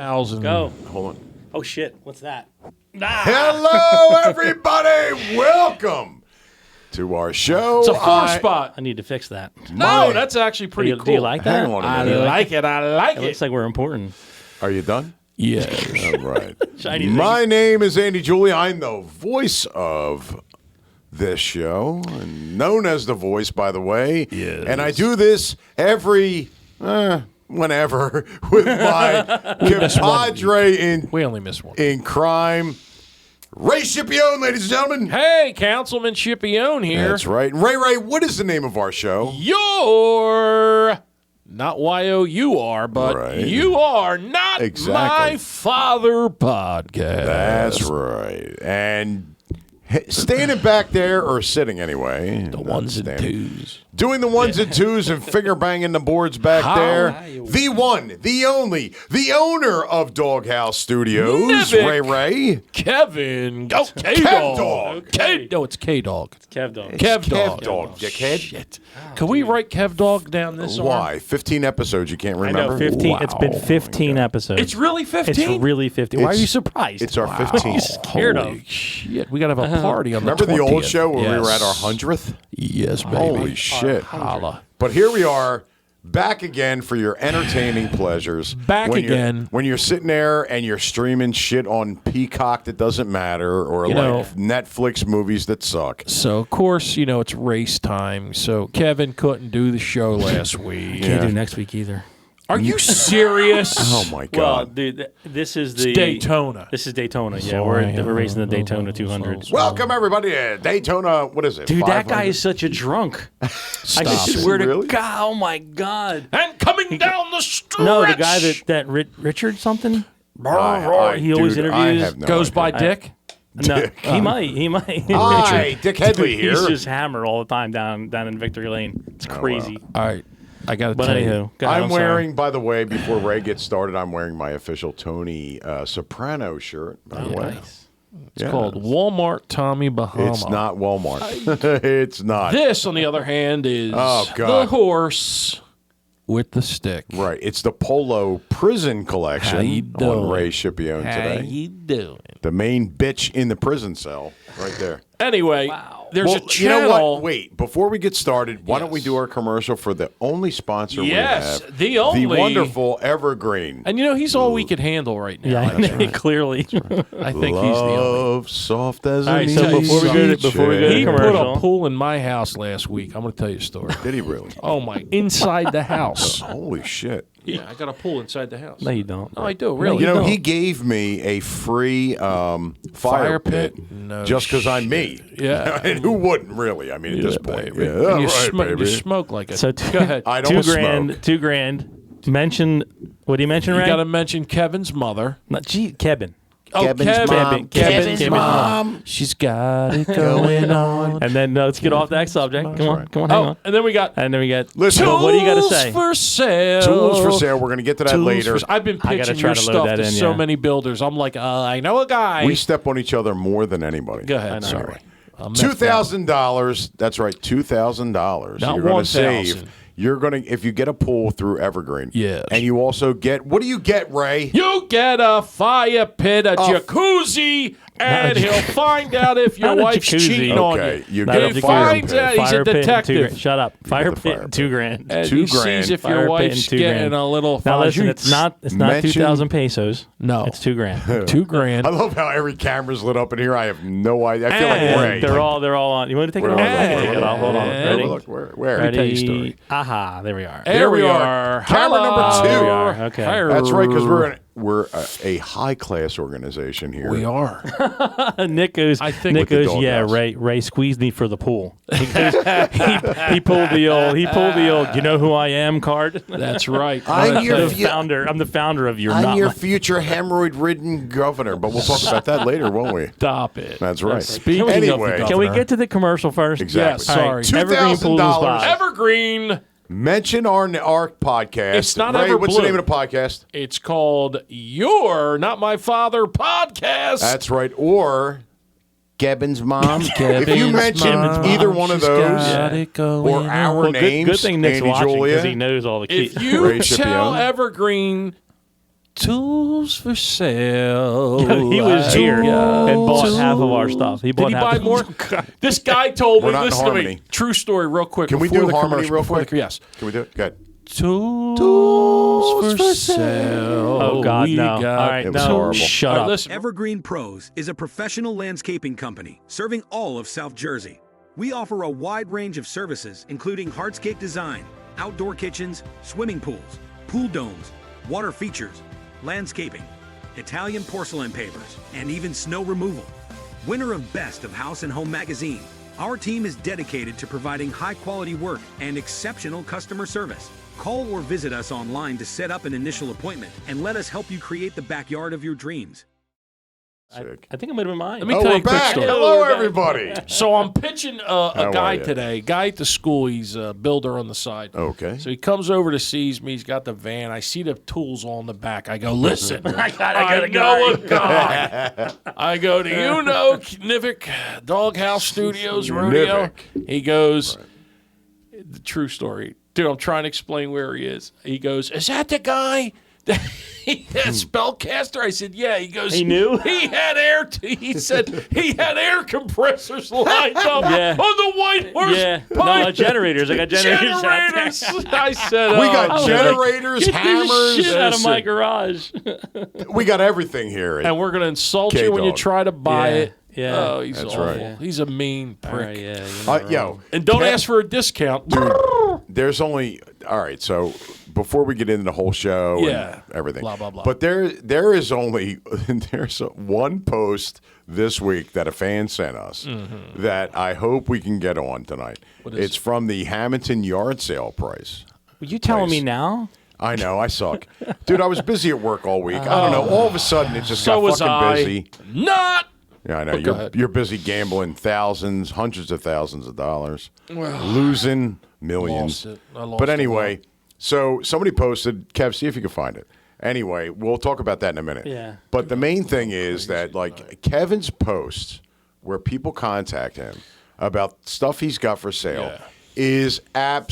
1,000. Go. Hold on. Oh, shit. What's that? Hello, everybody. Welcome to our show. It's a four-spot. I need to fix that. No, that's actually pretty cool. Do you like that? Hang on a I minute. like it. I like It it. looks like we're important. Are you done? Yes. All right. Shiny My name is Andy Julia. I'm the voice of this show, and known as The Voice, by the way. Yes. And I do this every, whenever, with my compadre We only missed one. in crime, Ray Scipione, ladies and gentlemen. Hey, Councilman Scipione here. That's right. Ray, what is the name of our show? You're not Y-O-U-R, but Right. you are not Exactly. my father podcast. That's right. And standing back there, or sitting anyway. the ones and standing. twos. Doing the ones and twos and finger banging the boards back there. The one, the only, the owner of Doghouse Studios, Nivic. Ray. Kevin. Oh, Kev K-Dog. Dog. No, it's K-Dog. Kev Dog. Kev Dog. Dog, dickhead. Shit. Can we write Kev Dog down this arm? Why? 15 episodes you can't I remember? know, 15. It's been Wow. 15 episodes. It's really 15? It's really 15. Why are It's- you surprised? It's our What are 15th. you scared Holy of? shit. We got to have a party on Remember the 20th. the old show where we were Yes. at our 100th? Yes, baby. Holy shit. Holla. But here we are, back again for your entertaining pleasures. Back when again. When you're sitting there and you're streaming shit on Peacock that doesn't matter, or You know- Netflix movies that suck. So, of course, it's race time. So, Kevin couldn't do the show last week. Can't do next week either. Are you serious? Oh, my Well, God. dude, this is the Daytona. This is Daytona. Yeah, Sorry. we're racing the Daytona 200. Welcome, everybody, to Daytona. What is it? Dude, that guy 500? is such a drunk. I Stop. swear to Really? God. Oh my God. And coming down the stretch. No, the guy that Richard something. He always dude, I interviews. have no goes idea. by Dick. No, he might. Hi, Dick Headley He's here. just hammered all the time down in Victory Lane. It's crazy. All right. I got to But tell you. anywho, go ahead, I'm sorry. wearing, by the way, before Ray gets started, I'm wearing my official Tony Soprano shirt, by the way. Nice. It's called Walmart Tommy Bahama. It's not Walmart. It's not. This, on the other hand, is Oh, the God. horse with the stick. Right. It's the Polo Prison Collection How you on doing? Ray Scipione How today. you doing? The main bitch in the prison cell right there. Anyway, there's Well, a you channel. know what? Wait, before we get started, why don't we Yes. do our commercial for the only sponsor Yes, we have? the only- The wonderful Evergreen. And he's all we can handle right now. Yeah, clearly. I think he's the only. Love soft as All an right, so before we go to He put commercial. a pool in my house last week. I'm going to tell you a story. Did he really? Oh my! Inside the house. Holy shit. Yeah, I got a pool inside the house. No, you don't. No, I do. Really? You know, don't. he gave me a free fire pit No just because I'm me. Yeah. And who wouldn't really? I mean, at this point. Baby. Yeah, And all you, right, you baby. smoke like it. So Go ahead. I don't smoke. $2,000. Mention. What do you mention, You Ray? got to mention Kevin's mother. Kevin. Oh, Kevin's mom. Kevin's mom. She's got it going on. And then let's get off that subject. Come on, hang on. And then we got And then we got. Listen, what do you got to tools say? for sale. Tools for sale. We're going to get to that Tools later. for- I've been I gotta pitching try your to load stuff that to in, so yeah. many builders. I'm like, I know a guy. We step on each other more than anybody. Go ahead. I know. Sorry. I'm messed up. $2,000. That's right, $2,000. Not You're going to $1,000. save. You're going to, if you get a pool through Evergreen. Yes. And you also get, what do you get, Ray? You get a fire pit, a jacuzzi, and he'll find out if your Not a wif's jacuzzi. cheating on Okay, you. you Not get a a He fire finds pit. out he's a Fire pit and detective. Shut up. Fire the pit, fire pit. $2,000. And $2,000. he sees if Fire your pit wif's and $2,000. getting a little Now listen, it's fajutes. not Mention- 2,000 pesos. No. It's $2,000. $2,000. I love how every camera's lit up in here. I have no idea. I feel like And Ray. They're all on. You want to take it off? Hey. Take it off. Hold on. Ready? Look, where? Tell you a Ready? story. Aha! There we are. There we we are. are. Camera number Hello. two. There we are. Okay. That's right, because we're a high class organization here. We are. Nick goes. I think Nick with the goes. Yeah, doghouse. Ray squeezed me for the pool. He goes, he pulled the old. You know who I am card. That's right. I'm your the founder. I'm the founder of your. I'm not your my- future hemorrhoid-ridden governor, but we'll talk about that later, won't we? Stop it. That's right. Speaking Anyway. of Can we get to the commercial first? Exactly. Yeah, All right, sorry. Evergreen Pools and $2,000. Spas. Evergreen. Mention our podcast. It's not Ray, ever what's the blue. name of the podcast? It's called You're Not My Father Podcast. That's right. Or Kevin's mom. If you Kevin's mention mom, either one of she's those, got it going or our on. names, Good thing Nick's Andy watching Julia. because he knows all the keys. If you Ray tell Scipione. Evergreen Tools for sale. He was here and bought Tools. half of our stuff. He Did bought he half buy of more? This guy told We're me, not in listen to me. harmony. True story, real quick. Can we before do the harmony commercial, real before quick? yes. Can we do it? Good. Tools for sale. Oh, God, We no. got All right, It was no. horrible. Shut All right, up. listen. Evergreen Pros is a professional landscaping company serving all of South Jersey. We offer a wide range of services, including hardscape design, outdoor kitchens, swimming pools, pool domes, water features, landscaping, Italian porcelain pavers, and even snow removal. Winner of Best of House and Home magazine, our team is dedicated to providing high-quality work and exceptional customer service. Call or visit us online to set up an initial appointment and let us help you create the backyard of your dreams. Sick. I think it might have been mine. Let me Oh, tell you we're a quick back. story. Hello, everybody. So I'm pitching a How guy are you? today. Guy at the school. He's a builder on the side. Okay. So he comes over to sees me. He's got the van. I see the tools on the back. I go, listen. I gotta know a guy. I go, do you know Nivik Doghouse Studios Rodeo? Nivik. He goes, the true story. Dude, I'm trying to explain where he is. He goes, is that the guy? That spellcaster? I said, yeah. He goes, He knew? He had air. He said he had air compressors lined up Yeah. on the White Horse. Yeah. Pine. No, generators. I got generators. out there. Generators. I said, We got I was generators, Get this hammers. shit out of my Listen. garage. We got everything here. and we're gonna insult you when you K-Dog. try to buy Yeah. it. Yeah. Oh, he's That's awful. right. Yeah. He's a mean prick. All right, yeah. You know. Yo, And don't Kev- ask for a discount. There's only all right. So before we get into the whole show, Yeah. and everything, Blah, blah, blah. But there is only one post this week that a fan sent us that I hope we can get on tonight. is It's from the Hamilton yard sale price. Were you telling me Place. now? I know, I suck, dude. I was busy at work all week. I don't know. All of a sudden, it just So got was fucking I. busy. Not. Yeah, I know. go ahead. You're busy gambling thousands, hundreds of thousands of dollars, losing millions. Lost it. I lost But a anyway, so somebody posted, Kev, see if you can find it. Anyway, we'll talk about that in a minute. Yeah. But the main thing is that, like, Kevin's posts where people contact him about stuff he's got for sale Yeah. is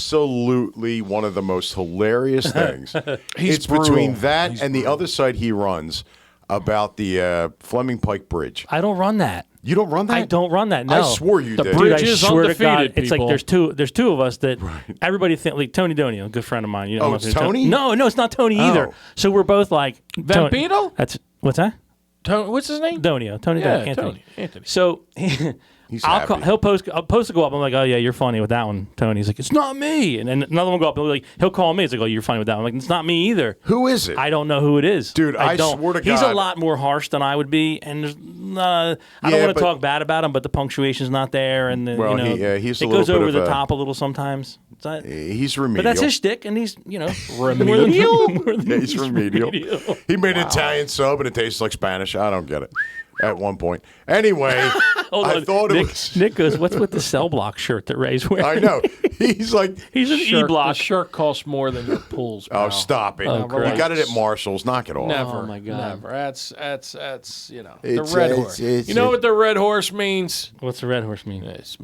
absolutely one of the most hilarious things. He's it's between brutal. that He's and the other site he runs about the Fleming Pike Bridge. I don't run that. You don't run that? I don't run that. No. I swore you The did. bridge Dude, I is swear to God, undefeated, it's like people. there's two of us that everybody think like Tony Donio, a good friend of mine. You know, Oh, it's Tony? No, it's not Tony either. Oh. So we're both like Van Tony- Beetle? That's what's that? What's his name? Donio, Tony Yeah, Donio, Anthony. Tony. Anthony. So I'll call, happy. I'll post to go up. I'm like, oh yeah, you're funny with that one, Tony. He's like, it's not me. And then another one will go up. And he'll call me. It's like, oh, you're funny with that one. I'm like, it's not me either. Who is it? I don't know who it is, Dude, I don't. swear to he's God. a lot more harsh than I would be, and there's I Yeah, don't want but- to talk bad about him, but the punctuation's not there, and the, Well, you know, he's a it little goes bit over of the a- top a little sometimes. He's remedial. But that's his shtick, and he's Remedial? Yeah, he's remedial. He made an Italian sub and it tastes like Spanish. I don't get it. At one point. Anyway, Hold I on. thought it Nick, was. Nick goes, "What's with the cell block shirt that Ray's wearing?" I know. He's like, He's an Shirt, E-block. The shirt costs more than your pools. oh, pal. stop it. Oh, You Christ. got it at Marshall's. Knock it off. Never. Oh, my God. Never. That's you know It's, the red it's- horse. it's- You know what the red horse means? What's the red horse mean? It's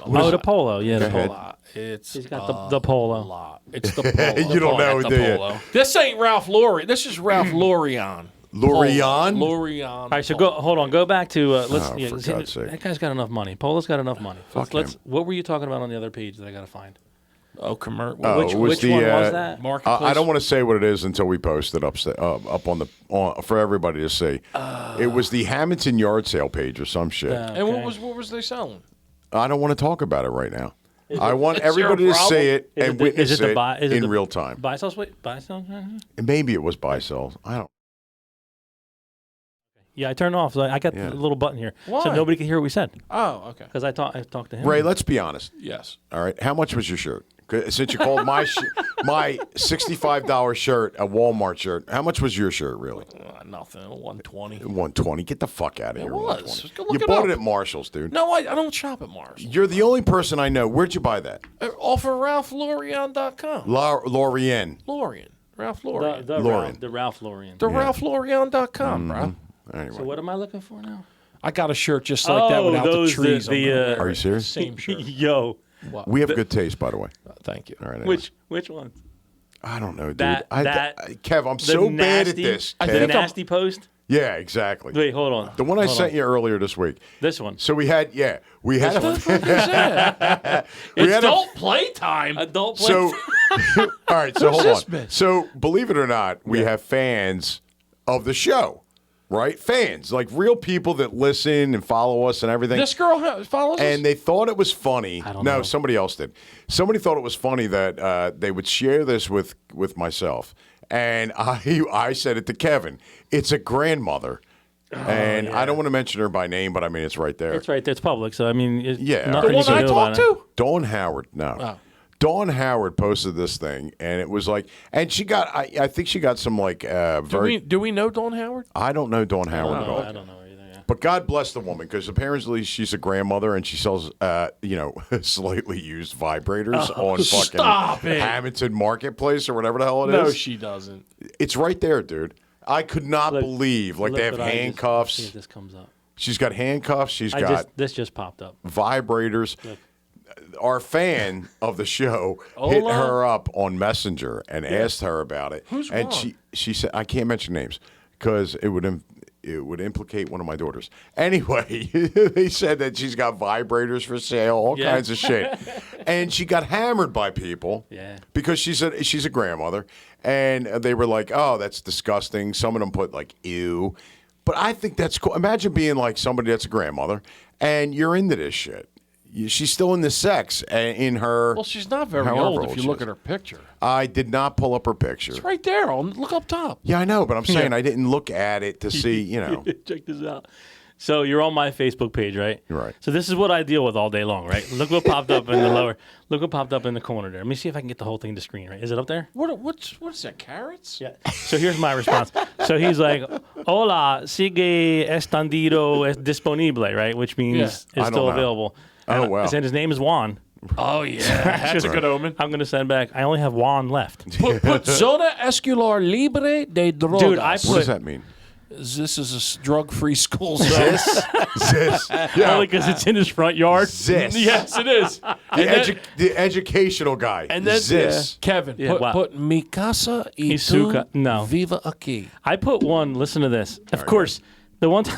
Oh, the polo. Yeah, the Go ahead. polo. It's He's got the polo. lot. It's the polo. You don't know, the do you? polo. This ain't Ralph Lauren. This is Ralph Lauren. Lorian? Lauren. All right, so hold on, go back to let's. Oh, yeah, for see, God's sake. that guy's got enough money. Polo's got enough money. Let's. him. What were you talking about on the other page that I got to find? Oh, commercial. Oh, Which it was which the, one was uh, that? Marketplace. I don't want to say what it is until we post it up on the for everybody to see. It was the Hamilton yard sale page or some shit. And what was they selling? I don't want to talk about it right now. I want Is there a everybody to problem? say it and witness it in real time. Buy sell split? Buy sell? And maybe it was buy sell. I don't. Yeah, I turned off. So I got Yeah. the little button here, Why? so nobody can hear what we said Oh, okay. because I talked to him. Ray, let's be honest. Yes. All right, how much was your shirt? 'Cause since you called my my $65 shirt a Walmart shirt, how much was your shirt really? Nothing. 120. $120. Get the fuck out of here. was. $120. Go look You it bought up. it at Marshall's, dude. No, I don't shop at Mars. You're the only person I know. Where'd you buy that? Off of RalphLauren.com. Lorien. Lauren. Ralph Lauren. Lauren. the Ralph Lauren. The RalphLauren.com, bro. Anyway, So what am I looking for now? I got a shirt just like that without the trees. I'm gonna wear Are you it. serious? Same shirt. Yo, What? we have good taste, by the way. Thank you. All right. Anyway. which one? I don't know, dude. That- Kev, I'm The so bad at nasty- this. The Kev. nasty post. Yeah, exactly. Wait, hold on. The one I Hold sent on. you earlier this week. This one. So we had a It's had a- adult playtime. Adult play. So, all right. So hold this on. been? So believe it or not, we have fans of the show, right? Fans, like real people that listen and follow us and everything. This girl follows us? And they thought it was funny. I don't No, know. somebody else did. Somebody thought it was funny that they would share this with myself, and I said it to Kevin. It's a grandmother. And I don't want to mention her by name, but I mean it's right there. It's right there. It's public. So I mean, Yeah. nothing The you one can I do about talked it. to? Dawn Howard, no. Oh. Dawn Howard posted this thing, and it was like, and she got, I think she got some like very. Do we know Dawn Howard? I don't know Dawn Howard at all. I don't know either. Yeah. But God bless the woman, because apparently she's a grandmother and she sells, slightly used vibrators on fucking stop it. Hamilton Marketplace or whatever the hell it No, is. she doesn't. It's right there, dude. I could not Look- believe, like Look they have what I just- handcuffs. see if this comes up. She's got handcuffs. She's got This just popped up. vibrators. Our fan of the show hit her up on Messenger and asked her about it. Who's and Ron? she said, I can't mention names because it would implicate one of my daughters. Anyway, they said that she's got vibrators for sale, all Yeah. kinds of shit. And she got hammered by people Yeah. because she's a grandmother. And they were like, oh, that's disgusting. Some of them put like, ew. But I think that's cool. Imagine being like somebody that's a grandmother and you're into this shit. She's still into sex in her. Well, she's not very however old if you she look is. at her picture. I did not pull up her picture. It's right there. Look up top. Yeah, I know, but I'm saying I didn't look at it to see, you know. Check this out. So you're on my Facebook page, right? You're right. So this is what I deal with all day long, right? Look what popped up in the lower. Look what popped up in the corner there. Let me see if I can get the whole thing to screen. Right? Is it up there? What is that? Carrots? Yeah. So here's my response. So he's like, "Hola, sigue estando es disponible," right? Which means Yeah. it's I don't still know. available. Oh, And wow. And his name is Juan. Oh yeah, that's a good omen. I'm gonna send back. I only have Juan left. Put zona escolar libre de drogas. Dude, I What put- does that mean? This is a drug-free school zone. Zis. Yeah. Only because it's in his front yard. Zis. Yes, it is. The educational guy. And then Zis. Kevin, Yeah, wow. put mi casa y Y su ca- tu no. viva aquí. I put one. Listen to this. Of course, the one time,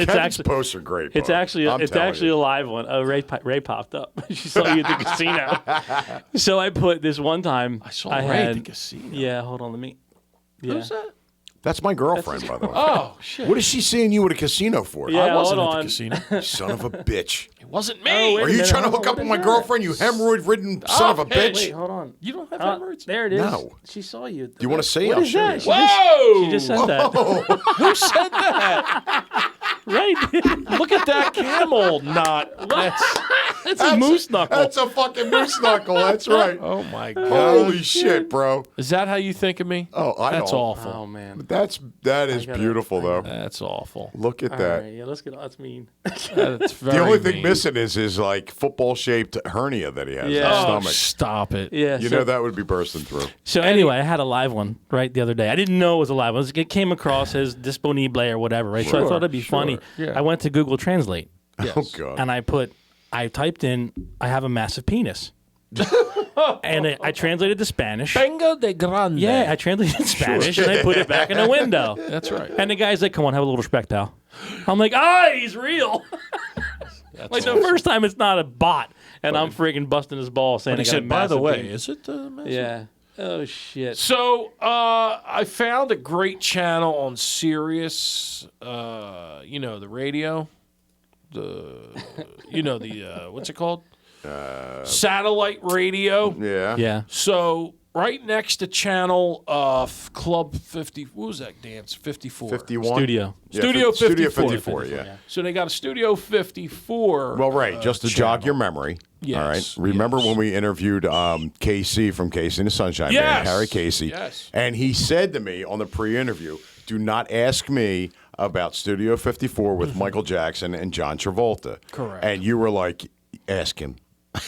it's Kevin's actually. posts are great. It's bro. actually I'm it's telling actually you. a live one. Ray popped up. She saw you at the casino. So I put this one time. I saw Ray at the casino. Yeah, hold on, let me. Yeah. Who's that? That's my girlfriend, by the way. Oh shit! What is she seeing you at a casino for? Yeah, I wasn't hold at the on. casino. Son of a bitch. It wasn't me. Oh, wait Are a you minute, trying to hold hook on, up with what my is girlfriend, you hemorrhoid-ridden son of a hey, bitch? Wait, hold on. You don't have hemorrhoids? There it is. No. She saw you. Do you want to say? What I'll is show that? you. She Whoa! She just sent that. Who said that? Right. Look at that camel knot. That's a moose knuckle. That's a fucking moose knuckle. That's right. Oh my god! Holy shit, bro. Is that how you think of me? Oh, I That's don't. awful. Oh man. That is beautiful, though. That's awful. Look at All that. right, yeah, let's get. That's mean. That's very The only thing mean. missing is his like football-shaped hernia that he has in Yeah. his Oh, stomach. stop it. Yeah. You so, know that would be bursting through. So anyway, I had a live one right the other day. I didn't know it was a live one. It came across as disponible or whatever, right? So I Sure, thought it'd be sure, funny. yeah. I went to Google Translate Oh god. and I typed in, I have a massive penis. And I translated to Spanish. Bengo de Grande. Yeah, I translated Spanish and I put it back in the window. That's right. And the guy's like, come on, have a little respect, Al. I'm like, he's real. Like the first time it's not a bot. And I'm freaking busting his ball saying But he I got a said, by the massive way, penis." is it massive? Yeah. Oh, shit. So I found a great channel on Sirius, the radio, what's it called? Satellite radio. Yeah. Yeah. So right next to channel Club 50, what was that dance? 54. 51. Studio. Yeah, Studio Studio 54. 54, yeah. So they got a Studio 54. Well, right, just to jog channel. your memory. Yes, All right. Remember yes. when we interviewed Casey from Casey and the Sunshine Yes, Band, Harry Casey? yes. And he said to me on the pre-interview, "Do not ask me about Studio 54 with Michael Jackson and John Travolta." Correct. And you were like, "Ask him."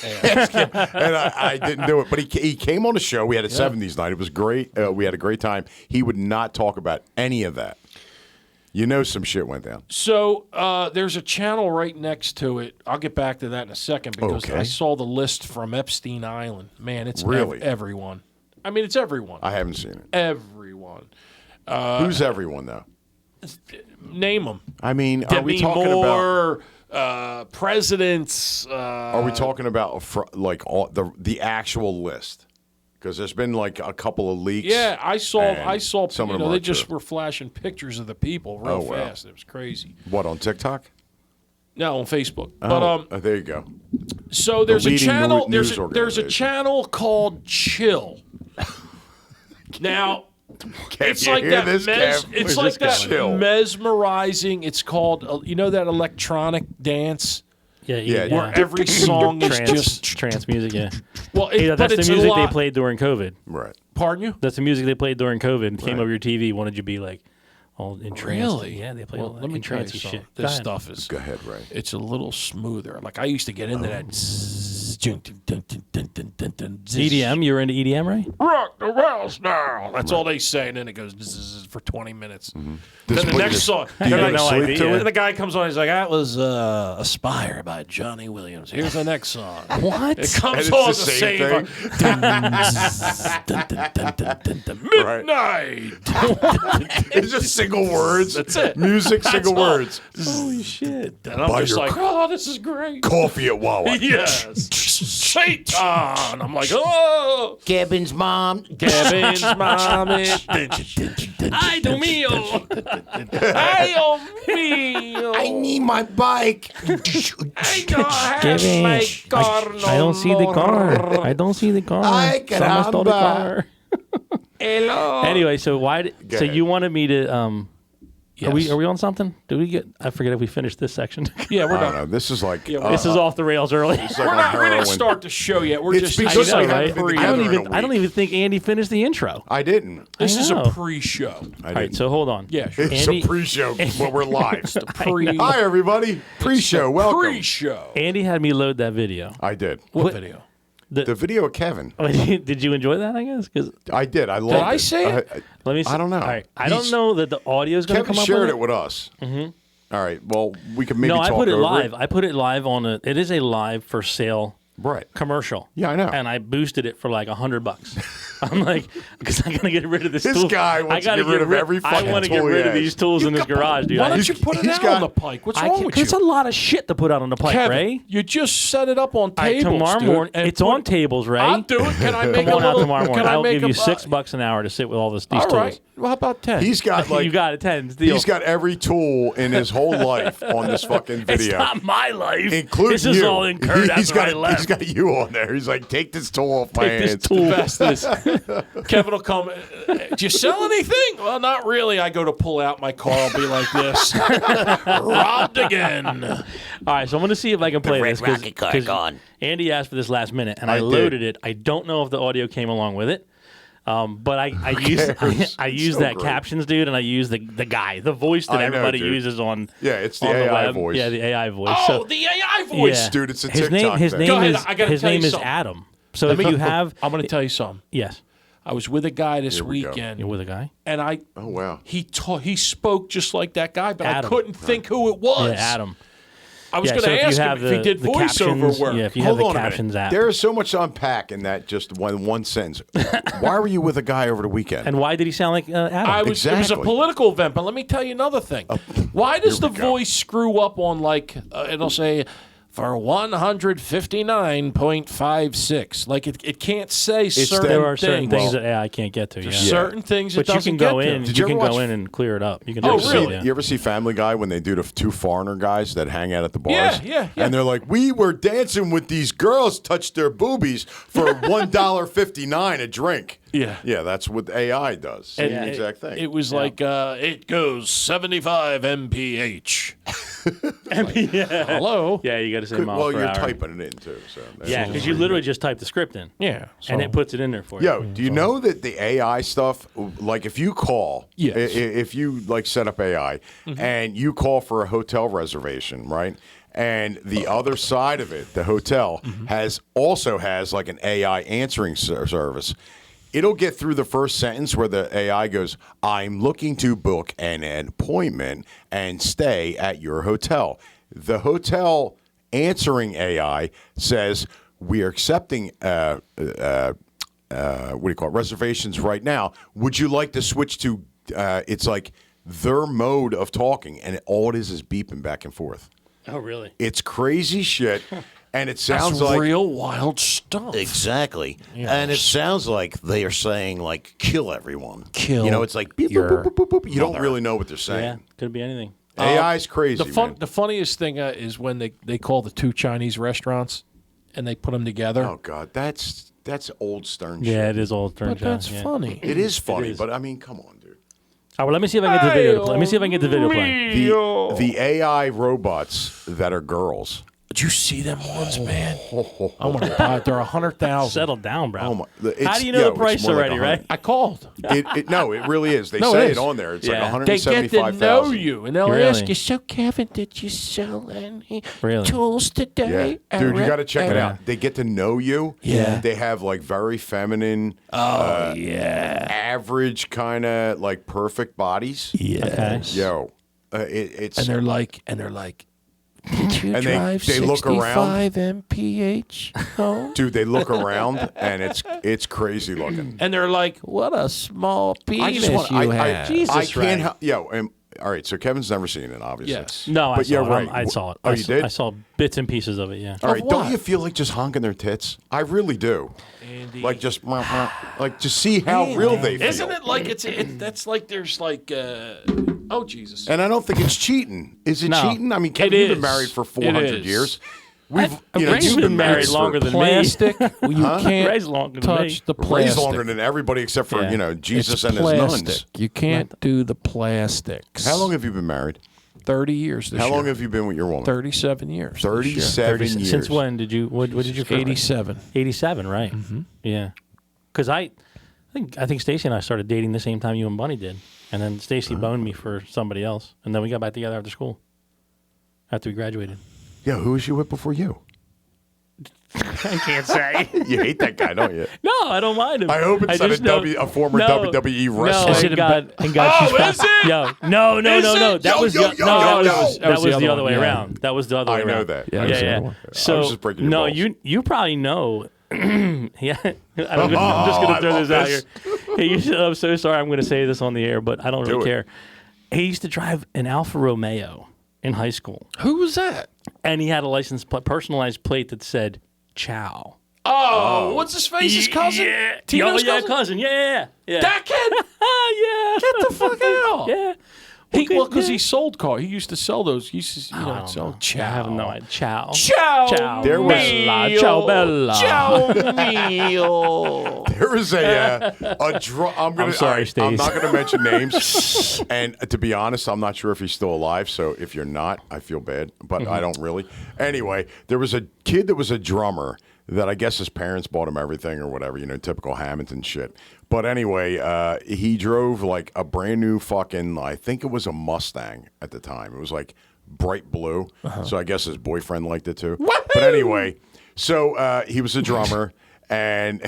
Ask him. And I didn't do it. But he came on the show. We had a 70s night. It was great. We had a great time. He would not talk about any of that. You know some shit went down. So there's a channel right next to it. I'll get back to that in a second because Okay. I saw the list from Epstein Island. Man, it's Really? everyone. I mean, it's everyone. I haven't seen it. Everyone. Who's everyone though? Name them. I mean, are we Demi talking about? Moore, presidents. Are we talking about like all the actual list? Because there's been like a couple of leaks. Yeah, I saw. and some You of them know, are they just true. were flashing pictures of the people real Oh, wow. fast. It was crazy. What, on TikTok? No, on Facebook. Oh, But there you go. so there's a leading channel. news There's a organization. channel called Chill. Now. It's you like hear that. this, Kev? It's Where's like this that going? Chill. mesmerizing. It's called. You know that electronic dance Yeah, where every song is just. trance music. Yeah, Well, hey, but that's the it's music a they lot. played during COVID. Right. Pardon you? That's the music they played during COVID. Came over your TV. Wanted you to be like all entranced. Really? Yeah, they played Well, all that let me tell you entrancey something. shit. Go This ahead. stuff is. Go ahead, Ray. It's a little smoother. Like I used to get into that. EDM. You were into EDM, right? Rock the world now. That's all they say, and then it goes for 20 minutes. This Then is the what next you- song. Do you they're like no sleep idea. to And it? the guy comes on. He's like, "That was Aspire by Johnny Williams." Here's the next song. What? It comes And on it's to the same save midnight. It's just single words. That's it. Music, That's single all. words. Holy shit! And I'm Buy just your like, "Oh, this is great." Coffee at Wawa. Yes, Satan. I'm like, "Oh, Kevin's mom. Kevin's mommy. Ay, Dios mío! Ay, oh me. I need my bike. I don't have Kevin, my car no I don't see the more. car. I don't see the car. Ay, Someone stole the caramba. car. Hello. Anyway, so why? Go So ahead. you wanted me to? Are Yes. we on something? Did we get? I forget if we finished this section. Yeah, we're I don't done. know. This is like. This is off the rails early. it's We're like not. on We didn't heroin. start the show yet. We're It's just. because I know, we haven't right? been I together don't in even. a I don't week. even think Andy finished the intro. I didn't. This is know. a pre-show. I All right, didn't. so hold on. Yeah, sure. It's Andy- a pre-show when we're live. Pre. Hi, everybody. Pre-show. Welcome. Pre-show. Andy had me load that video. I did. What video? The video of Kevin. Did you enjoy that? I guess because I did. I loved it. I say it? let me. See. I don't know. All right, I He's- don't know that the audio is going to Kevin come up. shared with it with us. Mm-hmm. All right. Well, we can maybe No, talk I put it over live. I put it live on a. It is a live for sale Right. commercial. Yeah, I know. And I boosted it for like $100. I'm like, because I gotta get rid of this. This tool. guy wants to I gotta get rid of every I fucking want to get tool he rid of has. these tools in this garage, dude. Why I don't just- you put it he's out got- on the pike? What's I wrong can't, with 'cause it's you? a lot of shit to put out on the pike, Kevin, Ray. you just set it up on All right, tables, tomorrow dude, morning, and it's put- on tables, Ray. I'll do it. Can I make Come a on out little? tomorrow morning. Can I I'll make give you a, $6 an hour to sit with all these All tools. right. Well, how about 10? He's got like you got it, 10. Deal. he's got every tool in his whole life on this fucking It's video. not my life. Including this is you. all incurred He's after got I left. He's got you on there. He's like, take this tool off my Take this hands. tool. Best is Kevin will come. Did you sell anything? Well, not really. I go to pull out my car. I'll be like this. Robbed again. All right, so I'm going to see if I can play red this. 'cause- rocket car 'cause gone. Andy asked for this last minute, and I did. loaded it. I don't know if the audio came along with it. But I used cares? I used So that great. captions, dude, and I used the guy, the voice that I know, everybody dude. uses on. Yeah, it's the on AI web. voice. Yeah, the AI voice. Oh, So- the AI voice. yeah. Dude, it's a his TikTok name. His thing. name Go ahead, is I gotta his tell you name is something. Adam. So if you have I'm going to tell you something. yes, I was with a guy this Here we go. weekend, you're with a guy. and Oh wow. he spoke just like that guy, but Adam. I couldn't think who it was. Yeah, Adam. I was Yeah, going so to if you ask him have if he did the voiceover captions, work. yeah, if you have Hold the on a minute. captions app. There is so much to unpack in that just one sentence. Why were you with a guy over the weekend? And why did he sound like Adam? It was a Exactly. political event, but let me tell you another thing. Why does the Here we go. voice screw up on it'll say for 159.56? Like it can't say certain there are certain things things. that AI can't get to. Yeah. Certain things it But you doesn't can go get to. in. Did You you can ever go watch- in and clear it up. You can. Oh, do it. really? Yeah. You ever see Family Guy when they do the two foreigner guys that hang out at the bars? Yeah. And they're like, we were dancing with these girls, touched their boobies for $1.59 a drink. Yeah. Yeah, that's what AI does. Same And exact thing. It was like it goes 75 mph. Hello. Yeah, you got to say Good- miles well, per you're hour. typing it in too. So Yeah, because you literally just type the script in, Yeah. and it puts it in there for you. Yo, do you know that the AI stuff, like if you call, Yes. if you like set up AI and you call for a hotel reservation, right? And the other side of it, the hotel, also has like an AI answering service. It'll get through the first sentence where the AI goes, I'm looking to book an appointment and stay at your hotel. The hotel answering AI says, we are accepting what do you call it, reservations right now. Would you like to switch to? It's like their mode of talking, and all it is beeping back and forth. Oh, really? It's crazy shit, and it That's sounds like real wild stuff. Exactly. And it sounds like they are saying, like, kill everyone. Kill You know, it's like, beep, boop, your boop, boop, boop, boop. you don't really know what they're saying. Yeah, could be anything. AI's crazy. man. The funniest thing is when they call the two Chinese restaurants and they put them together. Oh God, that's old Stern Yeah, shit. it is old turn. but that's funny. It is funny, is. but I mean, come on, dude. All right, well, let me see if I can get the video to play. Let me see if I can get the video playing. The AI robots that are girls. Did you see them ones, man? I want to buy it. They're 100,000. Settle down, bro. Oh my! How do you know the price already, right? I called. No, it really is. They No, say it it is. on there. It's Yeah. like They get to 175,000. know you, and they'll Really? ask you, "So, Kevin, did you sell any Really? tools Yeah, today?" dude, you got to check it Yeah. out. They get to know you. Yeah. They have like very feminine, Yeah. average kind of like perfect bodies. Okay. Yo, it's And they're like, "Did you And they- drive they look around. 65 mph home?" dude. They look around and it's crazy looking. And they're like, "What a small penis I just want. you have." Jesus, I can't. Ray. Yo, all right. So Kevin's never seen it, obviously. Yes. No, I But saw yeah, it. right. I saw it. Oh, I you saw- did? I saw bits and pieces of it, yeah. All right. Of Don't what? you feel like just honking their tits? I really do. Andy. Like just like to see how real they feel. Isn't it like that's like there's like oh Jesus. And I don't think it's cheating. Is it No. cheating? I mean, Kevin, you've been is. married for It 400 is. years. We've, Ray's you've been married for longer than me. Plastic. You can't Ray's longer than touch me. the Ray's plastic. longer than everybody except for Yeah. Jesus It's and plastic. his nuns. You can't do the plastics. How long have you been married? 30 years this How year. long have you been with your woman? 37 years. this year. 37 years. Since when did you? What did you? 87. 87, right? Yeah. Because I think Stacy and I started dating the same time you and Bunny did, and then Stacy boned me for somebody else, and then we got back together after school. After we graduated. Yeah, who was you with before you? I can't say. You hate that guy, don't you? No, I don't mind him. I hope it's not just a know- a former WWE No, wrestler. Is it and in God, bed? and God, she's Oh, fine. is it? Yo, no. it? That Yo, was yo, the, yo, no, yo, that yo. was, that was the other way yeah. around. That was the other way I know around. that. Yeah, I that was the Yeah. other one. So I was just breaking your no, balls. you probably know. Yeah, I'm just gonna I throw love this out this. here. Hey, I'm so sorry. I'm gonna say this on the air, but I don't Do really it. care. He used to drive an Alfa Romeo in high school, Who was that? and he had a license personalized plate that said "Chow." Oh, what's his face? His cousin? Yeah, Tino's yeah, cousin? cousin. Yeah. That kid? yeah. Get the fuck out. Yeah. Because yeah. he sold cars. He used to sell those. He used to, sell chow. I have no idea. Chow. Chow. Chow. There was- Bella. Chow Bella. Chow meal. There is I'm sorry, Steve. I'm not going to mention names. And to be honest, I'm not sure if he's still alive. So if you're not, I feel bad, but I don't really. Anyway, there was a kid that was a drummer that I guess his parents bought him everything or whatever, typical Hamilton shit. But anyway, he drove like a brand new fucking, I think it was a Mustang at the time. It was like bright blue. So I guess his boyfriend liked it too. But anyway, so he was a drummer. And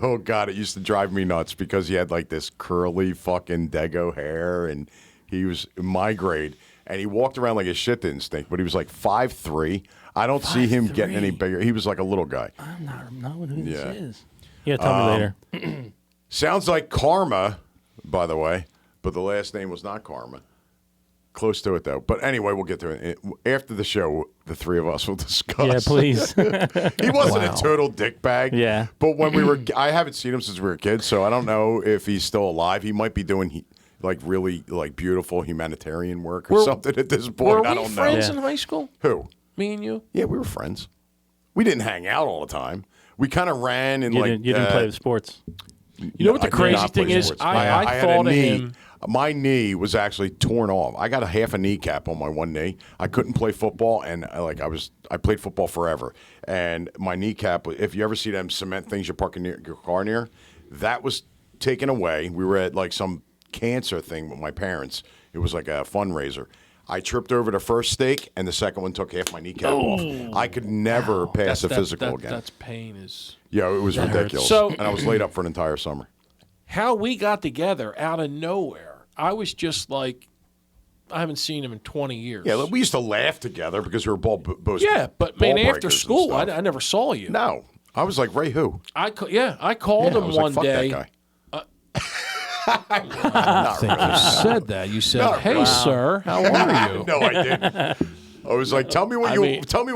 oh God, it used to drive me nuts because he had like this curly fucking Dago hair, and he was my grade, and he walked around like his shit didn't stink. But he was like 5'3". I don't see him getting any bigger. He was like a little guy. I'm not knowing who this Yeah. is. Yeah, tell me later. Sounds like Karma, by the way, but the last name was not Karma. Close to it though. But anyway, we'll get to it after the show. The three of us will discuss. Yeah, please. He wasn't a total dickbag. Yeah. But when we were, I haven't seen him since we were kids, so I don't know if he's still alive. He might be doing like really like beautiful humanitarian work or something at this point. Were I we don't know. friends Yeah. in high school? Who? Me and you? Yeah, we were friends. We didn't hang out all the time. We kind of ran and You like didn't play the sports. You know what the I did crazy not play thing is? sports. I had thought a of knee. him. My knee was actually torn off. I got a half a kneecap on my one knee. I couldn't play football, and I played football forever. And my kneecap, if you ever see them cement things you're parking your car near, that was taken away. We were at like some cancer thing with my parents. It was like a fundraiser. I tripped over the first stake, and the second one took half my kneecap off. I could never pass a physical again. That's pain is. Yeah, it was ridiculous. So- and I was laid up for an entire summer. How we got together out of nowhere. I was just like, I haven't seen him in 20 years. Yeah, we used to laugh together because we were both Yeah, but ball man, after breakers and school, stuff. I never saw you. No, I was like, Ray who? I called I him was one like, fuck day. that guy. I think you said that. You said, Not "Hey, really. sir, how are you?" No, I didn't. I was like, tell me what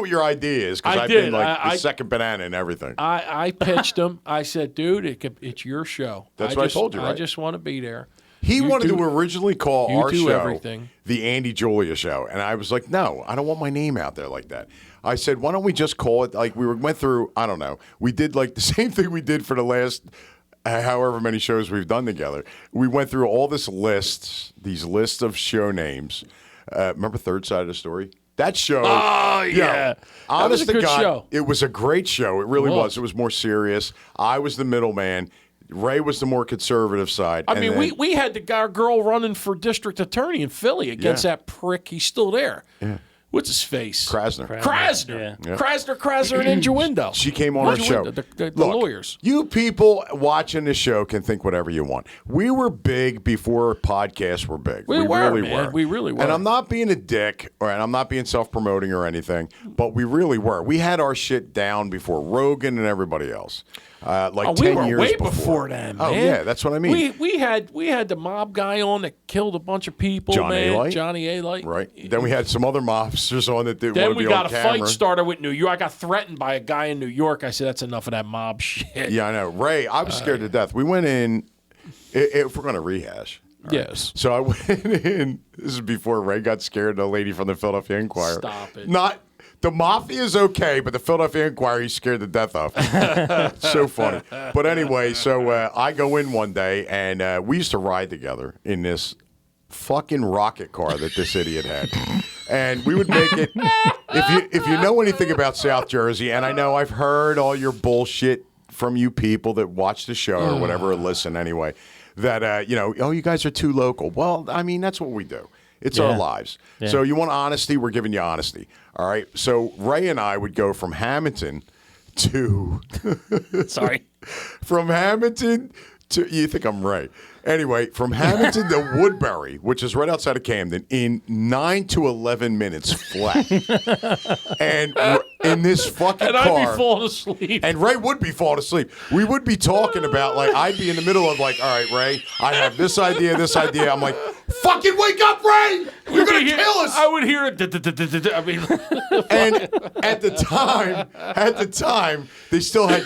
your idea is, because I I've did. been like the second banana and everything. I pitched him. I said, "Dude, it's your show." That's what I told you, I right? just want to be there. He You wanted do- to originally call you our do show everything. the Andy Julia Show, and I was like, no, I don't want my name out there like that. I said, why don't we just call it like went through? I don't know. We did like the same thing we did for the last however many shows we've done together. We went through all these lists of show names. Remember Third Side of the Story? That show. Oh, yeah. That was Honest a to good God, show. it was a great show. It really It was. was. It was more serious. I was the middleman. Ray was the more conservative side. I and mean, then- we had our girl running for district attorney in Philly against that prick. He's still there. Yeah. What's his face? Krasner. Krasner. Yeah. Krasner, and Ingenuendo. She came on our show. The Look, lawyers. You people watching this show can think whatever you want. We were big before podcasts were big. We were, really man. were. We really were. And I'm not being a dick, and I'm not being self-promoting or anything, but we really were. We had our shit down before Rogan and everybody else. Like 10 we were years way before. before that, man. Oh, yeah, that's what I mean. We had the mob guy on that killed a bunch of people, John man. A-Light? Johnny A-Light. Right. Then we had some other mobsters on that didn't Then want to we be got on a camera. fight started with New York. I got threatened by a guy in New York. I said, that's enough of that mob shit. Yeah, I know. Ray, I was scared to death. We went in, if we're going to rehash. Yes. So I went in. This is before Ray got scared. The lady from the Philadelphia Inquirer. Stop it. Not the Mafia is okay, but the Philadelphia Inquirer he's scared to death of. So funny. But anyway, so I go in one day, and we used to ride together in this fucking rocket car that this idiot had, and we would make it. If you know anything about South Jersey, and I know I've heard all your bullshit from you people that watch the show or whatever, or listen anyway. That you guys are too local. Well, I mean, that's what we do. It's our lives. Yeah. So you want honesty, we're giving you honesty. All right. So Ray and I would go from Hamilton to Sorry. from Hamilton to you think I'm Ray. Anyway, from Hamilton to Woodbury, which is right outside of Camden, in 9 to 11 minutes flat. And in this fucking And car. I'd be falling asleep. And Ray would be falling asleep. We would be talking about, like, I'd be in the middle of, like, all right, Ray, I have this idea. I'm like, fucking wake up, Ray! You're going to kill us! I would hear it. I mean, And at the time, they still had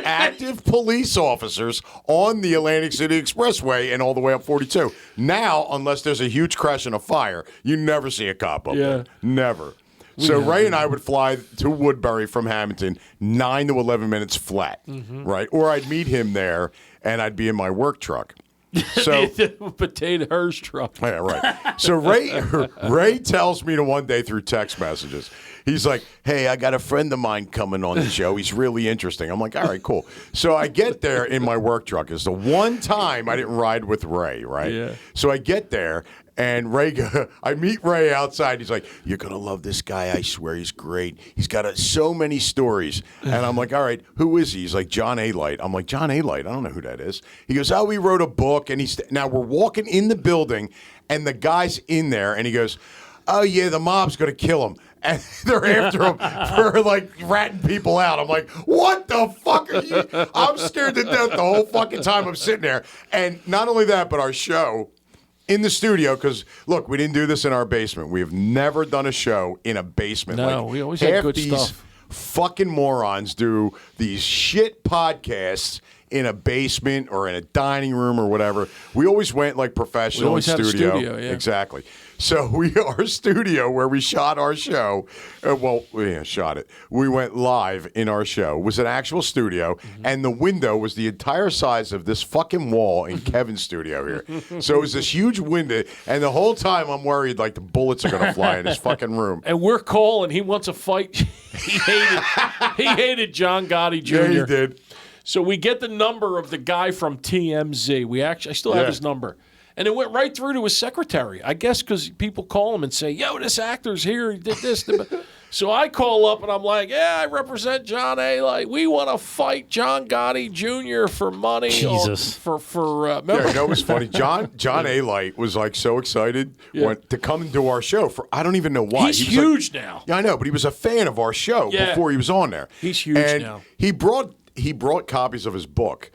active police officers on the Atlantic City Expressway and all the way up 42. Now, unless there's a huge crash and a fire, you never see a cop up there. Never. So Ray and I would fly to Woodbury from Hamilton, 9 to 11 minutes flat, right? Or I'd meet him there, and I'd be in my work truck. So potato Hearst truck. yeah, right. So Ray tells me to one day through text messages. He's like, hey, I got a friend of mine coming on the show. He's really interesting. I'm like, all right, cool. So I get there in my work truck. It's the one time I didn't ride with Ray, right? Yeah. So I get there, and I meet Ray outside. He's like, you're going to love this guy. I swear he's great. He's got so many stories. And I'm like, all right, who is he? He's like, John A-Light. I'm like, John A-Light? I don't know who that is. He goes, oh, he wrote a book. And now we're walking in the building, and the guy's in there, and he goes, oh, yeah, the mob's going to kill him. And they're after him for, like, ratting people out. I'm like, what the fuck are you? I'm scared to death the whole fucking time I'm sitting there. And not only that, but our show in the studio, because, look, we didn't do this in our basement. We have never done a show in a basement. No, like, we always had half good these stuff. Fucking morons do these shit podcasts in a basement or in a dining room or whatever. We always went like professional always had a studio. studio, yeah. Exactly. So our studio where we shot our show, shot it. We went live in our show. Was an actual studio, and the window was the entire size of this fucking wall in Kevin's studio here. So it was this huge window, and the whole time I'm worried like the bullets are gonna fly in this fucking room. And we're calling. He wants a fight. He hated John Gotti Jr. Yeah, he did. So we get the number of the guy from TMZ. I still have Yeah. his number. And it went right through to his secretary. I guess because people call him and say, yo, this actor's here. He did this. So I call up and I'm like, yeah, I represent John A. Like, we want to fight John Gotti Jr. for money. Jesus. For Yeah, remember? you know, it was funny. John A. Light was like so excited to come into our show for I don't even know why. He's He was like- huge now. Yeah, I know, but he was a fan of our show Yeah. before he was on there. He's huge and now. He brought copies of his book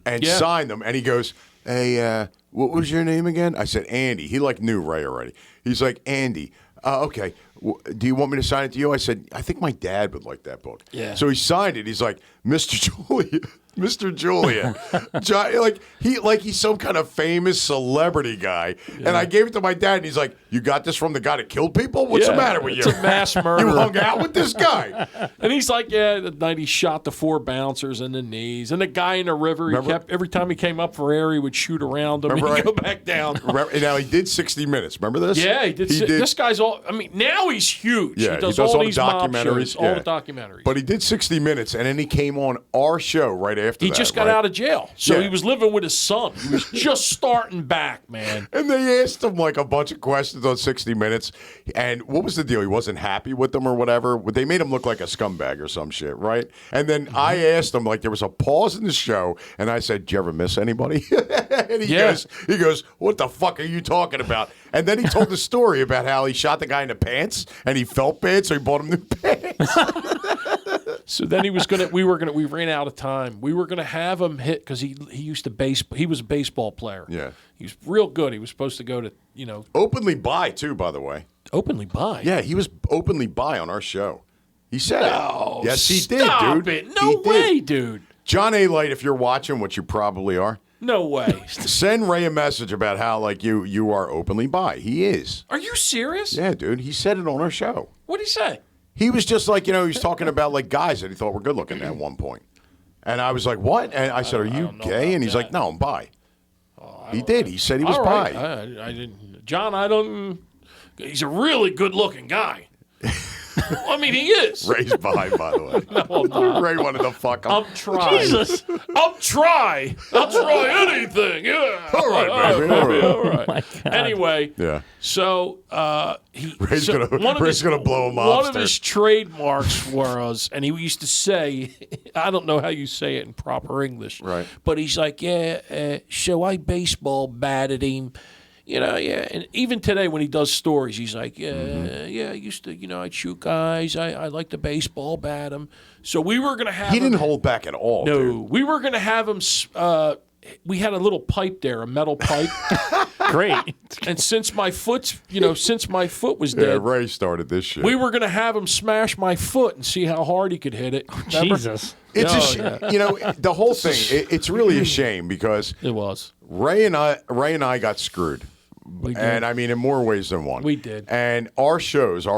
and Yeah. signed them, and he goes, "Hey, what was your name again?" I said, "Andy." He like knew Ray already. He's like, "Andy, okay. Do you want me to sign it to you?" I said, "I think my dad would like that book." Yeah. So he signed it. He's like, "Mr. Julia." Mr. Julian, he's some kind of famous celebrity guy, and I gave it to my dad, and he's like, "You got this from the guy that killed people? What's the Yeah, matter with it's you? a mass murderer." You hung out with this guy?" And he's like, yeah, the night he shot the 4 bouncers in the knees. And the guy in the river, every time he came up for air, he would shoot around him and Remember he'd go back down. Now he did 60 Minutes. Remember this? Yeah, he did. This guy's all, I mean, now he's huge. Yeah, he does all the these mob documentaries. shows, all the documentaries. But he did 60 Minutes, and then he came on our show right after he that. just got right? out of jail. So Yeah. he was living with his son. He was just starting back, man. And they asked him like a bunch of questions on 60 Minutes. And what was the deal? He wasn't happy with them or whatever. They made him look like a scumbag or some shit, right? And then I asked him, like, there was a pause in the show, and I said, "Did you ever miss anybody?" And he goes, "What the fuck are you talking about?" And then he told the story about how he shot the guy in the pants, and he felt bad, so he bought him new pants. So then we ran out of time. We were gonna have him hit because he used to he was a baseball player. Yeah. He was real good. He was supposed to go to, Openly bi, too, by the way. openly bi. Yeah, he was openly bi on our show. He said No, it. Yes, he did, stop dude. it. He No did. way, dude. John A. Light, if you're watching, which you probably are, No way. send Ray a message about how like you are openly bi. He is. Are you serious? Yeah, dude. He said it on our show. What'd he say? He was just like, he was talking about like guys that he thought were good looking at one point. And I was like, "What?" And I said, "Are you don't know gay?" about I he's like, that. "No, I'm bi." He did. He said he was All right. bi. I didn't. John, I don't. He's a really good-looking guy. I mean, he is. Ray's bi, by the way. No, I'm not. Ray wanted to fuck him. I'm trying. Jesus. I'll try anything. Yeah. All right, baby. All right. All right. My God. Anyway, Yeah. so Ray's gonna blow him One up. of his trademarks was, and he used to say, I don't know how you say it in proper English, Right. But he's like, so I baseball batted him. And even today when he does stories, he's like, I used to, I'd shoot guys. I like to baseball bat him. So we were going to have He him. didn't hold back at all. No, dude. we were going to have him. We had a little pipe there, a metal pipe. Great. And since my foot was Yeah, dead, Ray started this shit. we were going to have him smash my foot and see how hard he could hit it. Remember? Jesus. It's No, the whole thing. It's really a shame because It was. Ray and I got screwed. We did. And I mean, in more ways than one. We did. And our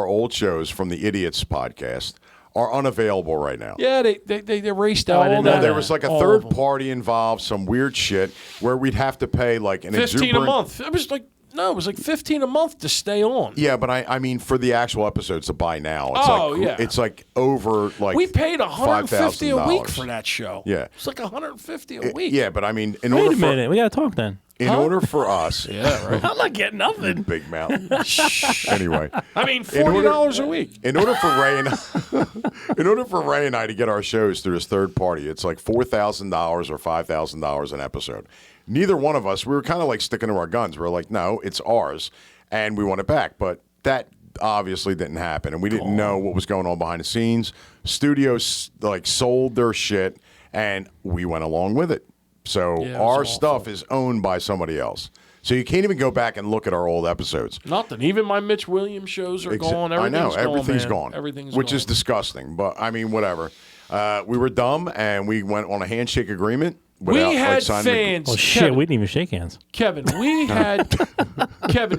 old shows from the Idiots podcast, are unavailable right now. Yeah, they erased I out didn't all know that. There was like a All third of them. party involved, some weird shit where we'd have to pay like an 15 a exuberant- month. It was like $15 a month to stay on. Yeah, but I mean for the actual episodes to buy now, it's Oh, like yeah. it's like over like We paid $150 a week $5,000. for that show. Yeah. It's like $150 a week. Yeah, but I mean in Wait order a minute. We got to talk then. order for us, Yeah, right. I'm not getting nothing. big mouth. Anyway, I mean, $40 a week. in order for Ray and I to get our shows through this third party, it's like $4,000 or $5,000 an episode. Neither one of us, we were kind of like sticking to our guns. We were like, no, it's ours, and we want it back. But that obviously didn't happen, and we didn't know what was going on behind the scenes. Studios like sold their shit, and we went along with it. So Yeah, it was our awful. stuff is owned by somebody else. So you can't even go back and look at our old episodes. Nothing. Even my Mitch Williams shows are gone. I know Everything's everything's gone. Everything's which gone. is disgusting. But I mean, whatever. We were dumb, and we went on a handshake agreement. Without, We had signing fans. Oh, shit. Kevin, We didn't even shake hands. Kevin, we had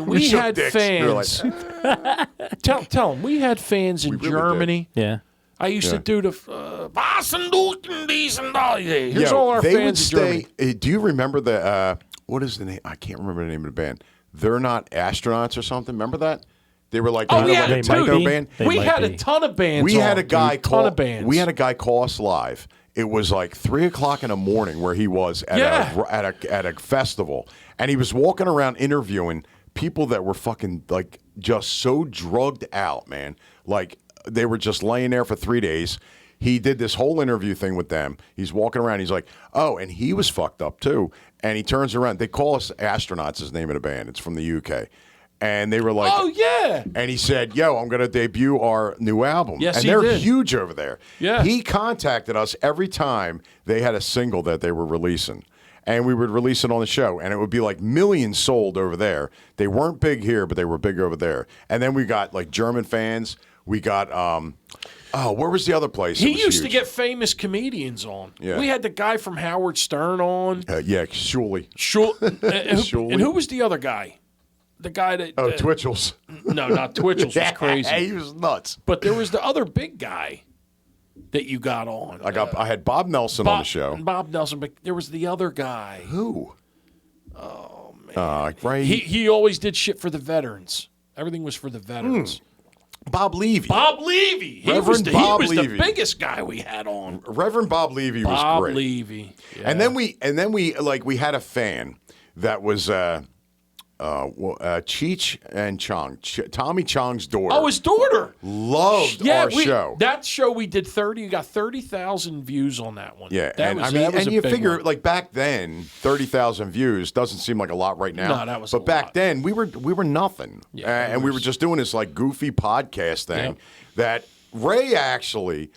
We shook had dicks. We were fans. like, Tell them we had fans in really Germany. Yeah. I used to Yeah. do the was and dies and all. Here's yeah, all our they would fans in Germany. stay. Do you remember the what is the name? I can't remember the name of the band. They're not astronauts or something. Remember that? They were like Oh, kind of yeah, like a they might techno be. band. They We might had a be. ton of bands. We had on, a guy dude. call. Ton of bands. We had a guy call us live. It was like 3:00 in the morning where he was at Yeah. at a festival, and he was walking around interviewing people that were fucking like just so drugged out, man. Like they were just laying there for 3 days. He did this whole interview thing with them. He's walking around. He's like, oh, and he was fucked up too. And he turns around. They call us Astronauts, is the name of the band. It's from the UK. And they were like, Oh, yeah. and he said, yo, I'm going to debut our new album. Yes, and he they're did. huge over there. Yeah. He contacted us every time they had a single that they were releasing. And we would release it on the show. And it would be like millions sold over there. They weren't big here, but they were big over there. And then we got like German fans. We got, where was the other place? He that was used to huge? get famous comedians on. Yeah. We had the guy from Howard Stern on. Yeah, surely. And who was the other guy? The guy that. Oh, Twitchell's. No, not Twitchell's. Was crazy. He was nuts. But there was the other big guy that you got on. I had Bob Nelson on the show. Bob Nelson, but there was the other guy. Who? Oh man. Right. He always did shit for the veterans. Everything was for the veterans. Bob Levy. Bob Levy. He was, Reverend the, Bob he was the Levy. biggest guy we had on. Reverend Bob Levy was Bob great. Levy. Yeah. And then we had a fan that was Cheech and Chong, Tommy Chong's daughter. Oh, his daughter. Loved our show. That show we did 30. You got 30,000 views on that one. Yeah, that and was, I mean, that was and a you big figure one. like back then, 30,000 views doesn't seem like a lot right now. No, that was but a back lot. then we were nothing, Yeah, and we were just doing this like goofy podcast thing Yep. that Ray actually.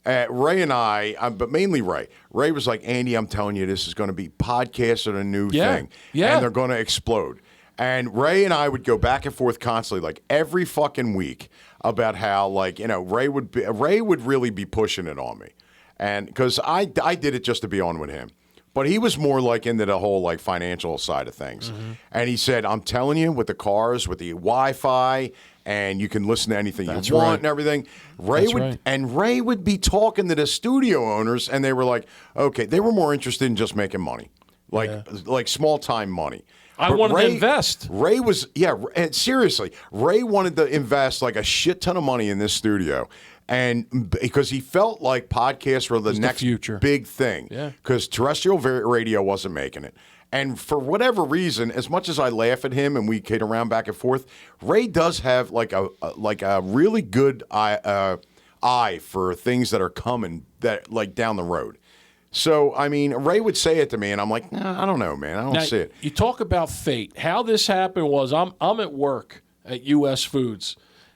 Ray and I, but mainly Ray. Ray was like, Andy, I'm telling you, this is going to be podcast are a new Yeah. thing, Yeah. and they're going to explode. And Ray and I would go back and forth constantly, like every fucking week, about how, like, you know, Ray would really be pushing it on me, and because I did it just to be on with him, but he was more like into the whole like financial side of things. Mm-hmm. And he said, I'm telling you, with the cars, with the Wi-Fi, and you can listen to anything That's you want right. and everything. Ray That's would right. and Ray would be talking to the studio owners, and they were like, okay, they were more interested in just making money, like small time money. I But wanted to invest. Ray was, and seriously, Ray wanted to invest like a shit ton of money in this studio. And because he felt like podcasts were the the next future. big thing. Yeah. Because terrestrial radio wasn't making it. And for whatever reason, as much as I laugh at him and we kid around back and forth, Ray does have like a really good eye for things that are coming that like down the road. So, I mean, Ray would say it to me, and I'm like, nah, I don't know, man. I don't Now, see it. You talk about fate. How this happened was I'm at work at U.S. Foods,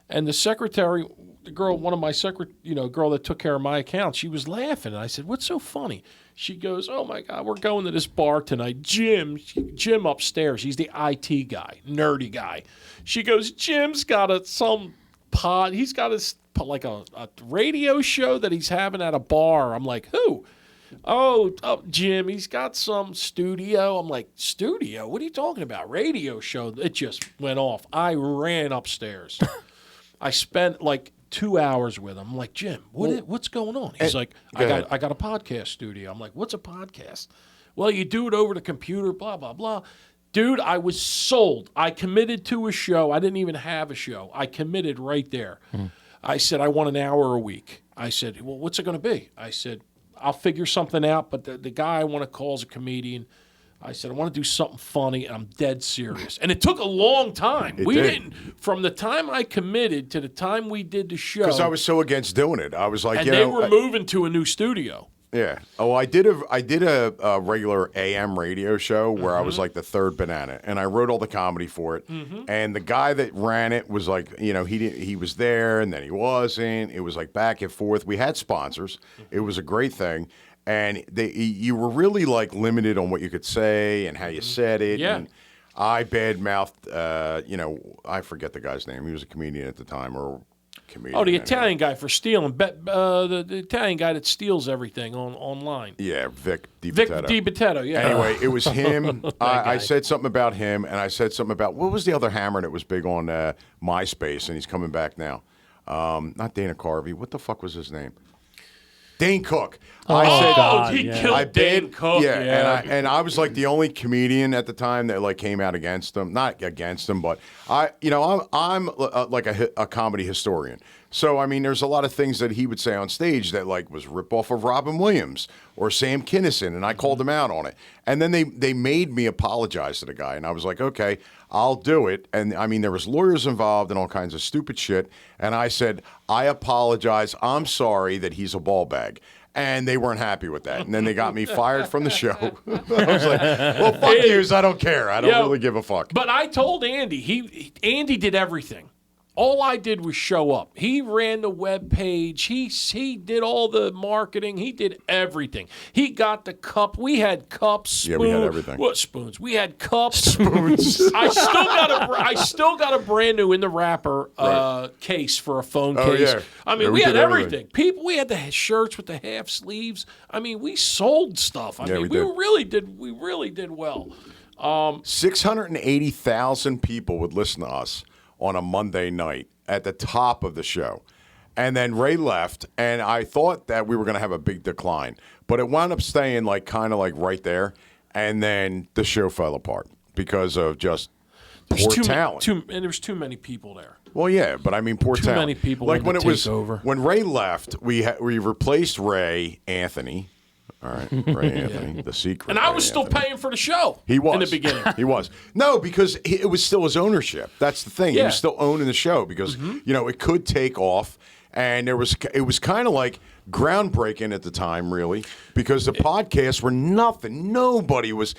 and the secretary, the girl, one of my girl that took care of my account, she was laughing, and I said, "What's so funny?" She goes, "Oh my God, we're going to this bar tonight. Jim upstairs. He's the IT guy, nerdy guy." She goes, "Jim's got some pod. He's got a radio show that he's having at a bar." I'm like, "Who?" Oh, Jim, he's got some studio. I'm like, studio? What are you talking about? Radio show. It just went off. I ran upstairs. I spent like 2 hours with him. I'm like, Jim, what's going on? He's like, I got a podcast studio. I'm like, what's a podcast? Well, you do it over the computer, blah, blah, blah. Dude, I was sold. I committed to a show. I didn't even have a show. I committed right there. I said, I want an hour a week. I said, well, what's it going to be? I said, I'll figure something out, but the guy I want to call is a comedian. I said, I want to do something funny, and I'm dead serious. And it took a long time. It did. Didn't, from the time I committed to the time we did the show. Because I was so against doing it. I was like, and you they know. were moving to a new studio. Yeah. Oh, I did a regular AM radio show where I was like the third banana, and I wrote all the comedy for it. And the guy that ran it was like, you know, he was there and then he wasn't. It was like back and forth. We had sponsors. It was a great thing, and you were really like limited on what you could say and how you said it. Yeah. And I badmouthed. You know, I forget the guy's name. He was a comedian at the time, or. Comedian, Oh, the anyway. Italian guy for stealing. The Italian guy that steals everything online. Yeah, Vic Vic DiBitetto. DiBitetto, yeah. Anyway, it was him. I guy. said something about him, and I said something about what was the other hammer that was big on MySpace, and he's coming back now. Not Dana Carvey. What the fuck was his name? Dane Cook. He yeah. killed I Dane bid- Cook. Yeah, and I was like the only comedian at the time that like came out against him. Not against him, but I'm like a comedy historian. So I mean, there's a lot of things that he would say on stage that like was rip off of Robin Williams or Sam Kinison, and I called him out on it. And then they made me apologize to the guy, and I was like, okay, I'll do it. And I mean, there was lawyers involved and all kinds of stupid shit. And I said, I apologize. I'm sorry that he's a ball bag. And they weren't happy with that. And then they got me fired from the show. I was like, well, fuck yous. I don't care. I don't really give a fuck. But I told Andy, Andy did everything. All I did was show up. He ran the web page. He did all the marketing. He did everything. He got the cup. We had cups, spoons. Yeah, we had everything. What spoons? We had cups, spoons. I still got a brand new in the wrapper case for a phone case. Yeah. I mean, Yeah, we we had did everything. People, we had the shirts with the half sleeves. I mean, we sold stuff. I mean, we really did well. 680,000 people would listen to us on a Monday night at the top of the show. And then Ray left, and I thought that we were going to have a big decline. But it wound up staying kind of right there. And then the show fell apart because of just poor talent. And there was too many people there. Well, yeah, but I mean, poor Too talent. many people like wanted when to it was take over. When Ray left, we replaced Ray Anthony. All right, Ray Anthony, the secret. And I Ray was still Anthony. paying for the show. He was in the beginning. He was no, because it was still his ownership. That's the thing. He Yeah. was still owning the show because it could take off, and it was kind of like groundbreaking at the time, really, because the podcasts were nothing. Everybody was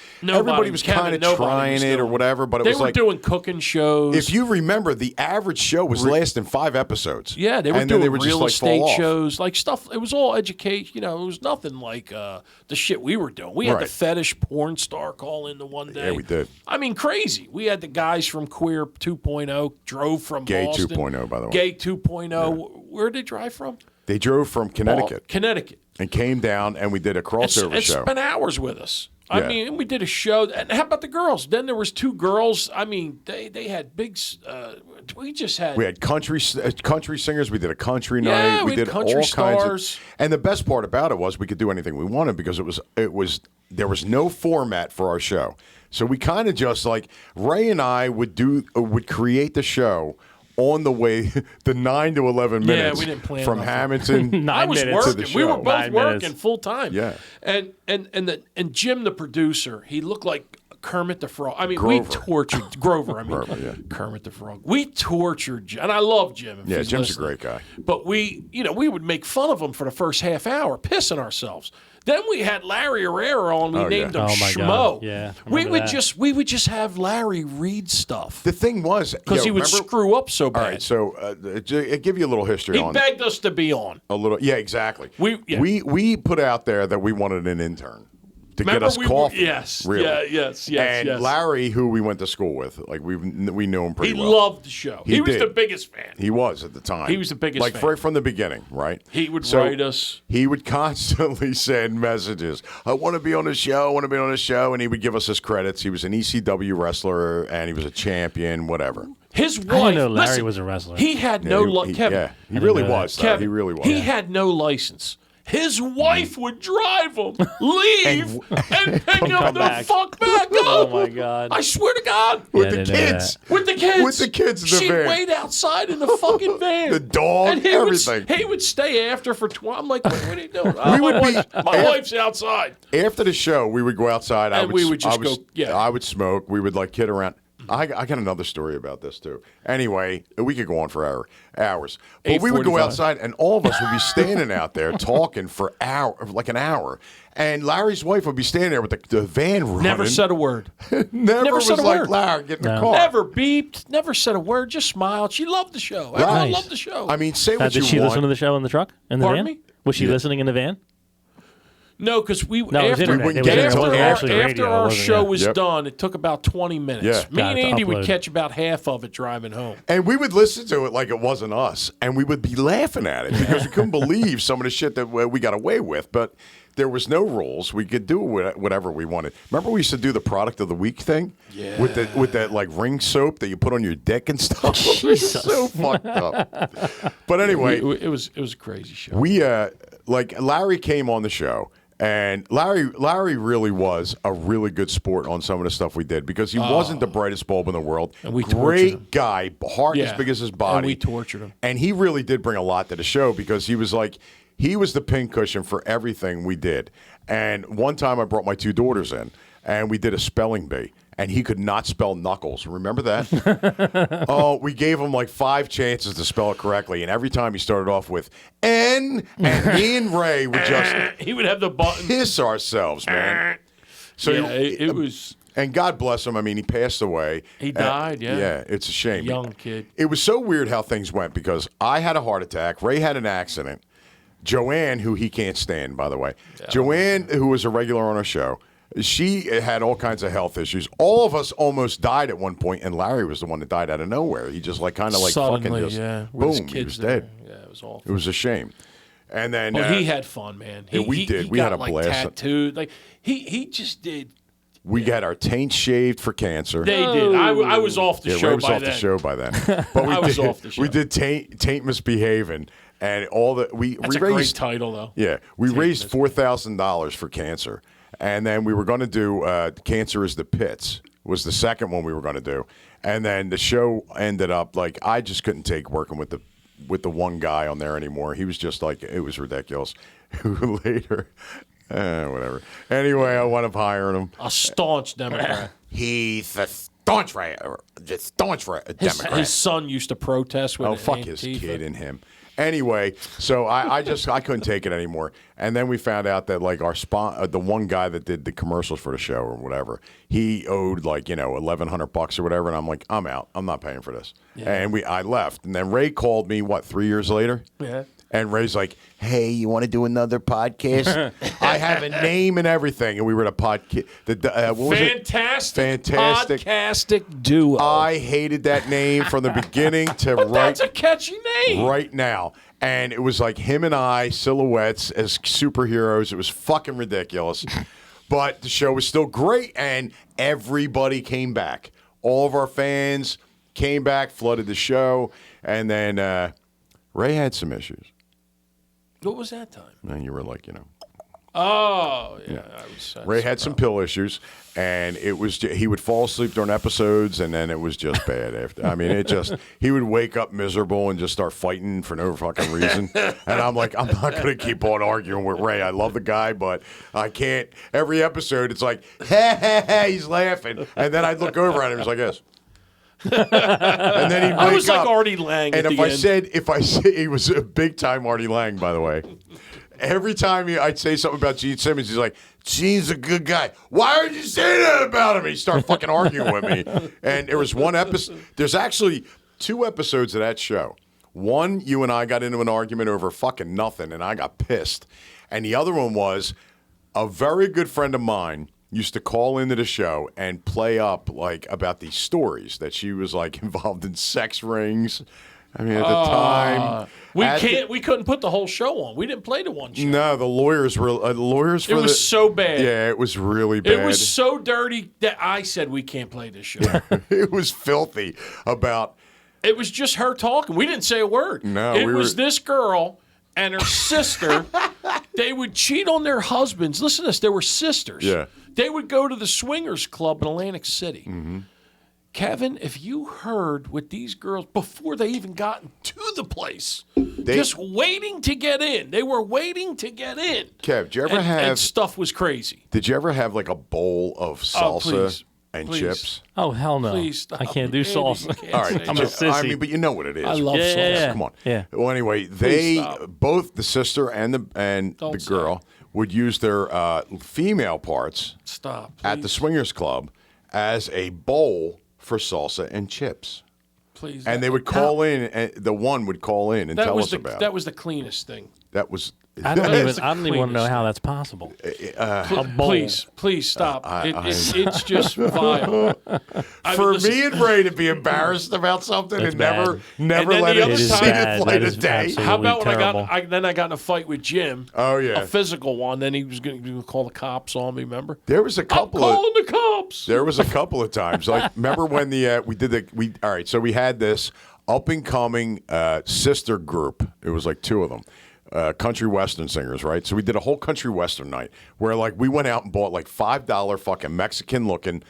kind of trying it or whatever, but it they was were like doing cooking shows. if you remember, the average show was lasting 5 episodes. Yeah, they were and then doing they would real just, fall estate off. shows, like stuff. It was all education. It was nothing like the shit we were doing. We had the Right. fetish porn star call in the one day. Yeah, we did. I mean, crazy. We had the guys from Queer 2.0 drove from Gay Boston. 2.0, by the way. Gay 2.0. Where did they drive from? They drove from Connecticut Connecticut. and came down, and we did a crossover And show. spent hours with us. Yeah. I mean, we did a show. And how about the girls? Then there was 2 girls. I mean, they had big. We just had. We had country singers. We did a country Yeah, night. we had did country all stars. kinds of. And the best part about it was we could do anything we wanted because there was no format for our show. So we kind of just Ray and I would create the show on the way the 9 to 11 minutes we didn't plan from nothing. Hamilton. I was 9 minutes to the working. We were show. both 9 minutes. working full time. Yeah. And Jim, the producer, he looked like Kermit the Frog. I mean, Grover. we tortured Grover. I mean, Grover, yeah. Kermit the Frog. We tortured Jim, and I love Jim. If Yeah, he's Jim's listening. a great guy. But we would make fun of him for the first half hour, pissing ourselves. Then we had Larry Herrera on. We Oh, named yeah. him Oh, my Schmo. God. Yeah, I we remember would that. we would just have Larry read stuff The thing was because he would remember- screw up so bad. All right, so I'll give you a little history he on begged us to be on. a little. Yeah, exactly. Yeah. We put out there that we wanted an intern to Remember get us we coffee. yes, really. yeah, yes, And yes. Larry, who we went to school with, we knew him pretty He well. loved the show. He was did. the biggest fan. He was at the time. He was the biggest fan. right from the beginning, right? He would So write us. He would constantly send messages. I want to be on the show. I want to be on the show, and he would give us his credits. He was an ECW wrestler, and he was a champion, whatever. His wife. didn't know Larry listen, was a wrestler. He had no Kevin. Yeah, he really know that. was. though. Kevin, He really was. He had no license. His wife would drive him, leave, and pick him come the back. fuck back up. Oh, my God. I swear to God. with Yeah, the I didn't know kids. With the kids. With the kids in the She'd van. wait outside in the fucking van. The dog, and he everything. He would stay after for 12. I'm like, what are you doing? Oh, would my wife's outside. After the show, we would go outside. And we would just go, yeah. I would smoke. We would kid around. I got another story about this too. Anyway, we could go on for hours. But we would go 8:45. outside, and all of us would be standing out there talking for an hour. And Larry's wife would be standing there with the van running. Never said a word. Never said was a like, word. Larry, get in the No. car. Never beeped. Never said a word. Just smiled. She loved the show. Everyone Nice. loved the show. I mean, say what Did you she want. listen to the show in the truck? In the Pardon van? me? Was she listening in the van? No, because we No, it was after, internet. wouldn't It was get it internet. It until wasn't after- actually radio. after It our wasn't, show yeah. was Yep. done, it took about 20 minutes. Yeah. Me and Got to Andy would upload. catch about half of it driving home. And we would listen to it like it wasn't us, and we would be laughing at it because we couldn't believe some of the shit that we got away with. But there was no rules; we could do whatever we wanted. Remember, we used to do the product of the week thing, with that ring soap that you put on your dick and stuff. It was so fucked up. But anyway, It was a crazy show. we Larry came on the show. And Larry really was a really good sport on some of the stuff we did because he wasn't the brightest bulb in the world. And we tortured him. Great guy, heart as Yeah. big as his body. And we tortured him. And he really did bring a lot to the show because he was the pincushion for everything we did. And one time I brought my 2 daughters in, and we did a spelling bee. and he could not spell knuckles. Remember that? Oh, we gave him like 5 chances to spell it correctly, and every time he started off with N, and me and Ray would just He would have the button. piss ourselves, man. So Yeah, it was. and God bless him. I mean, he passed away. He died, yeah. Yeah, it's a shame. Young kid. It was so weird how things went because I had a heart attack. Ray had an accident. Joanne, who he can't stand, by the way. Joanne, who was a regular on our show, she had all kinds of health issues. All of us almost died at one point, and Larry was the one that died out of nowhere. He just like kind of like Suddenly, fucking just yeah, with his boom, he kids was there. dead. Yeah, it was awful. It was a shame. And then But he had fun, man. yeah, we did. He We got, had a like, blast. Tattooed. Like he just did. we got our taint shaved for cancer. They did. I was off the Yeah, show Ray was by off then. the show by then. But we I was did, off the show. We did taint misbehaving, and all the That's we a great raised title, though. yeah we Taint raised $4,000 for cancer, and then we were going to do Cancer is the Pits was the second one we were going to do, and then the show ended up like I just couldn't take working with the one guy on there anymore. He was just like it was ridiculous. Later. Whatever. Anyway, I wound up hiring him. A staunch Democrat. He's a staunch Democrat. His son used to protest with Oh, fuck his Antifa. kid and him. Anyway, so I couldn't take it anymore. And then we found out that like our the one guy that did the commercials for the show or whatever, he owed like, $1,100 or whatever. And I'm like, I'm out. I'm not paying for this. Yeah. And I left. And then Ray called me, 3 years later? Yeah. And Ray's like, hey, you want to do another podcast? I have a name and everything. And we were at a podcast. What was it? Fantastic. Podcastic duo. I hated that name from the beginning to but right. that's a catchy name. Right now. And it was like him and I, silhouettes as superheroes. It was fucking ridiculous. But the show was still great, and everybody came back. All of our fans came back, flooded the show, and then Ray had some issues. What was that time? And you were like, Oh, yeah. I was, Ray had some pill issues, and it was he would fall asleep during episodes, and then it was just bad after. I mean, he would wake up miserable and just start fighting for no fucking reason. And I'm like, I'm not going to keep on arguing with Ray. I love the guy, but I can't. Every episode, it's like, he's laughing, and then I'd look over at him, he's like this. And then he'd wake I was like up. Artie Lang And at if the I end. said he was a big time Artie Lang, by the way. Every time I'd say something about Gene Simmons, he's like, Gene's a good guy. Why would you say that about him? He started fucking arguing with me. And there was one episode. There's actually 2 episodes of that show. One, you and I got into an argument over fucking nothing, and I got pissed. And the other one was a very good friend of mine used to call into the show and play up like about these stories that she was like involved in sex rings. I mean, at the time, We couldn't put the whole show on. We didn't play the one show. no, the lawyers were lawyers. For It was so bad. Yeah, it was really bad. It was so dirty that I said we can't play this show. It was filthy. About It was just her talking. We didn't say a word. No, it we was were- this girl and her sister. They would cheat on their husbands. Listen to this. They were sisters. Yeah. They would go to the swingers club in Atlantic City. Mm-hmm. Kevin, if you heard what these girls, before they even got to the place, just waiting to get in. They were waiting to get in. Kev, did you ever and have? stuff was crazy. Did you ever have like a bowl of salsa please. and Please. chips? Oh, hell no. Please stop. I can't do Andy, salsa. you can't All say right, I'm a that. sissy. I mean, but you know what it is. I love Yeah, salsa. yeah, yeah. Come on. Yeah. Well, anyway, stop. both the sister and the Don't say girl would use their female parts Stop. at the please. swingers club as a bowl for salsa and chips. Please. And they would call in, and the one would call in and that tell was us the about that it. was the cleanest thing. That was. I don't That's the even want to know cleanest how that's possible. Pl- bowl. please stop. It's just vile. For me and Ray to be embarrassed about something It's and bad. never And then let the it other see time- the Bad. light That of is day. absolutely How about when terrible. I got in a fight with Jim? Oh, yeah. A physical one. Then he was going to call the cops on me. Remember? There was a I'm couple of calling the cops. There was a couple of times. Like, remember when all right, so we had this up and coming sister group. It was like 2 of them. Country western singers, right? So we did a whole country western night where like we went out and bought like $5 fucking Mexican looking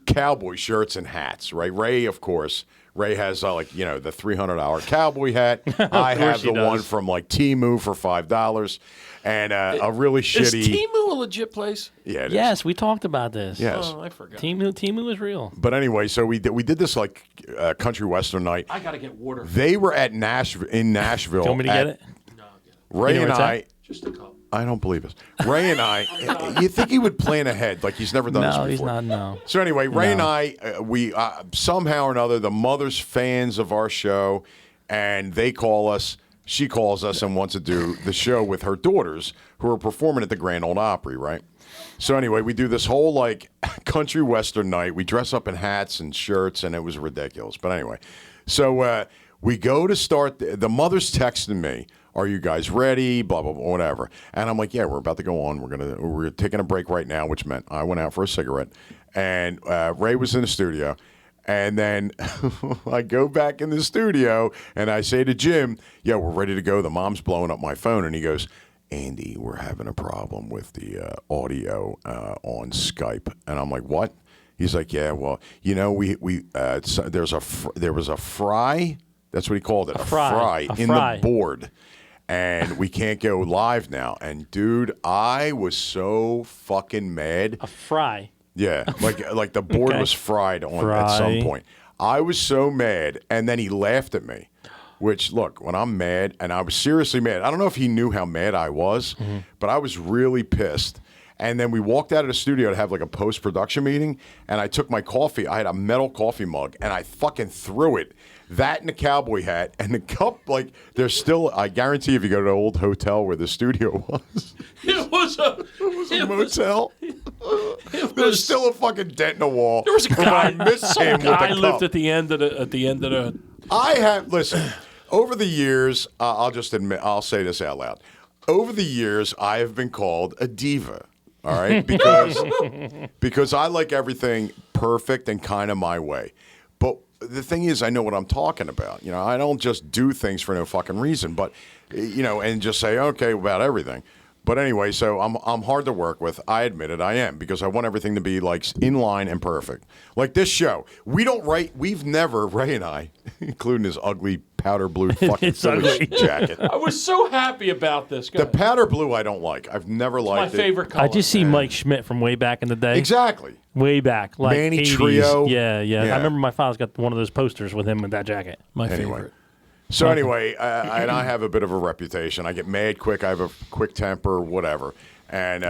cowboy shirts and hats, right? Ray, of course. Ray has the $300 cowboy hat. I have the one from like Temu for $5, and a really shitty. Is Temu a legit place? Yeah, it is. Yes, we talked about this. Yes. Oh, I forgot. Timu is real. But anyway, so we did this like country western night. I gotta get water. They were at Nashville. Do you want me to get it? No, I'll get it. Ray You know and where it's I. at? Just a cup. I don't believe this. Ray and I. You think he would plan ahead like he's never done this No, before? he's not. No. So anyway, Ray and No. I, we somehow or another, the mother's fans of our show, and they call us. She calls us and wants to do the show with her daughters, who are performing at the Grand Ole Opry, right? So anyway, we do this whole like country western night. We dress up in hats and shirts, and it was ridiculous. But anyway, so we go to start. The mother's texting me. Are you guys ready? Blah, blah, blah, whatever. And I'm like, yeah, we're about to go on. We're taking a break right now, which meant I went out for a cigarette. And Ray was in the studio. And then I go back in the studio and I say to Jim, yeah, we're ready to go. The mom's blowing up my phone. And he goes, Andy, we're having a problem with the audio on Skype. And I'm like, what? He's like, yeah, well, there was a fry. That's what he called it. A fry in the board. And we can't go live now. And dude, I was so fucking mad. A fry. Yeah, like the board Okay. was fried at some point. I was so mad, and then he laughed at me. Which, look, when I'm mad, and I was seriously mad. I don't know if he knew how mad I was, but I was really pissed. And then we walked out of the studio to have like a post-production meeting, and I took my coffee. I had a metal coffee mug, and I fucking threw it. That and the cowboy hat and the cup, like, there's still, I guarantee if you go to the old hotel where the studio was, It was a motel, there's still a fucking dent in the wall. There was a guy. I miss Some him with guy the lived cup. at the end of the. I have, listen, over the years, I'll just admit, I'll say this out loud. Over the years, I have been called a diva, all right? Because I like everything perfect and kind of my way. But the thing is, I know what I'm talking about. You know, I don't just do things for no fucking reason, but, and just say, okay, about everything. But anyway, so I'm hard to work with. I admit it, I am, because I want everything to be like in line and perfect. Like this show, we've never, Ray and I, including his ugly powder blue fucking Philly jacket. I was so happy about this. Go The ahead. powder blue I don't like. I've never My liked it. favorite color. I just see Mike Schmidt from way back in the day. Exactly. Way back, like Manny 80s. Trio. Yeah. Yeah. I remember my father's got one of those posters with him with that jacket. My Anyway. favorite. So anyway, and I have a bit of a reputation. I get mad quick. I have a quick temper, whatever. And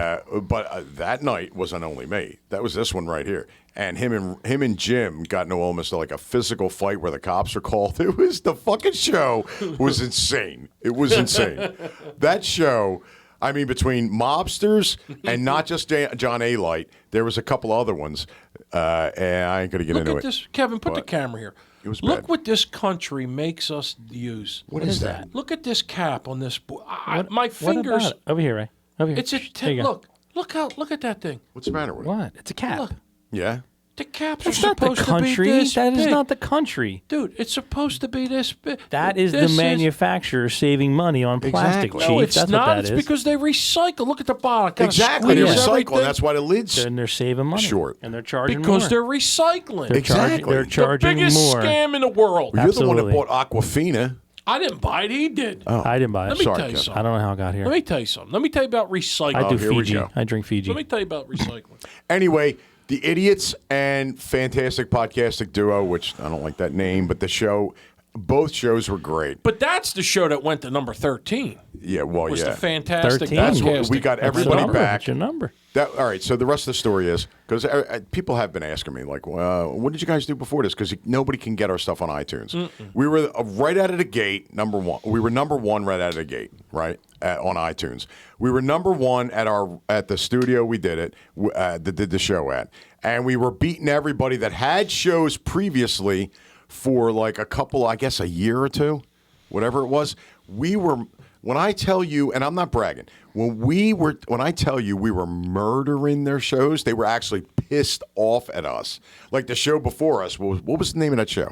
but that night wasn't only me. That was this one right here. And him and Jim got into almost like a physical fight where the cops were called. It was the fucking show was insane. It was insane. That show. I mean, between mobsters and not just John A. Light, there was a couple other ones. And I ain't gonna get Look into at it. this, Kevin. Put the But camera here. it was Look bad. what this country makes us use. What is that? Look at this cap on this. My What fingers. about it? Over here, Ray. Over here. It's a There you go. look at that thing. What's the matter with it? What? It's a cap. Look. Yeah. The caps That's are not the supposed to country. be this That is big. not the country. Dude, it's supposed to be this big. That is This the manufacturer saving money on plastic, Exactly. Chief. No, it's That's not. what that it's is. because they recycle. Look at the bottom. Gotta Exactly. They squeeze recycle, everything. and that's why the lids. And they're saving money. Short. And they're charging Because more. they're recycling. They're Exactly. They're The charging the biggest more. scam in the world. You're the one that Absolutely. bought Aquafina. I didn't buy it. He did. I didn't buy it. Let me Sorry, tell you Kevin. something. I don't know how it got here. Let me tell you something. Let me tell you about recycling. I do here we Fiji. go. I drink Fiji. Let me tell you about recycling. Anyway, the Idiots and Fantastic Podcastic Duo, which I don't like that name, but the show, both shows were great. But that's the show that went to number 13. Yeah, well, Was yeah. the Fantastic 13. That's what Podcastic. we got That's everybody your number. back. That's your number. All right, so the rest of the story is, because people have been asking me, like, what did you guys do before this? Because nobody can get our stuff on iTunes. We were right out of the gate, number one. We were number one right out of the gate, right, on iTunes. We were number one at the studio we did it, that did the show at. And we were beating everybody that had shows previously for like a couple, I guess a year or two, whatever it was. We were... When I tell you, and I'm not bragging, when I tell you we were murdering their shows, they were actually pissed off at us. Like the show before us, what was the name of that show?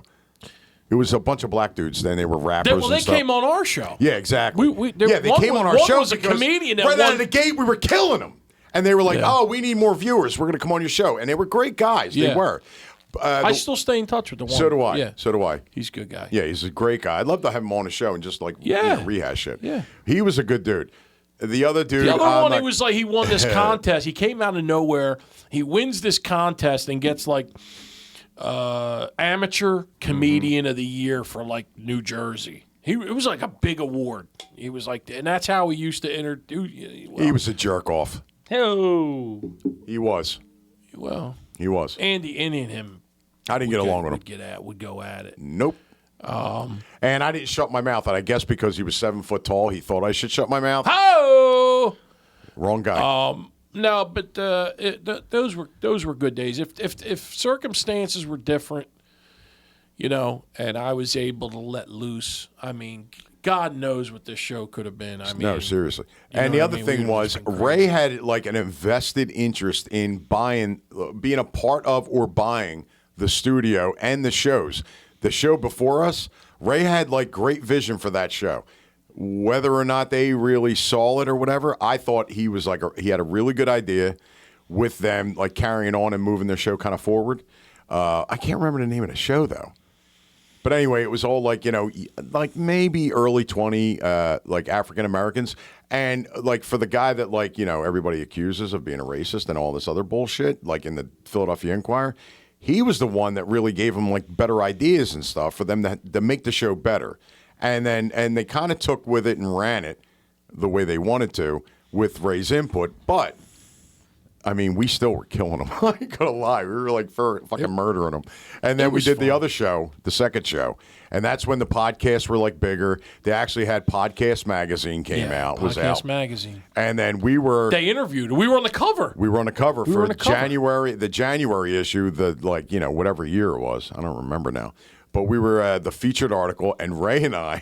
It was a bunch of black dudes. Then they were rappers. Well, they and stuff. came on our show. Yeah, exactly. They came on our one show was a because comedian that right out won- of the gate we were killing them. And they were like, Yeah. "Oh, we need more viewers. We're going to come on your show." And they were great guys. They Yeah. were. I still stay in touch with the one. So do I. Yeah. So do I. He's a good guy. Yeah, he's a great guy. I'd love to have him on the show and just like rehash it. Yeah. He was a good dude. The other dude, The other I'm one, not- he was like, he won this contest. He came out of nowhere. He wins this contest and gets like amateur comedian of the year for like New Jersey. It was like a big award. He was like, and that's how he used to introduce. he was a jerk off. Oh, He was. Well, He was. Andy and him I didn't get along with him. would go at it. Nope. And I didn't shut my mouth. And I guess because he was 7 foot tall, he thought I should shut my mouth. Oh Wrong guy. no, but those were good days. If circumstances were different, and I was able to let loose, I mean, God knows what this show could have been. I mean, No, seriously. you And know the what I other mean? thing We'd have was, just been Ray had like an invested interest in being a part of or buying the studio and the shows. The show before us, Ray had like great vision for that show. Whether or not they really saw it or whatever, I thought he was like he had a really good idea with them, like carrying on and moving their show kind of forward. I can't remember the name of the show though. But anyway, it was all like, like maybe early 20, like African Americans. And like for the guy that like, everybody accuses of being a racist and all this other bullshit, like in the Philadelphia Inquirer, he was the one that really gave them like better ideas and stuff for them to make the show better. And they kind of took with it and ran it the way they wanted to with Ray's input. But I mean, we still were killing them. I ain't gonna lie. We were like fucking murdering them. And then we did the other show, the second show. And that's when the podcasts were like bigger. They actually had Podcast Magazine came out, was out. Podcast Magazine. And then we were They interviewed. We were on the cover. on the cover were for on the cover. the January issue, whatever year it was. I don't remember now. But we were the featured article, and Ray and I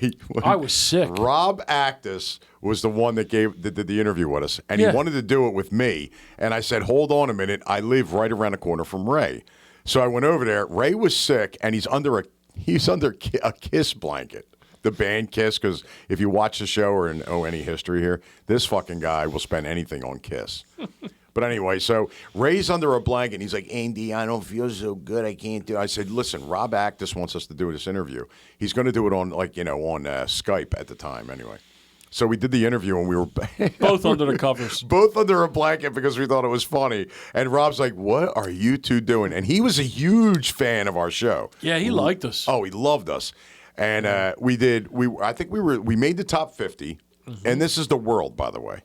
was sick. Rob Actus was the one that did the interview with us, and Yeah. he wanted to do it with me. And I said, "Hold on a minute, I live right around the corner from Ray." So I went over there. Ray was sick, and he's under a Kiss blanket, the band Kiss. Because if you watch the show or know any history here, this fucking guy will spend anything on Kiss. But anyway, so Ray's under a blanket, and he's like, "Andy, I don't feel so good. I can't do it." I said, "Listen, Rob Actus wants us to do this interview. He's going to do it on, on Skype at the time anyway." So we did the interview, and we were Both under the covers. both under a blanket because we thought it was funny. And Rob's like, "What are you two doing?" And he was a huge fan of our show. Yeah, he liked us. Oh, he loved us. And we made the top 50. And this is the world, by the way.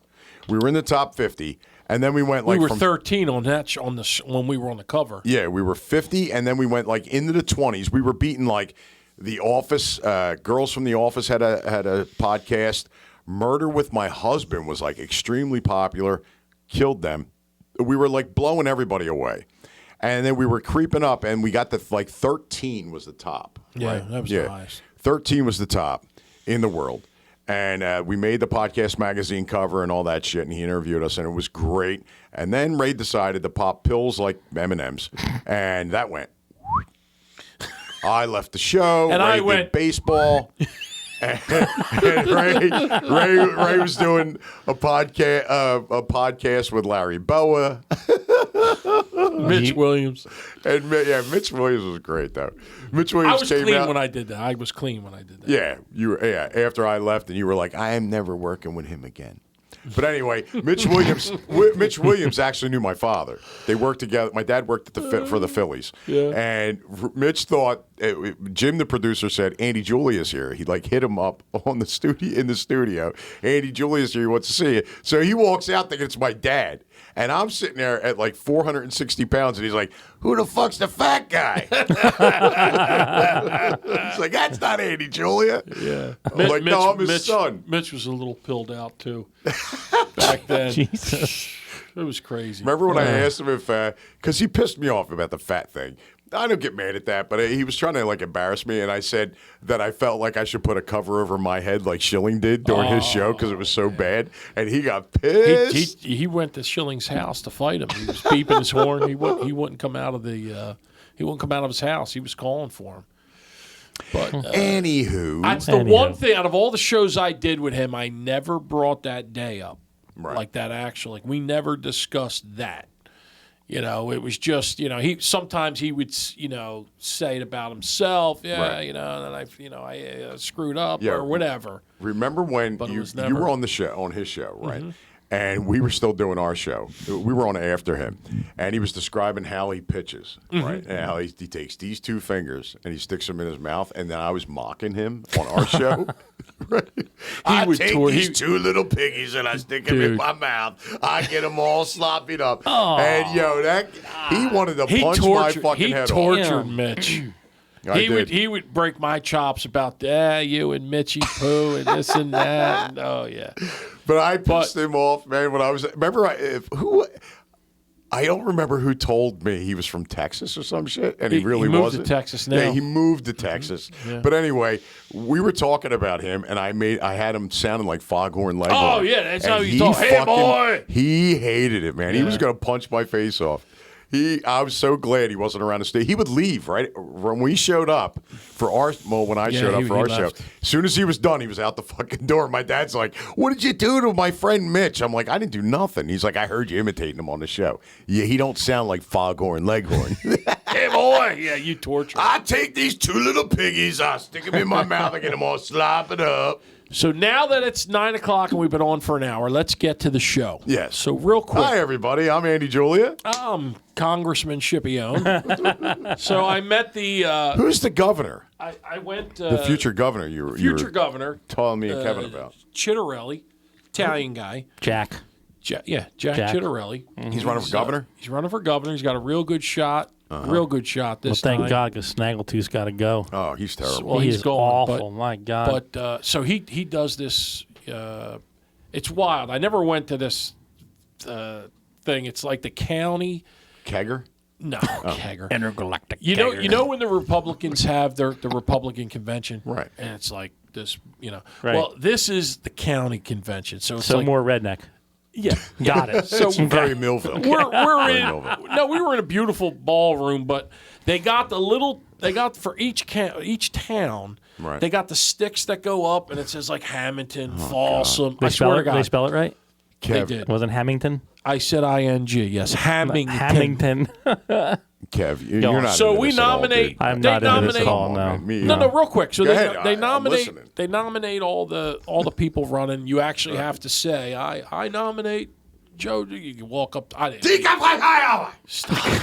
We were in the top 50. And then we went like we were from 13 on that when we were on the cover. Yeah, we were 50, and then we went like into the 20s. We were beating like The Office. Girls from The Office had a podcast. Murder with My Husband was like extremely popular. Killed them. We were like blowing everybody away, and then we were creeping up, and we got to like 13 was the top. Yeah, right? that was the highest. 13 was the top in the world. And we made the Podcast Magazine cover and all that shit, and he interviewed us, and it was great. And then Ray decided to pop pills like M&Ms, and that went. I left the show. And Ray I did went baseball. And Ray was doing a podcast with Larry Boa. Mitch Williams. And Mitch Williams was great though. Mitch I Williams was came clean out. when I did that. I was clean when I did that. Yeah, you were. Yeah, after I left, and you were like, "I am never working with him again." But anyway, Mitch Williams actually knew my father. They worked together. My dad worked for the Phillies. Yeah. And Mitch thought Jim, the producer, said Andy Julia's here. He like hit him up in the studio. Andy Julia's here. He wants to see you. So he walks out thinking it's my dad. And I'm sitting there at like 460 pounds, and he's like, "Who the fuck's the fat guy?" He's like, "That's not Andy Julia." Yeah. I'm like, "No, I'm his son." Mitch was a little pilled out, too, back then. Jesus. It was crazy. Remember when I asked him if, because he pissed me off about the fat thing. I don't get mad at that, but he was trying to like embarrass me, and I said that I felt like I should put a cover over my head like Schilling did during his show because it was so bad, and he got pissed. He went to Schilling's house to fight him. He was beeping his horn. He wouldn't come out of he wouldn't come out of his house. He was calling for him. But Anywho, that's the one thing out of all the shows I did with him, I never brought that day up. Right. like that. Actually, we never discussed that. You know, it was just, you know, sometimes he would, you know, say it about himself. Yeah, Right. you know, and I screwed up Yeah. or whatever. Remember when But it you was you never- were on the show, on his show, right? And we were still doing our show. We were on after him, and he was describing how he pitches, right? And how he takes these two fingers and he sticks them in his mouth. And then I was mocking him on our show. Right? I would take tour- these he- two little piggies and I stick them in Dude. my mouth. I get them all sloppied up. And that he wanted to punch my fucking head off. tortured Mitch. I He would did. he would break my chops about you and Mitchy Poo and this and that. And, oh yeah. But I pissed him off, man. When I was I don't remember who told me he was from Texas or some shit, and he really moved to wasn't. Texas Yeah, now. he moved to Texas. But anyway, we were talking about him, and I had him sounding like Foghorn Leghorn. Oh, yeah, that's And how you he talk. Hey, boy! He hated it, man. He was gonna punch my face off. I was so glad he wasn't around to stay. He would leave right when we showed up for when I showed up he for our show. left. As soon as he was done, he was out the fucking door. My dad's like, "What did you do to my friend Mitch?" I'm like, "I didn't do nothing." He's like, "I heard you imitating him on the show." Yeah, he don't sound like Foghorn Leghorn. Hey boy. Yeah, you tortured. I take these two little piggies, I stick them in my mouth, I get them all slopping up. So now that it's 9:00 and we've been on for an hour, let's get to the show. Yes. So real quick. Hi, everybody. I'm Andy Julia. Congressman Scipione. So I met the Who's the governor? I went The future governor you future were governor telling me and Kevin about. Chittarelli, Italian guy. Jack. Jack Jack. Chittarelli. He's running for governor? He's running for governor. He's got a real good shot. Real good shot Well, this thank time. God, because Snaggletooth's got to go. Oh, he's terrible. Well, he he's is gone, awful. My God. But so he does this. It's wild. I never went to this thing. It's like the county. Kegger? No, Oh. Kegger. Intergalactic. You know when the Republicans have the Republican convention, Right. And it's like this, Right. Well, this is the county convention, so it's So like more redneck. yeah. Got it. So Very Millville. we're Very in Millville. no, we were in a beautiful ballroom, but they got for each town. Right. They got the sticks that go up, and it says like Hamilton, Folsom. I They swear spell to it. God, They spell it right. they Kev, did. Wasn't Hamilton? I said ing. Yes, Hamilton. Hamilton. Kev, you're Go on. not So into we this at all, nominate. dude. I'm they not into this nominate. at all. Come No. on, man. Me No, either. real quick. So Go they, ahead. they I'm nominate. listening. They nominate all the people running. You actually have to say, I nominate Joe. You can walk up. I didn't.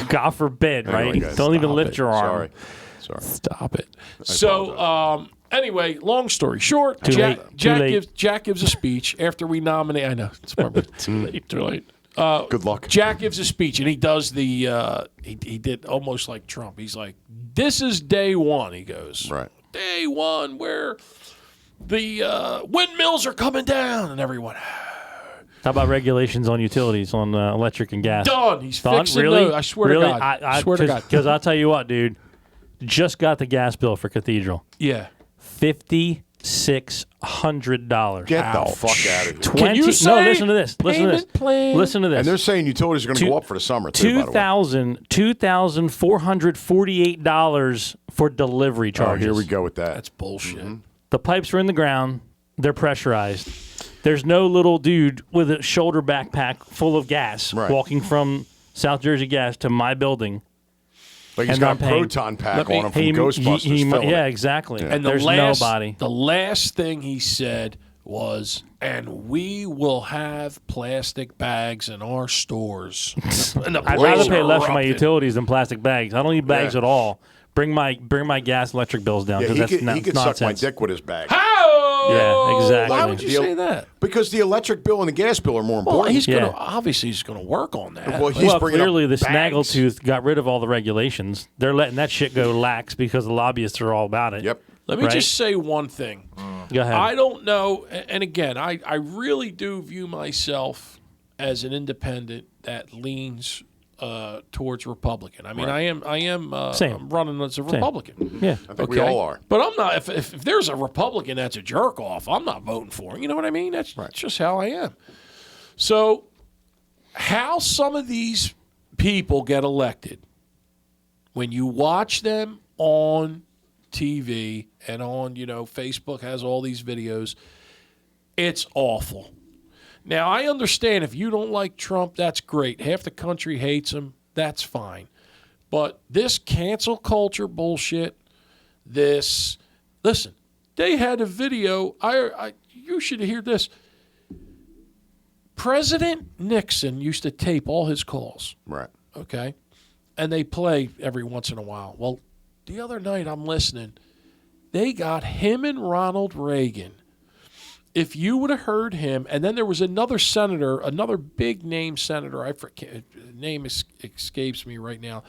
God forbid, Anyway, right? guys, Don't even stop lift it. your arm. Sorry. Stop it. So, anyway, long story short, Too Jack, late. Too Jack late. gives Jack gives a speech after we nominate. I know it's probably too late. Too late. Good luck. Jack gives a speech and he does the he did almost like Trump. He's like, "This is day one." He goes, Right. Day one where the windmills are coming down and everyone How about regulations on utilities, on electric and gas? done. He's Done? fixing Really? those. I swear really? to God. I swear to God. Because I'll tell you what, dude. Just got the gas bill for Cathedral. Yeah. $5,600. Get the Ouch. fuck out of here. Can you No, say listen to this. Listen to this. payment plan? Listen to this. And they're saying utilities are going to go up for the summer, too, by the way. $2,448 for delivery Oh, charges. here we go with that. That's bullshit. The pipes are in the ground. They're pressurized. There's no little dude with a shoulder backpack full of gas Right. walking from South Jersey Gas to my building. Like he's and got a I'm paying- proton pack me- on him from He- Ghostbusters. he- filling yeah, it. exactly. And There's nobody. The last thing he said was, "And we will have plastic bags in our stores." And the I'd place rather pay less for my erupted. utilities than plastic bags. I don't need bags Yeah. at all. Bring my gas and electric bills down Yeah, because he that's could suck my nonsense. dick with his bag. How? Yeah, exactly. Why would you The- say that? Because the electric bill and the gas bill are more Well, important. he's Yeah. gonna obviously he's gonna work on that. Well, he's Well, bringing up clearly the bags. Snaggletooth got rid of all the regulations. They're letting that shit go lax because the lobbyists are all about it. Yep. Let me right? just say one thing. Go ahead. I don't know, and again, I really do view myself as an independent that leans towards Republican. I mean, I am Same. I'm running as a Republican. yeah. I think we all are. But I'm not. If there's a Republican that's a jerk off, I'm not voting for him. You know what I mean? That's just how I am. So, how some of these people get elected, when you watch them on TV and on Facebook has all these videos, it's awful. Now, I understand if you don't like Trump, that's great. Half the country hates him. That's fine. But this cancel culture bullshit, listen, they had a video. You should hear this. President Nixon used to tape all his calls. Right. Okay? And they play every once in a while. Well, the other night I'm listening. They got him and Ronald Reagan. If you would have heard him, and then there was another senator, another big name senator, I forget, name escapes me right now.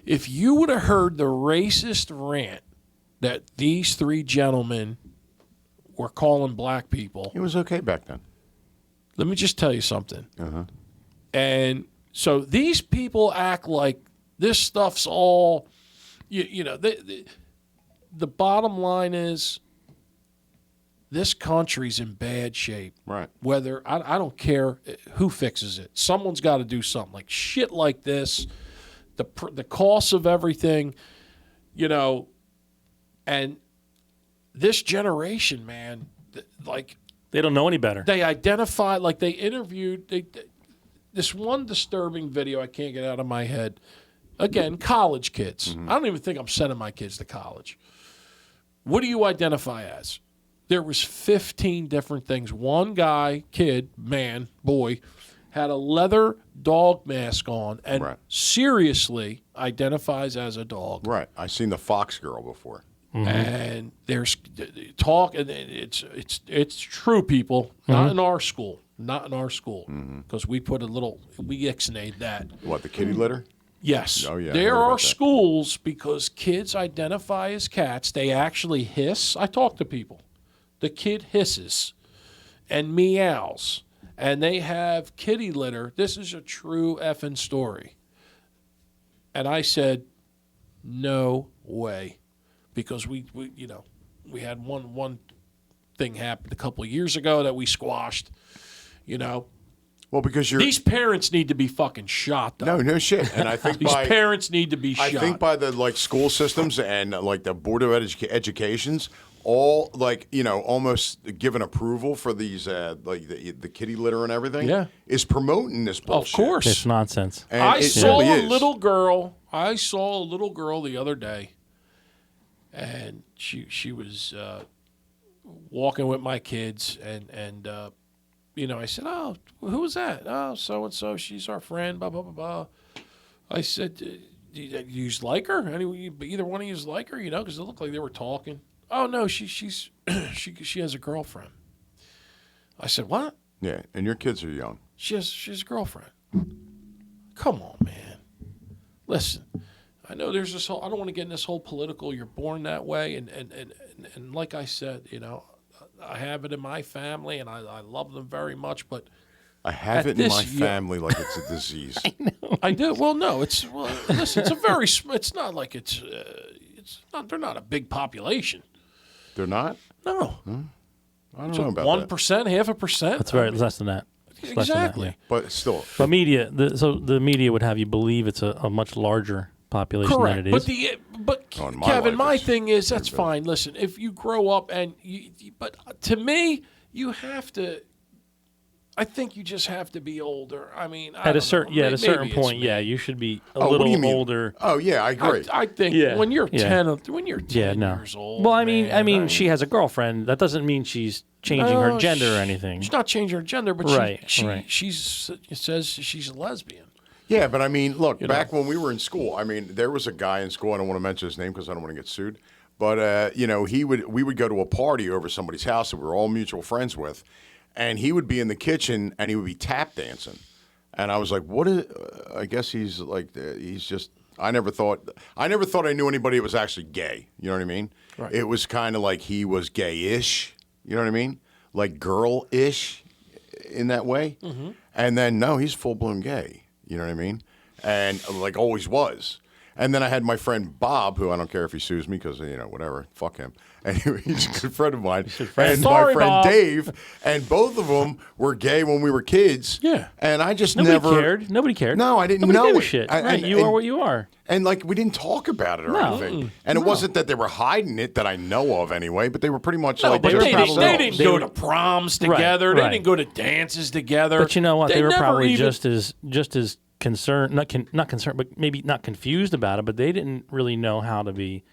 If you would have heard the racist rant that these three gentlemen were calling black people, It was okay back then. let me just tell you something. And so these people act like this stuff's all, the bottom line is this country's in bad shape. Right. Whether, I don't care who fixes it. Someone's got to do something. Like shit like this, the cost of everything, and this generation, man, like, They don't know any better. they identified, like they interviewed this one disturbing video I can't get out of my head. Again, college kids. I don't even think I'm sending my kids to college. What do you identify as? There was 15 different things. One guy, kid, man, boy, had a leather dog mask on and Right. seriously identifies as a dog. Right. I seen the Fox girl before. And there's talk, and it's true, people. Not in our school, because we ixnayed that. What, the kitty litter? Yes, Oh, yeah, I there heard are about that. schools because kids identify as cats. They actually hiss. I talk to people. The kid hisses and meows, and they have kitty litter. This is a true effing story. And I said, no way. Because we had one thing happen a couple of years ago that we squashed. Well, because you're These parents need to be fucking shot. Though. no shit, and I think These parents need to be I shot. think by the school systems and the board of educations, all almost given approval for these the kitty litter and everything. Yeah. Is promoting this bullshit. Of course. It's nonsense. And I it saw really a is. little girl. I saw a little girl the other day, and she was walking with my kids, and I said, "Oh, who was that? Oh, so and so. She's our friend." Blah blah blah blah. I said, "Do you like her? Either one of you like her? Because it looked like they were talking." Oh no, she's she has a girlfriend. I said, "What?" Yeah, and your kids are young. She has a girlfriend. Come on, man. Listen, I know there's this whole. I don't want to get in this whole political. You're born that way, and like I said, I have it in my family, and I love them very much. But I have At it in this my year- family like it's a disease. I do. Well, no, listen, it's a very. It's not like it's not. They're not a big population. They're not? No, I don't know about 1%, that. 0.5%. It's very less than that. It's less than that, Exactly. yeah. But still, But media, the media would have you believe it's a much larger population Correct, than it is. Oh, in my Kevin, life, my it's thing is that's fine. Listen, if you grow up and but to me, you have to. I think you just have to be older. I mean, at a certain know, at a certain maybe it's point, me. yeah, you should be a what do little you mean? older. Oh yeah, I agree. I think Yeah, when you're yeah. 10, when you're 10 Yeah, no. years old. Well, I man, mean, she has a girlfriend. That doesn't mean she's changing her No, gender or anything. She's not changing her gender, but Right, she right. it says she's a lesbian. Yeah, but I mean, look, You back know. when we were in school, I mean, there was a guy in school. I don't want to mention his name because I don't want to get sued. But we would go to a party over somebody's house that we were all mutual friends with, and he would be in the kitchen and he would be tap dancing, and I was like, "What is?" I guess he's like, he's just. I never thought I knew anybody that was actually gay. You know what I mean? Right. It was kind of like he was gay-ish. You know what I mean? Like girl-ish in that way. Mm-hmm. And then no, he's full-blown gay. You know what I mean? And like always was. And then I had my friend Bob, who I don't care if he sues me because, whatever, fuck him. Anyway, he's a good friend of mine. And Sorry, my friend Bob. Dave, and both of them were gay when we were kids. Yeah. And I just Nobody never cared. Nobody cared. No, I didn't Nobody know gave a it. shit. I- Right, and- you are and- what you are. And we didn't talk about it or No. anything. And it wasn't that they were hiding it that I know of anyway, but they were pretty much No, like but just they themselves. didn't They go were- to proms Right, together. right. They didn't go to dances together. But you know what? They were never probably even- just as concerned, not concerned, but maybe not confused about it. But they didn't really know how to be,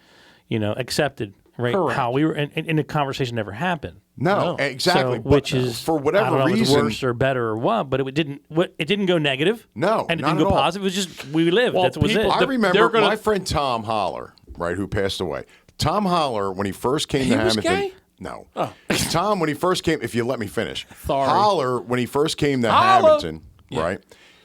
accepted. Right? Correct. How we were, and the conversation never happened. No, exactly. So, But which is for whatever I don't know if it's reason. worse or better or what, but it didn't go negative. No, and it not didn't go at all. positive. It was just we lived. Well, That's what was people- it. I they're remember gonna- my friend Tom Holler, right, who passed away. Tom Holler, when he first came He to was Hamilton. gay? No. Tom, when he first came, if you let me finish. Sorry. Holler, when he first came to Holla. Hamilton, right,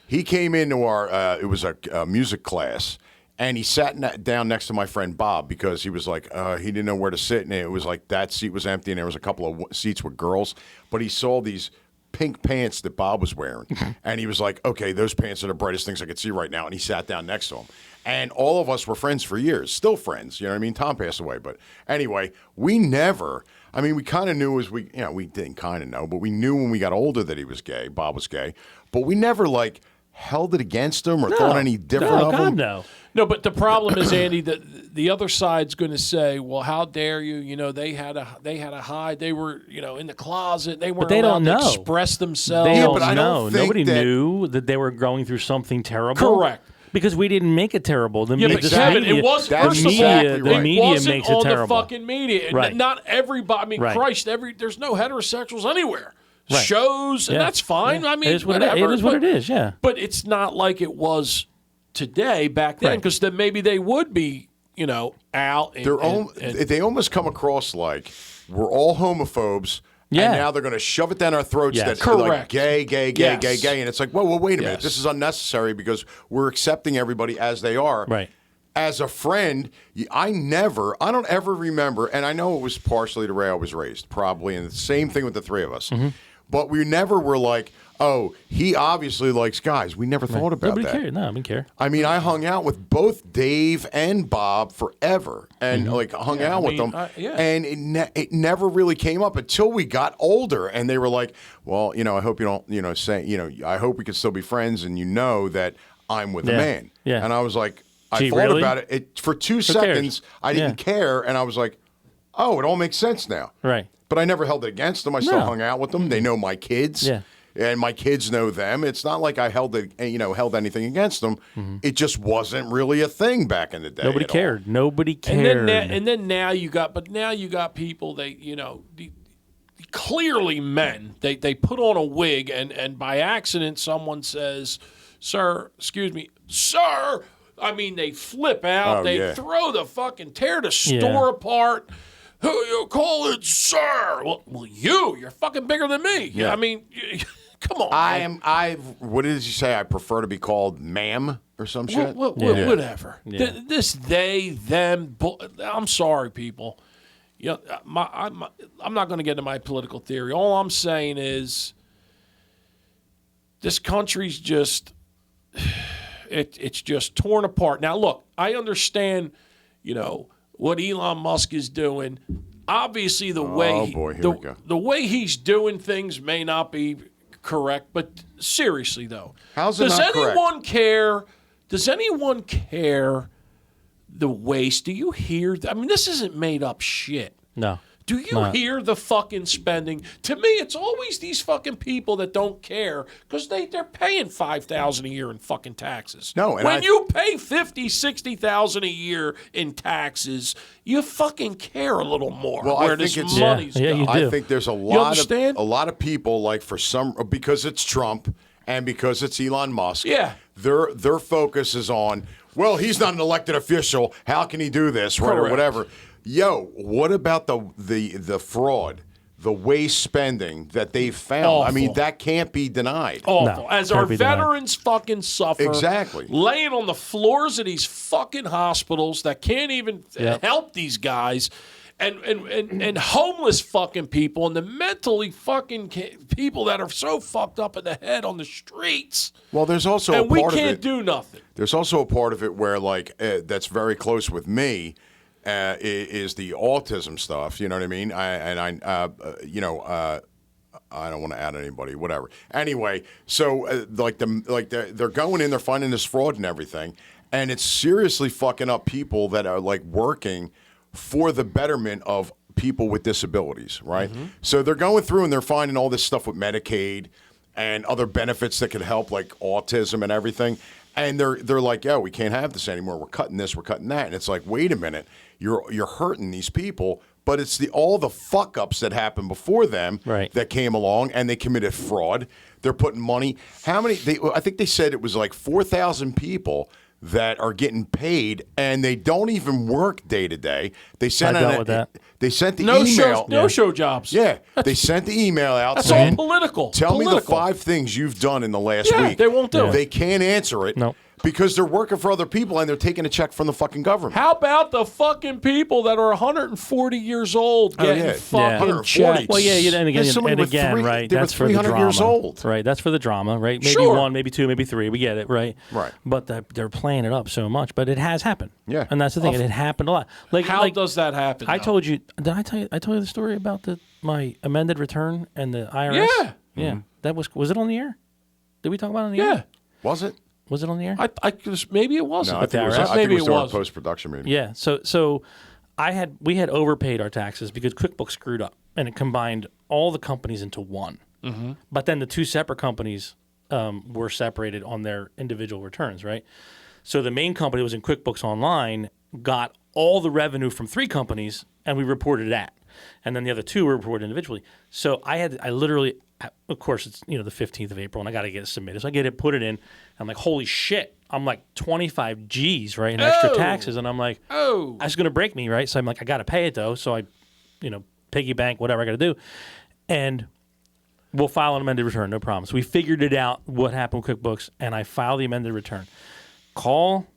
he came into our, it was a music class. And he sat down next to my friend Bob because he was like, he didn't know where to sit. And it was like that seat was empty and there was a couple of seats with girls. But he saw these pink pants that Bob was wearing. And he was like, okay, those pants are the brightest things I could see right now. And he sat down next to him. And all of us were friends for years, still friends. You know what I mean? Tom passed away. But anyway, we kind of knew we didn't kind of know, but we knew when we got older that he was gay, Bob was gay. But we never held it against him or thought any different no, of God, him. no. No, but the problem is, Andy, that the other side's going to say, "Well, how dare you? They had a hide. They were, in the closet. They weren't they allowed don't to know. express themselves." They Yeah, don't but I know. don't think Nobody that- knew that they were going through something terrible. Correct. Because we didn't make it terrible. The Yeah, media, but the Kevin, media, it was That's first the of all, media, exactly the right. it media wasn't makes it on terrible. the fucking media. Right. Not everybody. I mean, Right. Christ, there's no heterosexuals anywhere. Right. Shows, and Yeah. that's fine. Yeah. I mean, it is what whatever. it is. What it is. Yeah. But it's not like it was today back then, Right. because then maybe they would be, out. And, They almost come across like we're all homophobes. Yeah. And now they're going to shove it down our throats Yes. that Correct. like gay, Yes. gay. And it's like, whoa, wait a minute. Yes. This is unnecessary because we're accepting everybody as they are. Right. As a friend, I don't ever remember, and I know it was partially the way I was raised, probably, and the same thing with the three of us. Mm-hmm. But we never were like, oh, he obviously likes guys. We never thought about Nobody that. cared. No, I didn't care. I mean, I hung out with both Dave and Bob forever, and hung out with them, and it never really came up until we got older, and they were like, "Well, I hope you don't, say, I hope we can still be friends, and that I'm with a Yeah. man." Yeah. And I was like, I Gee, thought really? about it for 2 cares? seconds. I didn't Yeah. care, and I was like, "Oh, it all makes sense now." Right. But I never held it against them. I still No. hung out with them. They know my kids. Yeah. And my kids know them. It's not like I held anything against them. It just wasn't really a thing back in the day. Nobody at all. cared. Nobody cared. and then now you got people clearly men. They put on a wig, and by accident someone says, "Sir, excuse me, sir." I mean, they flip out. Oh, they yeah. tear the store apart. Who you call it, sir? Well, you're fucking bigger than me. Yeah. I mean, come on. What did you say? I prefer to be called ma'am or some shit? Whatever. Yeah. This, they, them. I'm sorry, people. I'm not going to get into my political theory. All I'm saying is this country's just it's just torn apart. Now, look, I understand, what Elon Musk is doing. Obviously, the way boy, here we go. the way he's doing things may not be correct, but seriously though, How's it does not correct? anyone care? Does anyone care the waste? Do you hear? I mean, this isn't made up shit. no. Do you hear the fucking spending? To me, it's always these fucking people that don't care because they're paying $5,000 a year in fucking taxes. No, and when you pay $50,000-$60,000 a year in taxes, you fucking care a little more Well, I where think this it's- money's Yeah, you going. do. I think there's a You lot understand? of people because it's Trump and because it's Elon Musk. Yeah. Their focus is on, well, he's not an elected official. How can he do this, right, or Correct. whatever? Yo, what about the fraud, the waste spending that they've found? I mean, Awful. that can't be denied. Awful. No, As can't our be denied. veterans fucking suffer. Exactly. Laying on the floors of these fucking hospitals that can't even Yep. help these guys. and homeless fucking people and the mentally fucking people that are so fucked up in the head on the streets. Well, there's also And a we part of can't it. do nothing. There's also a part of it where, like, that's very close with me, is the autism stuff. You know what I mean? I don't want to add anybody, whatever. Anyway, so they're going in, they're finding this fraud and everything, and it's seriously fucking up people that are like working for the betterment of people with disabilities, right? Mm-hmm. So they're going through and they're finding all this stuff with Medicaid and other benefits that could help, like autism and everything. And they're like, yeah, we can't have this anymore. We're cutting this, we're cutting that. And it's like, wait a minute, you're hurting these people. But it's all the fuck ups that happened before them that came along and they committed fraud. They're putting money. How many? I think they said it was like 4,000 people that are getting paid and they don't even work day to day. They sent They sent the email. No-show jobs. Yeah, they sent the email out That's saying, all political. Tell me the 5 things you've done in the last week. They won't do it. They can't answer it. No. Because they're working for other people and they're taking a check from the fucking government. How about the fucking people that are 140 years old getting fucking 140. checks? Well, yeah, and There's somebody with right? They were That's for the 300 drama. years old. Right, that's for the drama, right? Maybe Sure. 1, maybe 2, maybe 3. We get it, right? Right. But they're playing it up so much. But it has happened. Yeah. And that's the thing. It happened a lot. How does that happen? I though? told you. Did I tell you? I told you the story about my amended return and the IRS. Yeah. Yeah. That was it on the air? Did we talk about it on the Yeah. air? Was it? Was it on the air? Maybe it wasn't. No, I think it was, IRS? I think Maybe it was it during was. a post-production meeting. Yeah. So we had overpaid our taxes because QuickBooks screwed up and it combined all the companies into one. Mm-hmm. But then the 2 separate companies were separated on their individual returns, right? So the main company that was in QuickBooks Online got all the revenue from 3 companies, and we reported that. And then the other 2 were reported individually. So I literally, of course, it's the 15th of April, and I got to get it submitted. So I get it, put it in. I'm like, holy shit! I'm like 25 G's, right, in extra taxes, and I'm like, that's going to break me, right? So I'm like, I got to pay it though. So I, piggy bank, whatever I got to do, and we'll file an amended return, no problem. So we figured it out what happened with QuickBooks, and I filed the amended return. Call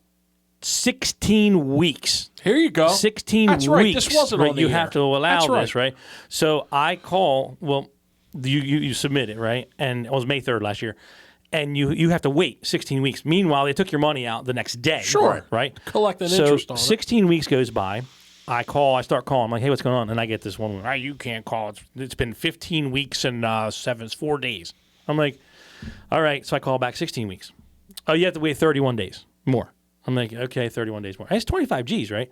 16 weeks. Here you go. 16 That's weeks. right. This wasn't right? on the You air. have to allow That's this, right? So I call. Well, you submit it, right? And it was May 3rd last year, and you have to wait 16 weeks. Meanwhile, they took your money out the next day. Sure. Right. Collect an so interest on it. 16 weeks goes by. I start calling. I'm like, hey, what's going on? And I get this one. You can't call. It's been 15 weeks and 4 days. I'm like, all right. So I call back 16 weeks. Oh, you have to wait 31 days more. I'm like, okay, 31 days more. It's 25 G's, right?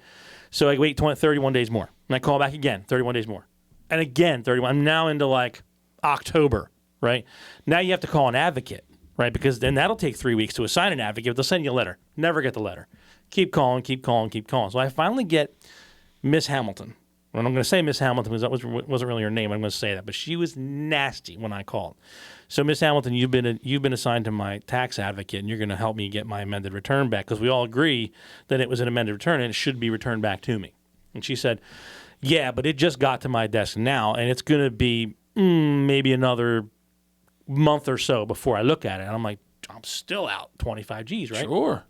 So I wait 31 days more. And I call back again, 31 days more. And again, 31. I'm now into like October, right? Now you have to call an advocate, right? Because then that'll take 3 weeks to assign an advocate. They'll send you a letter. Never get the letter. Keep calling. So I finally get Miss Hamilton. And I'm going to say Miss Hamilton because that wasn't really her name. I'm going to say that. But she was nasty when I called. So, Miss Hamilton, you've been assigned to my tax advocate, and you're going to help me get my amended return back because we all agree that it was an amended return and it should be returned back to me. And she said, yeah, but it just got to my desk now, and it's going to be maybe another month or so before I look at it. And I'm like, I'm still out 25 G's, right? Sure.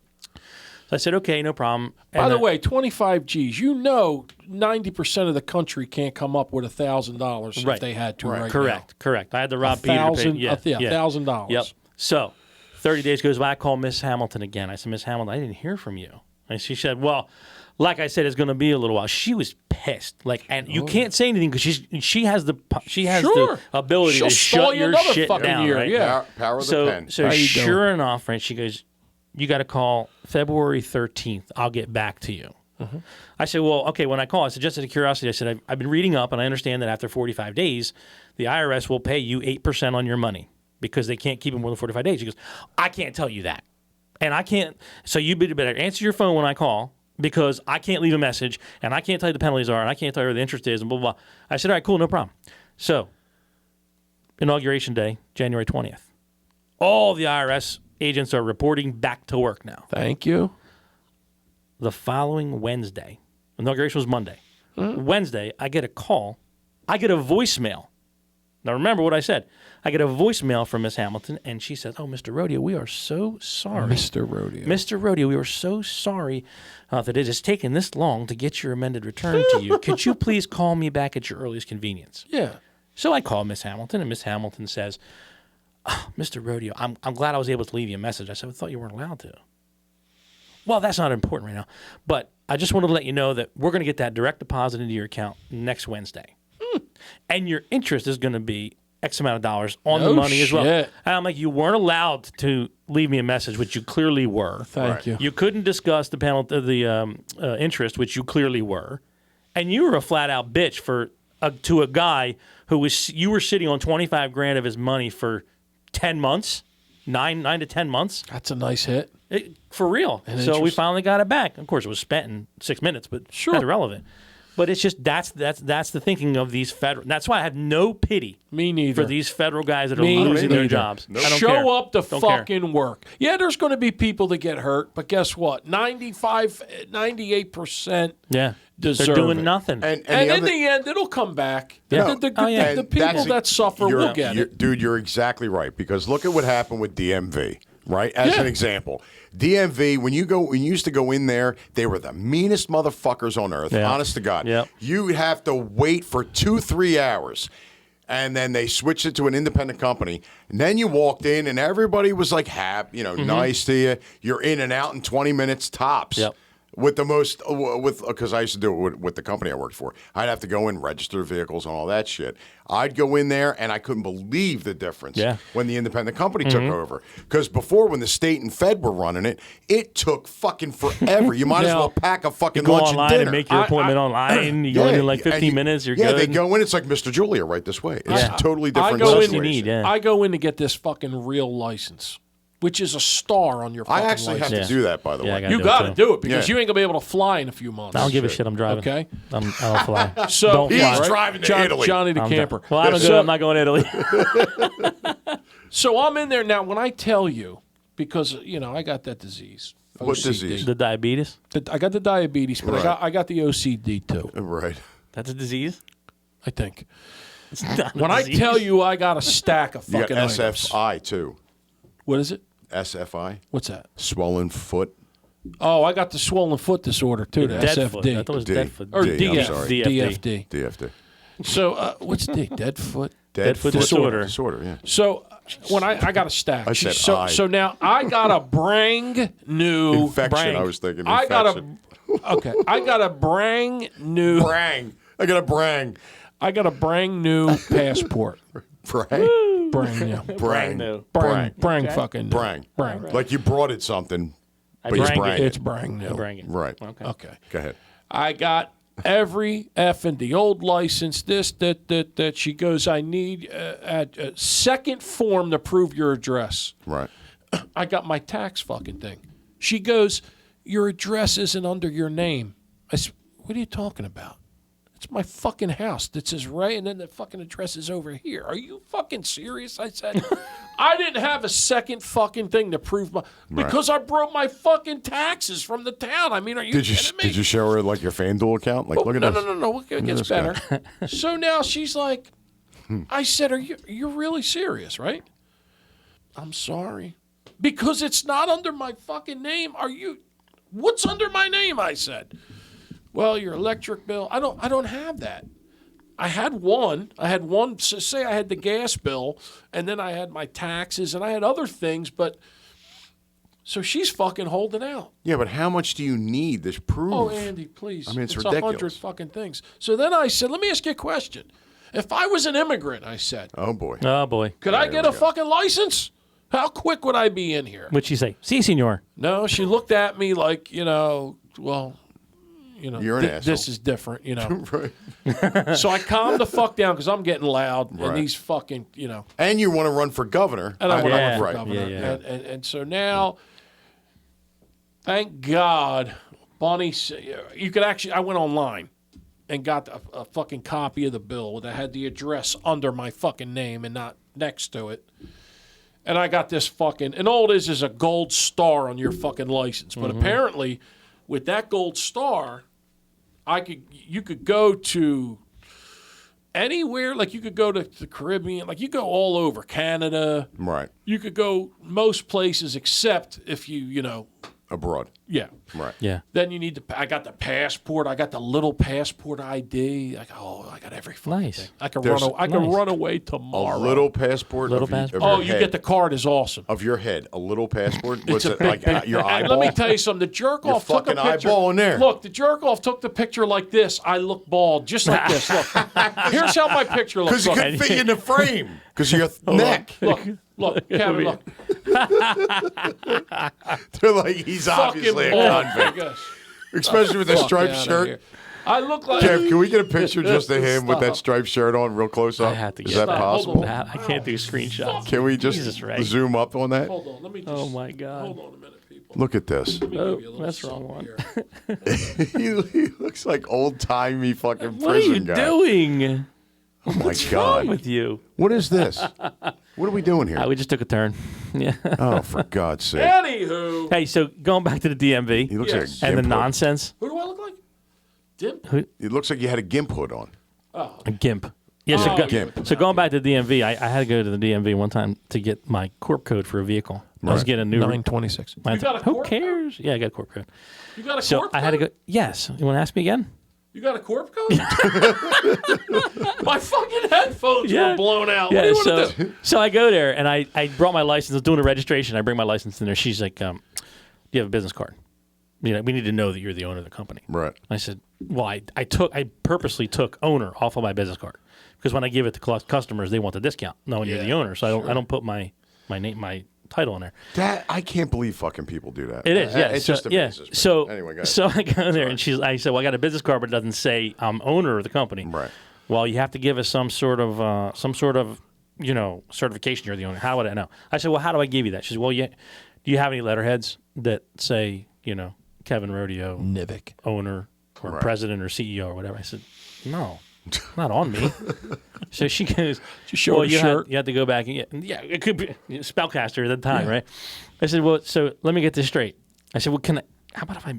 So I said, okay, no problem. By the way, 25 G's. 90% of the country can't come up with $1,000 if they had to right now. Correct. I had to rob Peter to pay. $1,000. Yep. So 30 days goes by. I call Miss Hamilton again. I said, Miss Hamilton, I didn't hear from you. And she said, well, like I said, it's going to be a little while. She was pissed. And you can't say anything because she has the ability She'll to stall shut you your another shit fucking down. year, Right? yeah. Power of the pen. So sure enough, right? She goes, you got to call February 13th. I'll get back to you. Mm-hmm. I said, well, okay, when I call, I said, just out of curiosity, I said, I've been reading up and I understand that after 45 days, the IRS will pay you 8% on your money because they can't keep it more than 45 days. She goes, I can't tell you that. And I can't. So you better answer your phone when I call because I can't leave a message and I can't tell you the penalties are and I can't tell you where the interest is and blah, blah, blah. I said, all right, cool, no problem. So Inauguration Day, January 20th. All the IRS agents are reporting back to work now. Thank you. The following Wednesday, inauguration was Monday. Wednesday, I get a call. I get a voicemail Now remember what I said. I get a voicemail from Miss Hamilton, and she says, "Oh, Mr. Rodeo, we are so sorry, Mr. Rodeo. Mr. Rodeo, we are so sorry that it has taken this long to get your amended return to you. Could you please call me back at your earliest convenience?" Yeah. So I call Miss Hamilton, and Miss Hamilton says, "Oh, Mr. Rodeo, I'm glad I was able to leave you a message." I said, "I thought you weren't allowed to." "Well, that's not important right now, but I just wanted to let you know that we're going to get that direct deposit into your account next Wednesday. And your interest is going to be X amount of dollars on the No money as well." shit. And I'm like, "You weren't allowed to leave me a message, which you clearly were. Thank you. You couldn't discuss the penalty, the interest, which you clearly were, and you were a flat out bitch to a guy who you were sitting on $25,000 of his money for 10 months, 9 to 10 months." That's a nice hit. For real. So we interest. finally got it back. Of course, it was spent in 6 minutes, but Sure. that's irrelevant. But it's just that's the thinking of these federal. That's why I have no pity Me neither. for these federal guys that are Me losing their neither. jobs. I don't Show care. up to Don't care. fucking work. Yeah, there's going to be people that get hurt, but guess what? 98% Yeah, deserve they're doing it. nothing. And And the in other, the end, it'll come back. Yeah. The and people that's- that suffer will get it. Dude, you're exactly right. Because look at what happened with DMV, right? As Yeah. an example. DMV, when you used to go in there, they were the meanest motherfuckers on earth, Yeah. honest to God. Yep. You'd have to wait for 2-3 hours. And then they switched it to an independent company. And then you walked in and everybody was like happy, nice to you. You're in and out in 20 minutes tops. Yep. With because I used to do it with the company I worked for. I'd have to go in, register vehicles and all that shit. I'd go in there and I couldn't believe the difference when the independent company took over. Because before, when the state and Fed were running it, it took fucking forever. You might as Now, well pack a fucking Go lunch online and dinner. and make your appointment online. You go in like 15 minutes. You're good. They go in. It's like Mr. Julia right this way. It's Yeah. a totally I different go in. situation. You need, yeah. I go in to get this fucking real license, which is a star on your I fucking actually have license. to do that, by the Yeah, I way. gotta You do it got to too. do it because Yeah. you ain't gonna be able to fly in a few months. I don't give a shit. I'm driving. Okay. I don't fly. So Don't He's fly. driving to John- Italy. Johnny the I'm camper. Well, I don't So- go. I'm not going to Italy. So I'm in there now. When I tell you, because I got that disease. What OCD. disease? The diabetes. I got the diabetes, but Right. I got the OCD too. Right. That's a disease. I think. It's not a When I disease. tell you, I got a stack of You got fucking items. SFI, too. What is it? SFI? What's that? Swollen foot. Oh, I got the swollen foot disorder too. The dead foot. I SFD thought it was D. dead foot. or D, I'm DF, sorry. DFD. DFD. So what's D? Dead foot. Dead foot disorder. Disorder, yeah. So when I got a stack, I said so I. so now I got a brand new Infection, I was thinking. I got infection. I got a brand new Brang. I got a brang. I got a brand new passport. Brang? Brand new. Brang. new. Brang fucking new. Brang. Brang. Like you brought it something, but you brang it. brang It's it. brand new. Bring it. Right. Okay. Okay. Go ahead. I got every effing the old license, this, that. She goes, I need a second form to prove your address. Right. I got my tax fucking thing. She goes, your address isn't under your name. I said, what are you talking about? It's my fucking house that says right, and then the fucking address is over here. Are you fucking serious? I said, I didn't have a second fucking thing to prove because I broke my fucking taxes from the town. I mean, are you Did you kidding me? did you show her like your FanDuel account? Like, look at no, this. no. It gets this better. So now she's like, I said, you're really serious, right? I'm sorry. Because it's not under my fucking name. What's under my name? I said. Well, your electric bill. I don't have that. I had one. So say I had the gas bill, and then I had my taxes, and I had other things, but so she's fucking holding out. Yeah, but how much do you need this proof? Oh, Andy, please. I mean, it's 100 ridiculous. fucking things. So then I said, let me ask you a question. If I was an immigrant, I said, Oh boy. Oh boy. could I get a fucking license? How quick would I be in here? What'd she say? Si, senor. No, she looked at me like, well, You're an asshole. this is different, Right. So I calmed the fuck down because I'm getting loud, Right. and these fucking, And you want to run for governor. and I want to Yeah. run for Right. governor. Yeah. And so now, thank God, Bonnie, you could actually, I went online and got a fucking copy of the bill that had the address under my fucking name and not next to it. And I got this fucking, and all it is a gold star on your fucking license. But apparently, with that gold star, you could go to anywhere. Like you could go to the Caribbean. Like you go all over Canada. Right. You could go most places except if you know. Abroad. Yeah. Right. Yeah. Then you need I got the passport. I got the little passport ID. I got every fucking Nice. thing. I can There's- run away A tomorrow. little passport. Little of y- passport. Of Oh, your you head. get the card is awesome. Of your head. A little passport. Was it like your And eyeball? let me tell you something. The jerk Your off took a fucking picture. eyeball in there. Look, the jerk off took the picture like this. I look bald, just like this. Look, here's how my picture looks. Because you Look, couldn't fit you in the frame. Because of your neck. look, Kevin, look. They're like, he's obviously a bald. convict. Especially with the Fuck striped outta shirt. here. I look like. Kev, can we get a picture just of him with that Stop. striped shirt on real close up? I have to Is get that that. possible? Hold on. I can't do screenshots. Can we just Jesus, Ray. zoom up on that? Hold on, let me just. Oh my God. Hold on a minute, people. Look at this. Let me Oh, give you a little that's the wrong something one. here. He looks like old timey fucking What are you prison guy. doing? Oh my What's God. wrong with you? What is this? What are we doing here? We just took a turn. Yeah. Oh, for God's sake. Anywho, Hey, so going back to the DMV He looks Yes. like a and the gimp hood. nonsense. who do I look like? Dim? It looks like you had a gimp hood on. A gimp. Yeah, so, Oh, Gimp. so going back to the DMV, I had to go to the DMV one time to get my corp code for a vehicle. I was Right. getting a new 926. You got a Who corp cares? Yeah, I got a corp code. You got a So corp I had to code? go. Yes. You want to ask me again? You got a corp code? My fucking headphones were blown out. What do you want to do? So I go there and I brought my license. I was doing a registration. I bring my license in there. She's like, do you have a business card? You know, we need to know that you're the owner of the company. Right. I said, well, I purposely took owner off of my business card because when I give it to customers, they want the discount knowing you're the owner. So I don't put my name, my title in there. That I can't believe fucking people do that. It is, yeah. It so, just yeah. amazes me. So, anyway, go ahead. so I go in there and I said, well, I got a business card, but it doesn't say I'm owner of the company. Right. Well, you have to give us some sort of certification you're the owner. How would I know? I said, well, how do I give you that? She said, well, do you have any letterheads that say, Kevin Rodeo, Nivik. owner or Right. president or CEO or whatever? I said, no, not on me. So she goes, Just show her the you shirt. have to go back and yeah, it could be spellcaster at the time, right? I said, well, so let me get this straight. I said, well, how about if I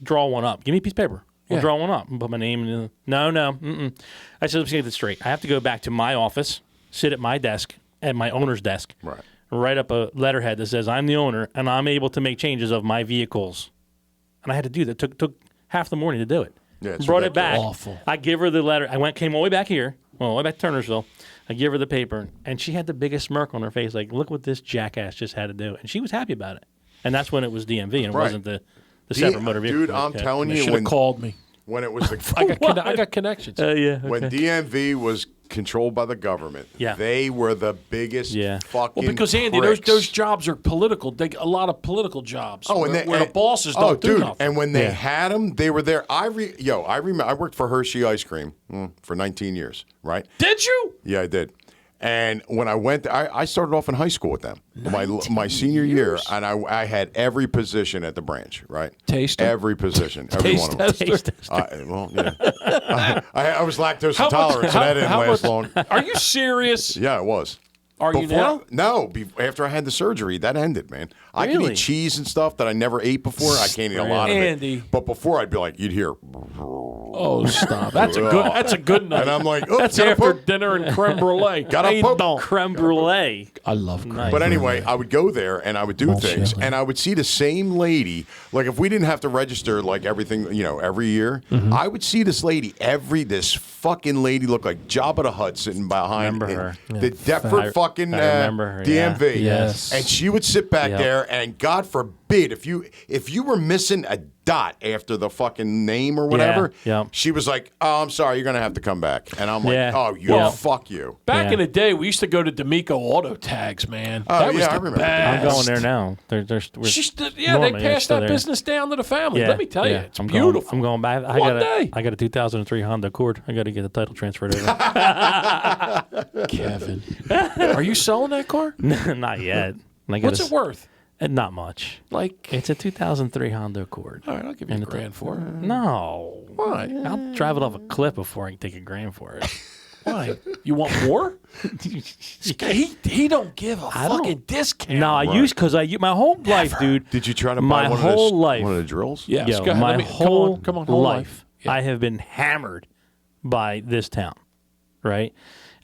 draw one up? Give me a piece of paper. I'll draw one up and put my name in it. No. Mm-mm. I said, let's get this straight. I have to go back to my office, sit at my desk, at my owner's desk, Right. write up a letterhead that says I'm the owner and I'm able to make changes of my vehicles. And I had to do that. Took half the morning to do it. Yeah, it's Brought it back. ridiculous. Awful. I give her the letter. Came all the way back here, all the way back to Turnersville. I give her the paper, and she had the biggest smirk on her face, like, look what this jackass just had to do. And she was happy about it. And that's when it was DMV, and it Right. wasn't the separate motor vehicle. Dude, I'm telling They you, should have called me. when it was the I got connections. Yeah. when DMV was controlled by the government, Yeah. they were the biggest Yeah. fucking Well, because Andy, pricks. those jobs are political. A lot of political jobs. Oh, and where the bosses don't do dude, nothing. and when they had them, they were there. I remember I worked for Hershey Ice Cream for 19 years, right? Did you? Yeah, I did. And when I went, I started off in high school with them, my senior year, and I had every position at the branch, right? Taster? Every position, every Taste one of them. tester. Well, yeah. I was lactose intolerant, so that didn't last long. Are you serious? Yeah, it was. Are you now? No, after I had the surgery, that ended, man. I can Really? eat cheese and stuff that I never ate before. I can't eat a lot of Andy. it. But before, I'd be like, you'd hear, Oh, stop. That's a good. That's a good night. and I'm like, oh, That's gotta after poop. dinner and creme brulee. Gotta Ain't poop. don't. Creme brulee. I love creme. But anyway, I would go there and I would do things, and I would see the same lady. Like if we didn't have to register like everything, every year, I would see this lady this fucking lady looked like Jabba the Hutt sitting behind Remember her. the Deptford fucking I remember her, yeah. DMV. Yes. And she would sit back Yep. there, and God forbid if you were missing a dot after the fucking name or whatever, yeah. she was like, "Oh, I'm sorry, you're gonna have to come back." And I'm like, Yeah. "Oh, Yeah. fuck you." Back Yeah. in the day, we used to go to D'Amico Auto Tags, man. Oh, that was yeah, the I remember. I'm best. going there now. We're They normally, passed still that there. business down to the family. Yeah, Let me tell you, yeah. it's I'm beautiful. I'm going back. One day. I got a 2003 Honda Accord. I got to get the title transferred over. Kevin, are you selling that car? Not yet. I What's it worth? Not much. Like, It's a 2003 Honda Accord. all right, I'll give you And a grand for it. No. Why? I'll drive it off a cliff before I can take a grand for it. Why? You want more? he don't give a don't. fucking discount. No, I used because my whole life, dude. Did you try to My buy one whole of those, life. one of the drills? Yes, Yo, go ahead. my Let me- whole come on, whole life, Yeah. I have been hammered by this town. right?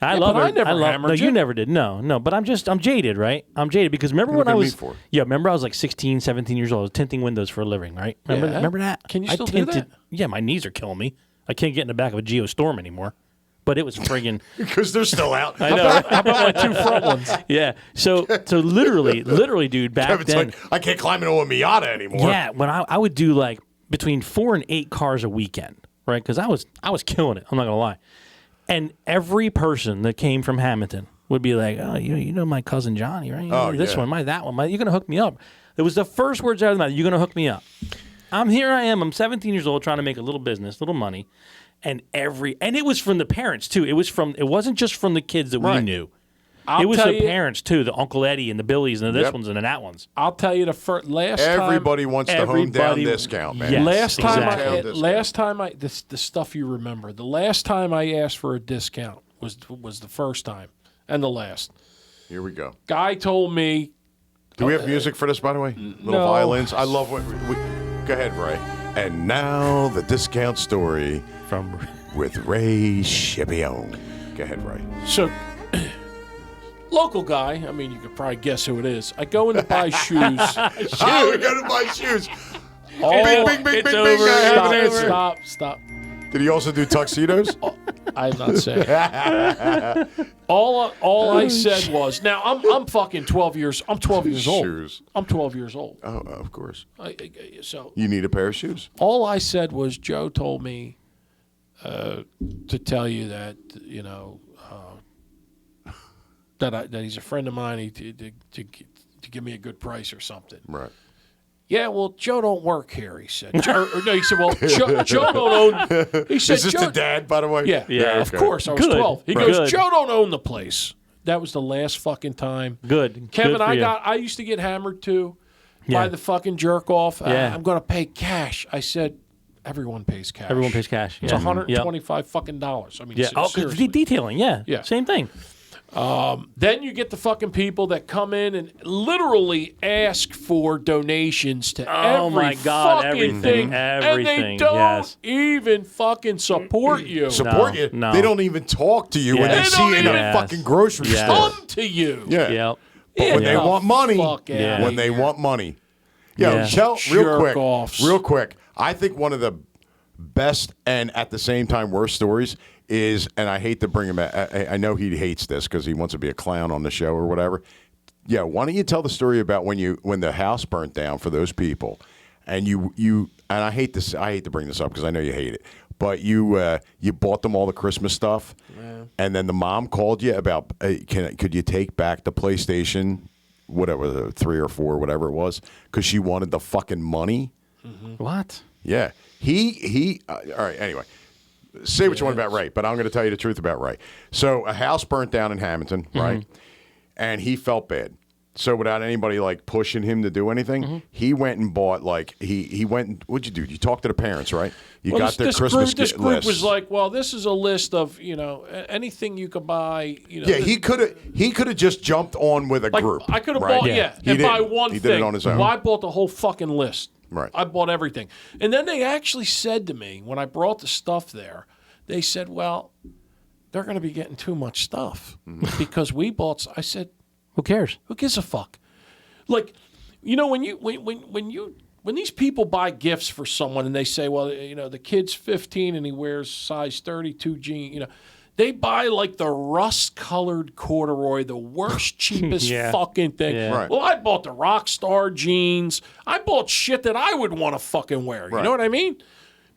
And I Yeah, love but her. I never love, hammered no, you. you never did. No. But I'm jaded, right? I'm jaded because remember You when I look at me was, for it. yeah, remember I was like 16, 17 years old. I was tinting windows for a living, right? Remember, Yeah. remember that? Can you I still do tinted, that? Yeah, my knees are killing me. I can't get in the back of a Geostorm anymore. But it was friggin'. Because they're still out. I know. How about my 2 front ones? Yeah. So literally, dude, back Kevin's then. like, I can't climb into a Miata anymore. Yeah, when I would do like between 4 and 8 cars a weekend, right? Because I was killing it. I'm not gonna lie. And every person that came from Hamilton would be like, "Oh, you know my cousin Johnny, right? Oh, This yeah. one, that one. You're gonna hook me up." It was the first words out of the mouth. You're gonna hook me up. I'm 17 years old, trying to make a little business, little money, and it was from the parents too. It wasn't just from the kids that we Right. knew. I'll It was tell the you- parents too, the Uncle Eddie and the Billies and the this Yep. ones and the that ones. I'll tell you last time. Everybody wants the hometown Everybody- discount, man. Yes, Last time, exactly. the stuff you remember. The last time I asked for a discount was the first time and the last. Here we go. Guy told me, Do we have music for this, by the way? Little no. violins. I love what we go ahead, Ray. And now the discount story From with Ray Chepion. Go ahead, Ray. so local guy. I mean, you could probably guess who it is. I go in to buy shoes. Oh, we got to buy shoes. All- Bing, bing, bing, it's bing, over. bing. I have Stop, an answer. stop. Did he also do tuxedos? I'm not saying. All I said was, now I'm fucking 12 years. I'm 12 years old. Shoes. I'm 12 years old. Oh, of course. So You need a pair of shoes. all I said was, Joe told me to tell you that that he's a friend of mine. To give me a good price or something. Right. Yeah, well, Joe don't work here. He said. He said, well, Joe don't own. He said, Is this Joe, the dad, by the way? Yeah, Yeah, of okay. course. I was Good. 12. He Right. goes, Good. Joe don't own the place. That was the last fucking time. good. Kevin, Good for you. I used to get hammered too by Yeah. the fucking jerk off. Yeah. I'm going to pay cash. I said, everyone pays cash. Everyone pays cash. It's Yeah. $125 fucking dollars. I mean, Yeah. Oh, seriously. detailing. Yeah. Yeah. Same thing. Then you get the fucking people that come in and literally ask for donations to Oh, every my God, fucking everything, thing, and they everything, don't yes. even fucking support you. Support No, you. no. They don't even talk to you when Yeah. they They see don't you in a even- fucking grocery Yes. store. Come to you. Yeah. Yep. But when they Get the want money, fuck Yeah. outta when they here. want money. Yo, Yeah. tell real quick, Jerk-offs. real quick. I think one of the best and at the same time worst stories is, and I hate to bring him back. I know he hates this because he wants to be a clown on the show or whatever. Yeah, why don't you tell the story about when the house burnt down for those people, and you and I hate to bring this up because I know you hate it, but you bought them all the Christmas stuff, and then the mom called you about could you take back the PlayStation, whatever, the 3 or 4, whatever it was, because she wanted the fucking money. What? Yeah, he. All right. Anyway, say what you want about Ray, but I'm going to tell you the truth about Ray. So a house burnt down in Hamilton, right? And he felt bad. So without anybody like pushing him to do anything, he went and bought he went. And, what'd you do? You talked to the parents, right? You Well, got their this Christmas group list. was like, well, this is a list of anything you could buy. yeah, this- he could have just jumped on with a like, group. I could have right? bought He and buy didn't. one He thing. did it on his own. Well, I bought the whole fucking list. Right. I bought everything, and then they actually said to me when I brought the stuff there, they said, well, they're going to be getting too much stuff Mm-hmm. because we bought. I said, Who cares? who gives a fuck? Like, when these people buy gifts for someone and they say, well, the kid's 15 and he wears size 32 jeans, they buy like the rust-colored corduroy, the worst, cheapest Yeah. fucking thing. Yeah. Right. Well, I bought the Rockstar jeans. I bought shit that I would want to fucking wear. You Right. know what I mean?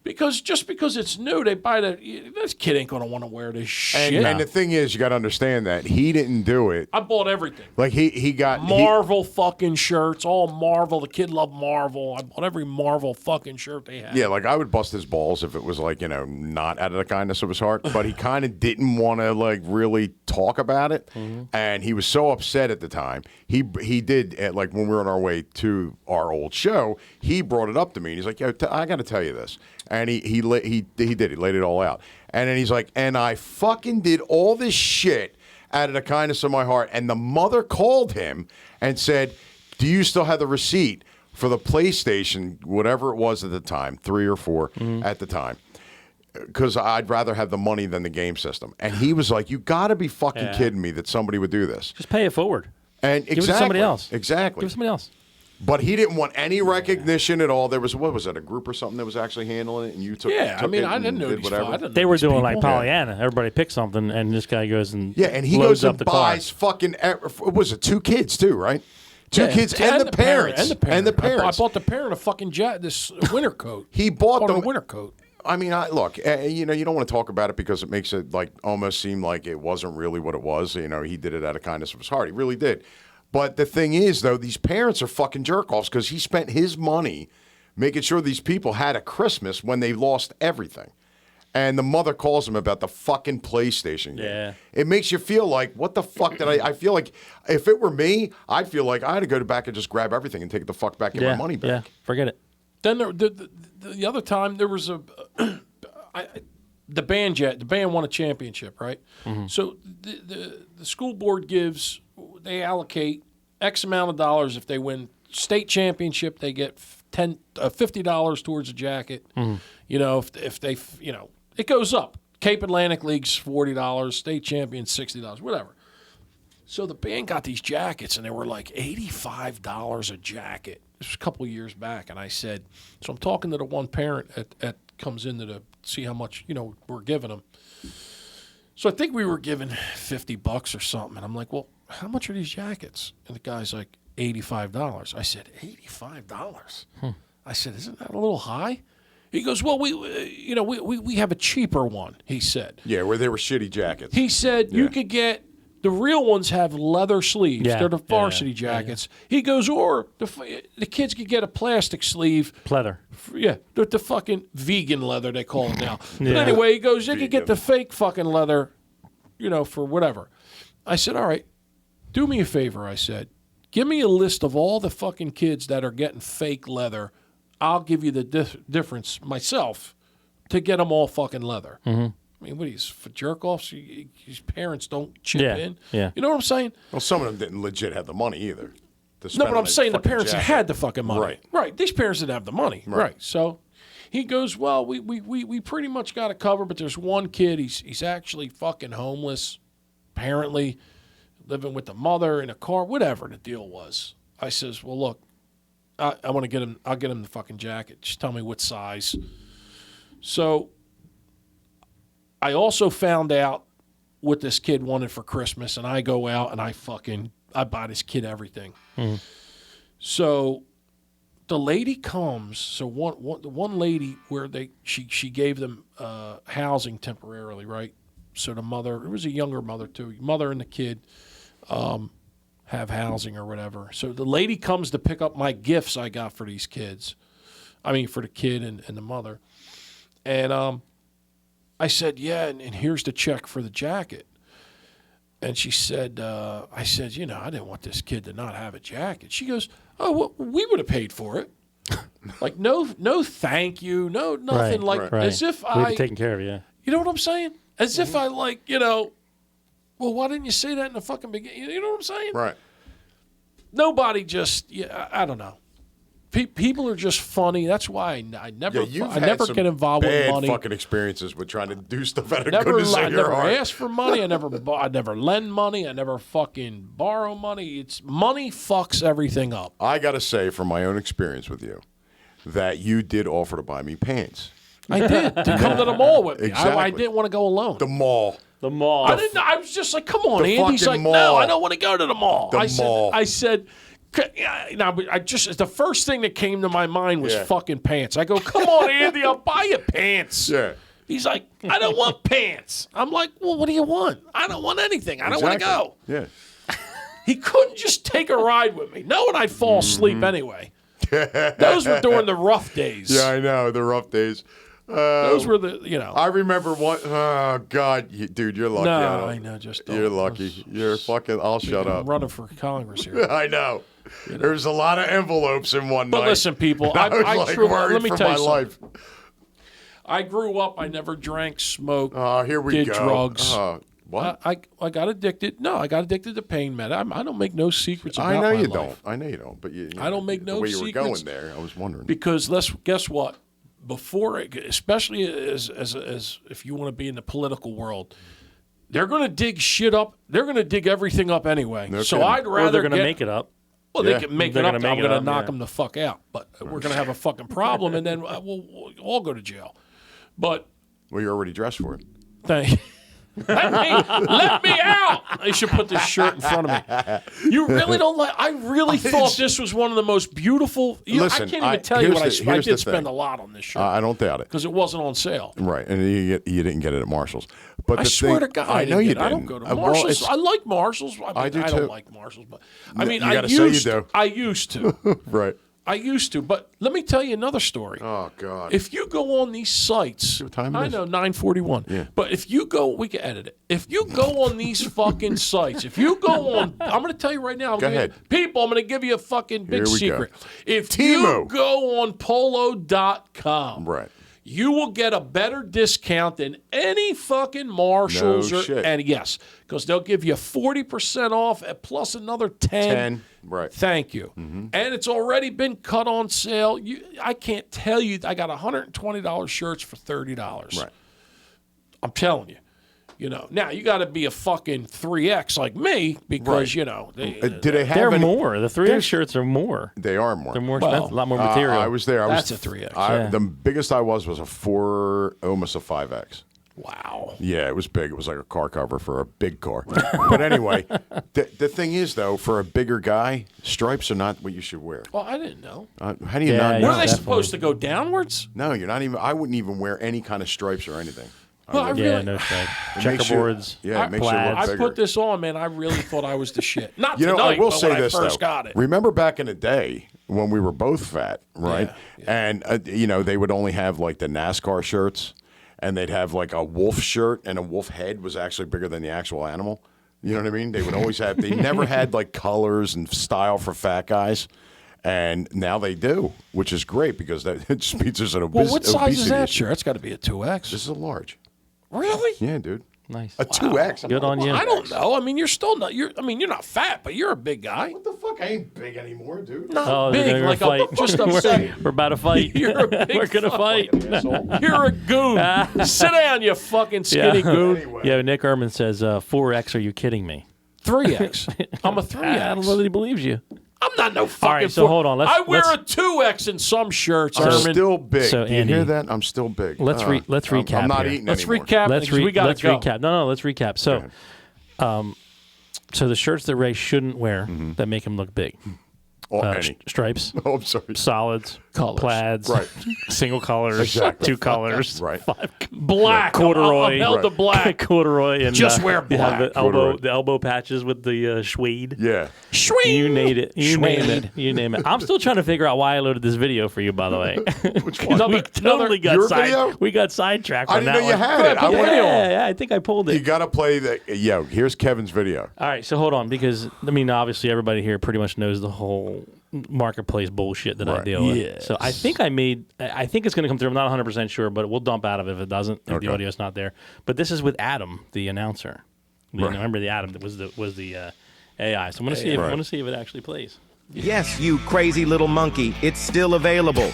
Because just because it's new, they buy this kid ain't going to want to wear this shit. and the thing is, you got to understand that he didn't do it. I bought everything. Like he got Marvel fucking shirts, all Marvel. The kid loved Marvel. I bought every Marvel fucking shirt they had. Yeah, like I would bust his balls if it was like, not out of the kindness of his heart, but he kind of didn't want to like really talk about it. And he was so upset at the time. He did, like when we were on our way to our old show, he brought it up to me and he's like, yo, I got to tell you this. And he did. He laid it all out. And then he's like, and I fucking did all this shit out of the kindness of my heart. And the mother called him and said, do you still have the receipt for the PlayStation, whatever it was at the time, 3 or 4 at the time? because I'd rather have the money than the game system. And he was like, you got to be fucking kidding me that somebody would do this. Just pay it forward. And Give it to somebody else. Exactly. Give it to somebody else. But he didn't want any recognition at all. There was, what was it, a group or something that was actually handling it, and you took Yeah, I took mean, it I and didn't know did these. whatever. I didn't They know were these doing like people. Pollyanna. Everybody picked something, and this guy goes and Yeah, and he loads goes up and the car. buys fucking, what was it, 2 kids too, right? 2 Yeah, kids and the parents. And the parent. And the parents. I bought the parent a fucking this winter coat. He bought them them a winter coat. I mean, look, you know, you don't want to talk about it because it makes it like almost seem like it wasn't really what it was. You know, he did it out of kindness of his heart. He really did. But the thing is, though, these parents are fucking jerk-offs because he spent his money making sure these people had a Christmas when they lost everything. And the mother calls him about the fucking PlayStation game. Yeah. It makes you feel like, what the fuck did I feel like if it were me, I'd feel like I had to go back and just grab everything and take the fuck back and get my money back. Yeah, forget it. Then the other time there was the band won a championship, right? Mm-hmm. So the school board they allocate X amount of dollars if they win state championship. They get $50 towards a jacket. Mm-hmm. You know, if they it goes up. Cape Atlantic League's $40, state champion $60, whatever. So the band got these jackets, and they were like $85 a jacket. This was a couple of years back, and I said, so I'm talking to the one parent at comes in to see how much we're giving them. So I think we were given $50 or something, and I'm like, well, how much are these jackets? And the guy's like, $85. I said, $85. I said, isn't that a little high? He goes, well, we have a cheaper one. He said. Yeah, where they were shitty jackets. He said you could get. The real ones have leather sleeves. Yeah, They're the varsity yeah. jackets. He goes, or the kids could get a plastic sleeve. Pleather. Yeah, the fucking vegan leather, they call it now. But Yeah. anyway, he goes, they could get Vegan. the fake fucking leather, for whatever. I said, all right, do me a favor, I said. Give me a list of all the fucking kids that are getting fake leather. I'll give you the difference myself to get them all fucking leather. Mm-hmm. I mean, what are these, for jerk-offs? His parents don't chip in? Yeah. You know what I'm saying? Well, some of them didn't legit have the money either. No, but I'm saying the parents had the fucking money. Right. Right. These parents didn't have the money. Right. So he goes, well, we pretty much got it covered, but there's one kid, he's actually fucking homeless, apparently living with the mother in a car, whatever the deal was. I says, well, look, I want to get him, I'll get him the fucking jacket. Just tell me what size. So I also found out what this kid wanted for Christmas, and I go out and I buy this kid everything. Mm-hmm. So the lady comes. So one lady where she gave them housing temporarily, right? So the mother, it was a younger mother too, mother and the kid have housing or whatever. So the lady comes to pick up my gifts I got for these kids. I mean, for the kid and the mother. And I said, yeah, and here's the check for the jacket. And she said, I said, I didn't want this kid to not have a jacket. She goes, oh, well, we would have paid for it. Like, no, thank you, no, nothing. As if We'd be taken care of, yeah. You know what I'm saying? As if I well, why didn't you say that in the fucking beginning? You know what I'm saying? Right. Nobody I don't know. People are just funny. That's why I never get involved with money. Bad fucking experiences with trying to do stuff out of I goodness of your never heart. ask for money. I never lend money. I never fucking borrow money. It's money fucks everything up. I got to say, from my own experience with you, that you did offer to buy me pants. I did to come to the mall with me. Exactly. I didn't want to go alone. The mall. The mall. I didn't. I was just like, come on, The Andy. He's fucking like, no, mall. I don't want to go to the mall. The mall. I said. Now, the first thing that came to my mind was fucking pants. I go, come on, Andy, I'll buy you pants. Yeah. He's like, I don't want pants. I'm like, well, what do you want? I don't want anything. I don't want to go. Yeah. He couldn't just take a ride with me, knowing I'd fall asleep anyway. Those were during the rough days. Yeah, I know, the rough days. Those were the, I remember one. Oh, God. Dude, you're lucky. No, I know, just don't. You're lucky. You're fucking. I'll shut I'm up. running for Congress here. I know. There's a lot of envelopes in one night. But listen, people, I was like worried let me for tell my you life. something. I grew up. I never drank, smoked, Here we did go. drugs. What? I got addicted. No, I got addicted to pain med. I don't make no secrets about I know my you life. don't. I know you don't. But I don't make no the way you were secrets. going there, I was wondering. Because guess what? before, especially as if you want to be in the political world, they're going to dig shit up. They're going to dig everything up anyway. No so kidding. I'd Or rather they're going to get- make it up. Well, Yeah. they can make They're it up. gonna make I'm it going to up, knock yeah. them the fuck out. But we're going to have a fucking problem, and then we'll all go to jail. But Well, you're already dressed for it. thank let me out. I should put this shirt in front of me. You really don't like. I really thought this was one of the most beautiful. Listen, I can't even tell you here's what I here's the did spend thing. a lot on this shirt I don't doubt it. because it wasn't on sale. Right, and you didn't get it at Marshalls. But I the swear thing, to God, I know didn't you get it. I don't didn't. go to Well, Marshalls. it's- I like Marshalls. I do don't too. like Marshalls, but I mean, You I gotta say you used. do. I used to. right. I used to. But let me tell you another story. Oh God. If you go on these sites, what time it I is? know 9:41. Yeah. But if you go, we can edit it. If you go on these fucking sites, if you go on, I'm going to tell you right now. Go ahead. People. I'm going to give you a fucking big Here we go. secret. If Temu. you go on Polo.com, Right. you will get a better discount than any fucking Marshalls. No shit. And yes, because they'll give you 40% off plus another 10. Right. Thank you. And it's already been cut on sale. I can't tell you. I got $120 shirts for $30. Right. I'm telling you. You know, now you got to be a fucking 3X like me because Right. you know Do they have They're any? more. The 3X shirts are more. They are more. They're more Well, expensive. A lot more material. I was there. That's a 3X. Yeah. The biggest I was a 4, almost a 5X. wow. Yeah, it was big. It was like a car cover for a big car. But anyway, the thing is, though, for a bigger guy, stripes are not what you should wear. Well, I didn't know. How do you Yeah, not yeah. know? What are they definitely. supposed to go downwards? No, you're not even. I wouldn't even wear any kind of stripes or anything. Well, I yeah, really, no shit. It makes you- Checkerboards. yeah, it makes you look plaids. I bigger. put this on, man. I really thought I was the shit. Not You know, tonight, I will but say when this I first though. got it. Remember back in the day when we were both fat, right? And you know, they would only have like the NASCAR shirts, and they'd have like a wolf shirt, and a wolf head was actually bigger than the actual animal. You know what I mean? They would always have. They never had like colors and style for fat guys. And now they do, which is great because that it just means there's an Well, what size is obesity that issue. shirt? It's got to be a 2X. This is a large. Really? Yeah, dude. Nice. A 2X. Good on you. I don't know. I mean, you're still not. You're not fat, but you're a big guy. What the fuck? I ain't big anymore, dude. Not Oh, big, they're like gonna a fight. just a. We're about to fight. You're a big We're gonna fight. You're a goon. Sit down, you fucking skinny goon. Anyway. Yeah, Nick Ehrman says 4X. Are you kidding me? 3X. I'm a 3X. I don't know that he believes you. I'm not no fucking. right, so hold on, let's- I wear let's- a 2X in some shirts. I'm Herman. still big. So, Do you hear Andy, that? I'm still big. let's I'm recap not here. eating Let's anymore. recap. Let's because we gotta go. recap. No, let's recap. So, so the shirts that Ray shouldn't wear that make him look big. Oh, any. Stripes, Oh, I'm sorry. solids, Colors. plaids, Right. single colors, Exactly. 2 colors, Right. Black. corduroy, I'm held to black. corduroy, and Just wear you have black. the elbow patches with the suede. Yeah. Swing. You name it. You name Suede. it. You name it. I'm still trying to figure out why I loaded this video for you, by the way. Which we one? totally Your got video? we got sidetracked I on didn't that know you one. had it. I wanna- Yeah, I think I pulled You it. got to play the. Yo, here's Kevin's video. All right, so hold on, because I mean, obviously, everybody here pretty much knows the whole marketplace bullshit that I Right. deal with. Yes. So I think I think it's going to come through. I'm not 100% sure, but we'll dump out of it if it doesn't. If Okay. the audio's not there. But this is with Adam, the announcer. You Right. remember the Adam that was the AI. So I'm going to see. Right. I want to see if it actually plays. Yes, you crazy little monkey, it's still available.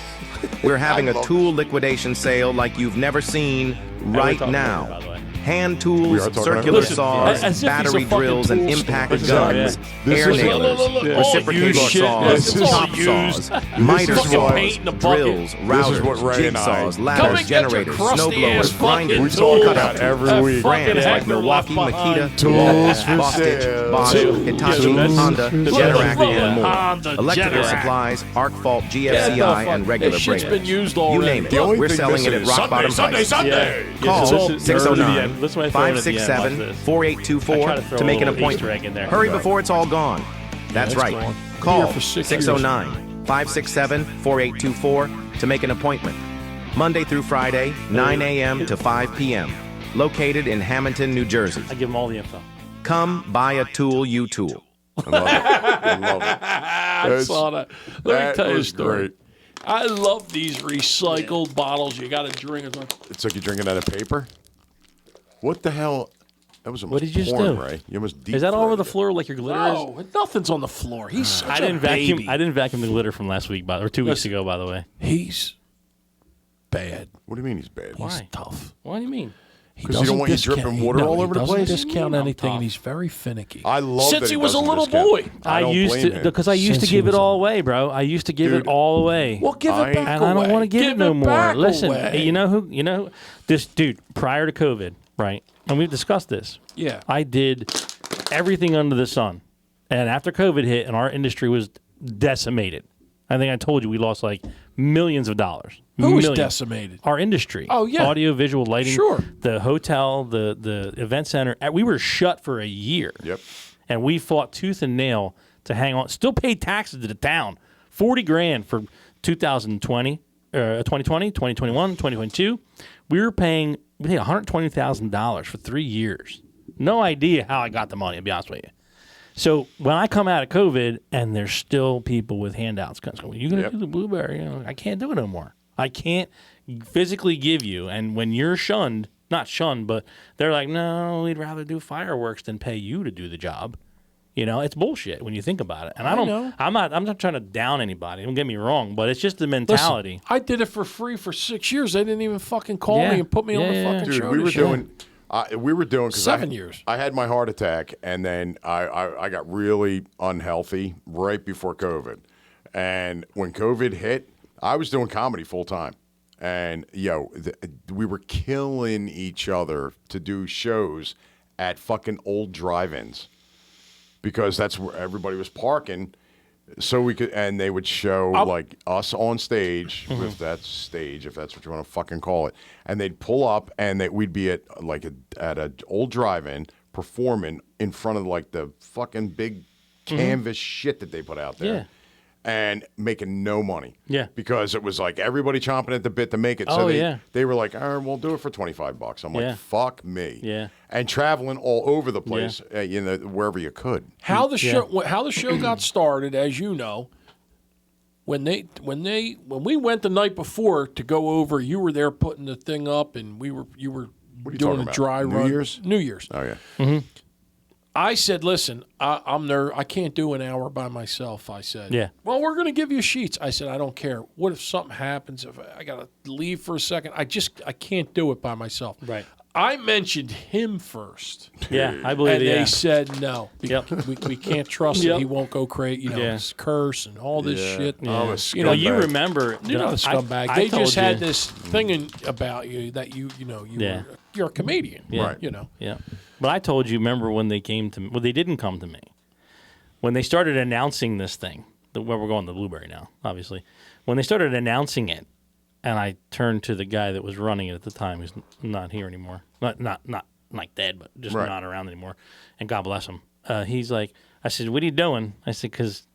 We're having a tool liquidation sale like you've never seen right talking about it, by now. the way. Hand We tools, are talking circular about- saws, as if he's a battery fucking drills, and tool impact store. guns, This air is- nailers, Look, reciprocating used shit. saws, This is all top used. saws, miter fucking saws, paint in a bucket. drills, is routers, what Ray and I- jigsaws, Come ladders, and get your generators, crusty ass snowblowers, fucking grinders, We tools. talk about every That week. fucking brands like Heckler left Milwaukee, behind. Makita, Tools for Bostitch, sale. Bosch, Tools. Hitachi, Yeah, that's- Honda, that's- Generac, Look, and more. Honda, Electrical Generac. supplies, arc fault, Get the GFCI, fuck- and regular This shit's breakers. been used You already. name it. The only We're thing selling it missing at is rock bottom Sunday, prices. Sunday. Call this is- throw it at the 609 end. That's why I throw it at the end. Watch 567 this. I try 4824 to throw to a make an little Easter egg in appointment. there. Hurry before it's all gone. That's it's right. gone. Call Here for 6 years. 609 567 4824 to make an appointment. Monday through Friday, 9 a.m. to 5 p.m. Located in Hamilton, New Jersey. I give them all the info. Come buy a tool you tool. I love it. I love it. I saw that. Let me That tell you a was story. great. I love these recycled bottles. You got to drink it. It's like you're drinking out of paper. What the hell? That was almost What did you just porn, do? Ray. You almost deep Is that all over the throated it. floor like your glitter is? No, nothing's on the floor. He's such I a didn't vacuum. baby. I didn't vacuum the glitter from last week, or 2 weeks Listen. ago, by the way. He's bad. What do you mean he's bad? He's Why? tough. What do you mean? He 'Cause you don't doesn't want you discount- dripping water no, all he over the doesn't place? discount I'm anything, tough. and he's very finicky. I love Since that he was a doesn't little discount. boy. I don't used blame to him. because I used Since to he give was it a- all away, bro. I used to give Dude, it all away. Well, give it back and I don't want to give it no more. back Listen, away. you know who? This dude prior to COVID, right? And we've discussed this. Yeah. I did everything under the sun, and after COVID hit, and our industry was decimated. I think I told you we lost like millions of dollars. Who was Millions. decimated? Our industry. Oh, yeah. Audio, visual, lighting. Sure. The hotel, the event center. We were shut for a year. Yep. And we fought tooth and nail to hang on. Still paid taxes to the town. $40,000 for 2020, 2020, 2021, 2022. We paid $120,000 for 3 years. No idea how I got the money, to be honest with you. So when I come out of COVID and there's still people with handouts, you going to do the Blueberry? I can't do it no more. I can't physically give you. And when you're shunned, not shunned, but they're like, no, we'd rather do fireworks than pay you to do the job. It's bullshit when you think about it. And know. I'm not trying to down anybody. Don't get me wrong, but it's just the mentality. Listen, I did it for free for 6 years. They didn't even fucking call me and put me on the fucking Dude, show. we to were show. doing. We were doing 'cause 7 years. I had my heart attack, and then I got really unhealthy right before COVID. And when COVID hit, I was doing comedy full time, and we were killing each other to do shows at fucking old drive-ins because that's where everybody was parking. So we could, and they would show like us on stage, if that's stage, if that's what you want to fucking call it, and they'd pull up, and we'd be at an old drive-in performing in front of like the fucking big canvas shit that they put out there, Yeah. and making no money, because it was like everybody chomping at the bit to make it. So they were like, all right, we'll do it for $25. I'm like, fuck me, and traveling all over the place, wherever you could. How the show got started, as you know, when we went the night before to go over, you were there putting the thing up, and you were What are you doing talking a about? dry New run. Year's? New Year's. Oh yeah. I said, listen, I'm there. I can't do an hour by myself. I said, Yeah. Well, we're going to give you sheets. I said, I don't care. What if something happens? If I got to leave for a second, I can't do it by myself. Right. I mentioned him first. Yeah, I believe And it. they said no. Yep. We can't trust Yep. it. He won't go crazy. His curse and all this shit. Oh, a Well, scumbag. you remember. You're not a scumbag. I They told just had you. this thing about you that you're a comedian. Yeah. Right. Yeah. But I told you, remember when they came to me? Well, they didn't come to me. When they started announcing this thing, where we're going to Blueberry now, obviously. When they started announcing it, and I turned to the guy that was running it at the time, who's not here anymore. Not like dead, but just Right. not around anymore. And God bless him. He's like, I said, what are you doing? I said, because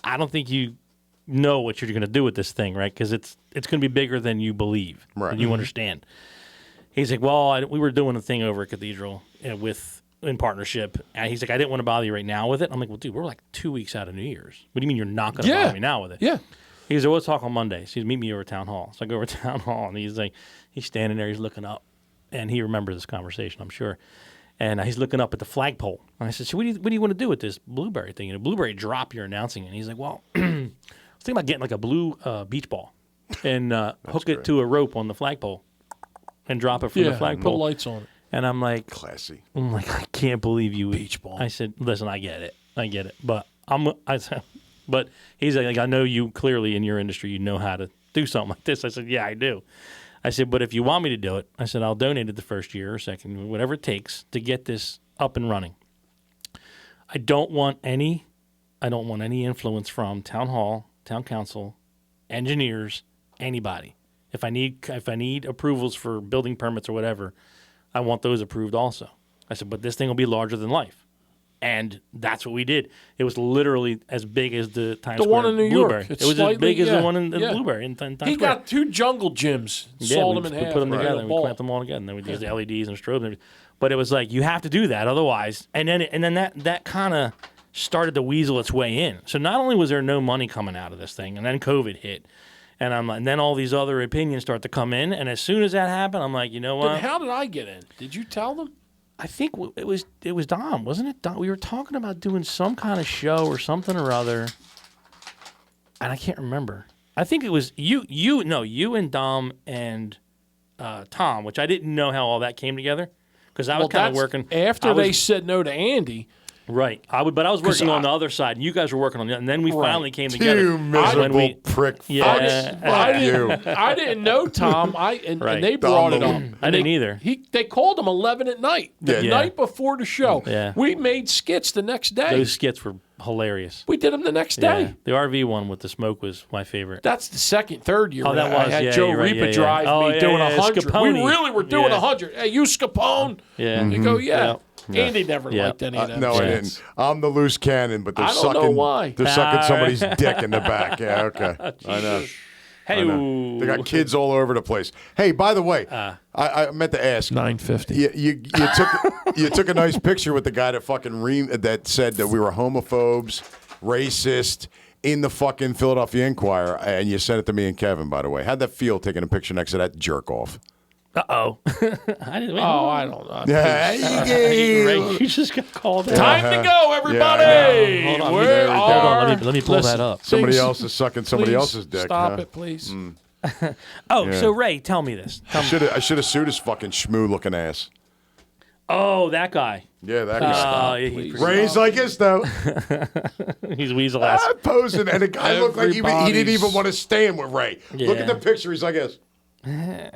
I don't think you know what you're going to do with this thing, right? Because it's going to be bigger than you believe, Right. than you understand. He's like, well, we were doing a thing over at Cathedral in partnership. And he's like, I didn't want to bother you right now with it. I'm like, well, dude, we're like 2 weeks out of New Year's. What do you mean you're not going to bother me now with it? Yeah. He's like, well, let's talk on Monday. So he's meet me over at Town Hall. So I go over to Town Hall, and he's like, he's standing there, he's looking up. And he remembers this conversation, I'm sure. And he's looking up at the flagpole. And I said, so what do you want to do with this Blueberry thing? Blueberry drop you're announcing it. And he's like, well, I was thinking about getting like a blue beach ball and hook it to a rope on the flagpole and drop it from the Put flagpole. lights on it. And I'm like, Classy. I can't believe you Beach ball. I said, listen, I get it, but he's like, I know you clearly in your industry, you know how to do something like this. I said, yeah, I do. I said, but if you want me to do it, I said, I'll donate it the first year or second, whatever it takes to get this up and running. I don't want any influence from Town Hall, Town Council, engineers, anybody. If I need approvals for building permits or whatever, I want those approved also. I said, but this thing will be larger than life. And that's what we did. It was literally as big as the Times Square one in New York. Blueberry. It's It was as big as slightly- the one in yeah. Blueberry in Times He Square. got 2 jungle gyms, Yeah, sawed we, them in we half. put them right, together a and we ball. clamped them all together. And then we used the LEDs and strobes and everything. But it was like, you have to do that. Otherwise, and then that kind of started to weasel its way in. So not only was there no money coming out of this thing, and then COVID hit. And then all these other opinions start to come in. And as soon as that happened, I'm like, you know what? Then how did I get in? Did you tell them? I think it was Dom, wasn't it? Dom? We were talking about doing some kind of show or something or other, and I can't remember. I think it was you and Dom and Tom, which I didn't know how all that came together because I was kind of working after they said no to Andy. Right, but I was working on the other side, and you guys were working on the other, and then we finally came together. You miserable prick. Yeah. I didn't know Tom. And they brought it up. I didn't either. They called him 11 at night, the Yeah. night before the show. Yeah. We made skits the next day. Those skits were hilarious. We did them the next day. Yeah. The RV one with the smoke was my favorite. That's the third year. Oh, that I was, had yeah, Joe you're right, Repa yeah. drive Oh, me yeah, doing yeah, 100. Scapone. We really were doing Yeah. 100. Hey, you Scapone? Yeah. You go, yeah. Yep. Andy never liked any of them. No, I skits. didn't. I'm the loose cannon, but they're I don't know sucking. why. They're sucking somebody's dick in the back. Yeah, okay. I know. Hey, I know. They got kids all over the place. Hey, by the way, I meant to ask. 950. You took a nice picture with the guy that that said that we were homophobes, racist in the fucking Philadelphia Inquirer, and you sent it to me and Kevin. By the way, how'd that feel taking a picture next to that jerk off? Uh-oh. I didn't. I don't know. Ray, you just got called out. Time to go, everybody. Hold on, Where hold on, are- let me pull Listen, that up. Somebody things- else is sucking somebody please else's dick. Stop huh? it, please. Oh, so Ray, tell me this. I should have sued his fucking schmoo looking ass. Oh, that guy. Yeah, that guy. He's Ray's like this though. weasel ass. Posing, and the guy looked like he didn't even Everybody's- want to stand with Ray. Look at Yeah. the picture. He's like this.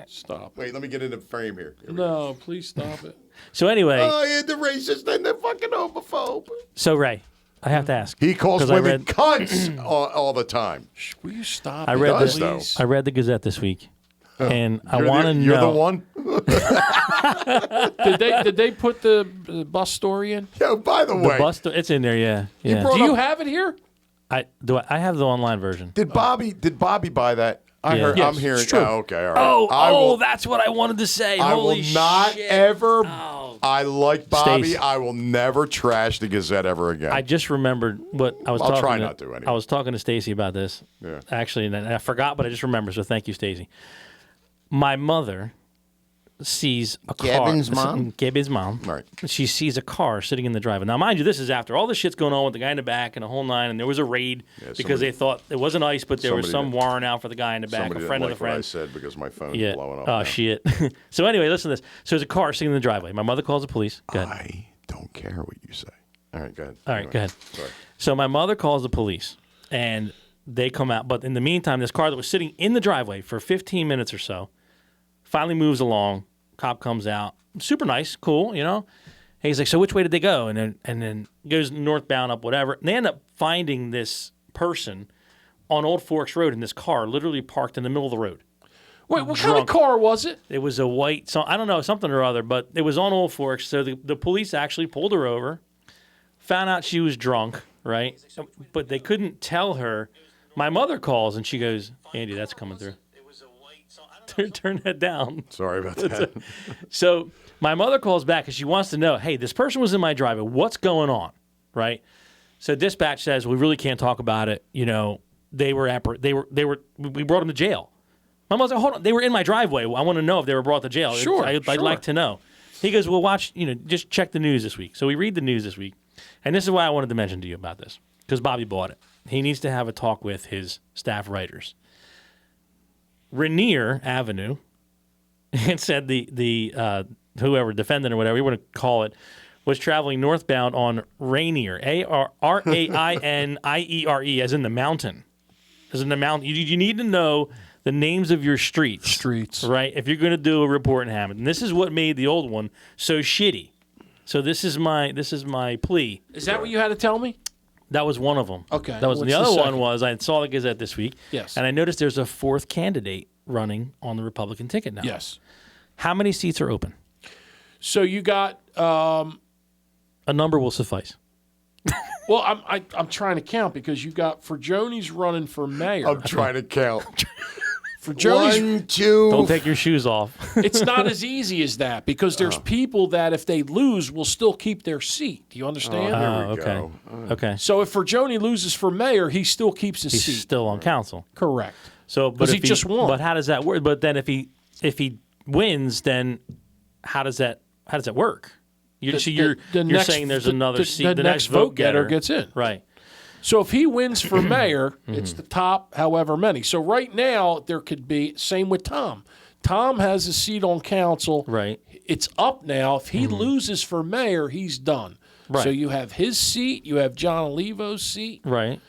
Stop. Wait, let me get in the frame here. Here we go. No, please stop it. So anyway, Oh, yeah, the racist and the fucking homophobe. so Ray, I have to ask. He calls 'Cause women cunts all the time. Will you stop? I it, read does, please? I read the Gazette this week, and I You're want to know. You're the one? Did they put the bus story in? Yeah, by the The way, bus. It's in there. Yeah. Yeah. brought Do you up- have it here? I have the online version. did Bobby buy that? I Yeah. heard. Yes, I'm hearing. it's true. Oh, okay, all right. I will, that's what I wanted to say. I will Holy not shit. ever. Oh. I like Bobby. Stace. I will never trash the Gazette ever again. I just remembered what I was I'll talking try to. not to, anyway. I was talking to Stacy about this. Yeah. Actually, and I forgot, but I just remembered. So thank you, Stacy. My mother sees a Kevin's car. mom? Kevin's mom. Right. She sees a car sitting in the driveway. Now, mind you, this is after all the shit's going on with the guy in the back and the whole nine, and there was a raid because somebody- they thought it wasn't ICE, but there was somebody some didn't- warrant out for the guy in the back, Somebody a friend didn't of the like what I friend. said because my phone's Yeah. blowing up. Oh now. shit. So anyway, listen to this. So there's a car sitting in the driveway. My mother calls the police. Go ahead. I don't care what you say. All right, go ahead. All right, Anyway, go ahead. Sorry. So my mother calls the police, and they come out. But in the meantime, this car that was sitting in the driveway for 15 minutes or so finally moves along. Cop comes out. Super nice, cool, you know. And he's like, "So which way did they go?" And then goes northbound up whatever. And they end up finding this person on Old Forks Road in this car, literally parked in the middle of the road. Wait, what kind of Drunk. car was it? It was a white, so I don't know, something or other, but it was on Old Forks. So the police actually pulled her over, found out she was drunk, right? But they couldn't tell her. My mother calls and she goes, "Andy, that's coming through." Turn that down. Sorry about that. So my mother calls back and she wants to know, hey, this person was in my driveway. What's going on? Right? So dispatch says, we really can't talk about it. You know, we brought them to jail. My mother's like, hold on, they were in my driveway. I want to know if they were brought to jail. Sure, I'd sure. like to know. He goes, well, watch, just check the news this week. So we read the news this week. And this is why I wanted to mention to you about this, because Bobby bought it. He needs to have a talk with his staff writers. Rainier Avenue, and said the whoever, defendant or whatever you want to call it, was traveling northbound on Rainier, Rainiere, as in the mountain. As in the mountain. You need to know the names of your streets. Right? If you're going to do a report in Hamilton. This is what made the old one so shitty. So this is my plea. Is that what you had to tell me? That was one of them. Okay. That was What's the the other one second? was I saw the Gazette this week. Yes. And I noticed there's a fourth candidate running on the Republican ticket now. Yes. How many seats are open? So you got. A number will suffice. Well, I'm trying to count because you got Forgioni's running for mayor. I'm trying to count. Forgioni's. 1, 2. Don't take your shoes off. It's not as easy as that because there's people that if they lose will still keep their seat. Do you understand? Oh, okay. go. Okay. So if Forgioni loses for mayor, he still keeps his He's seat. still on council. Correct. So, but 'Cause if he just won. But how does that work? But then if he wins, then how does that work? You're The saying there's another seat. The next vote getter gets in. Right. So if he wins for mayor, it's the top however many. So right now there could be same with Tom. Tom has a seat on council. Right. It's up now. If he loses for mayor, he's done. Right. So you have his seat. You have John Olivo's seat. Right.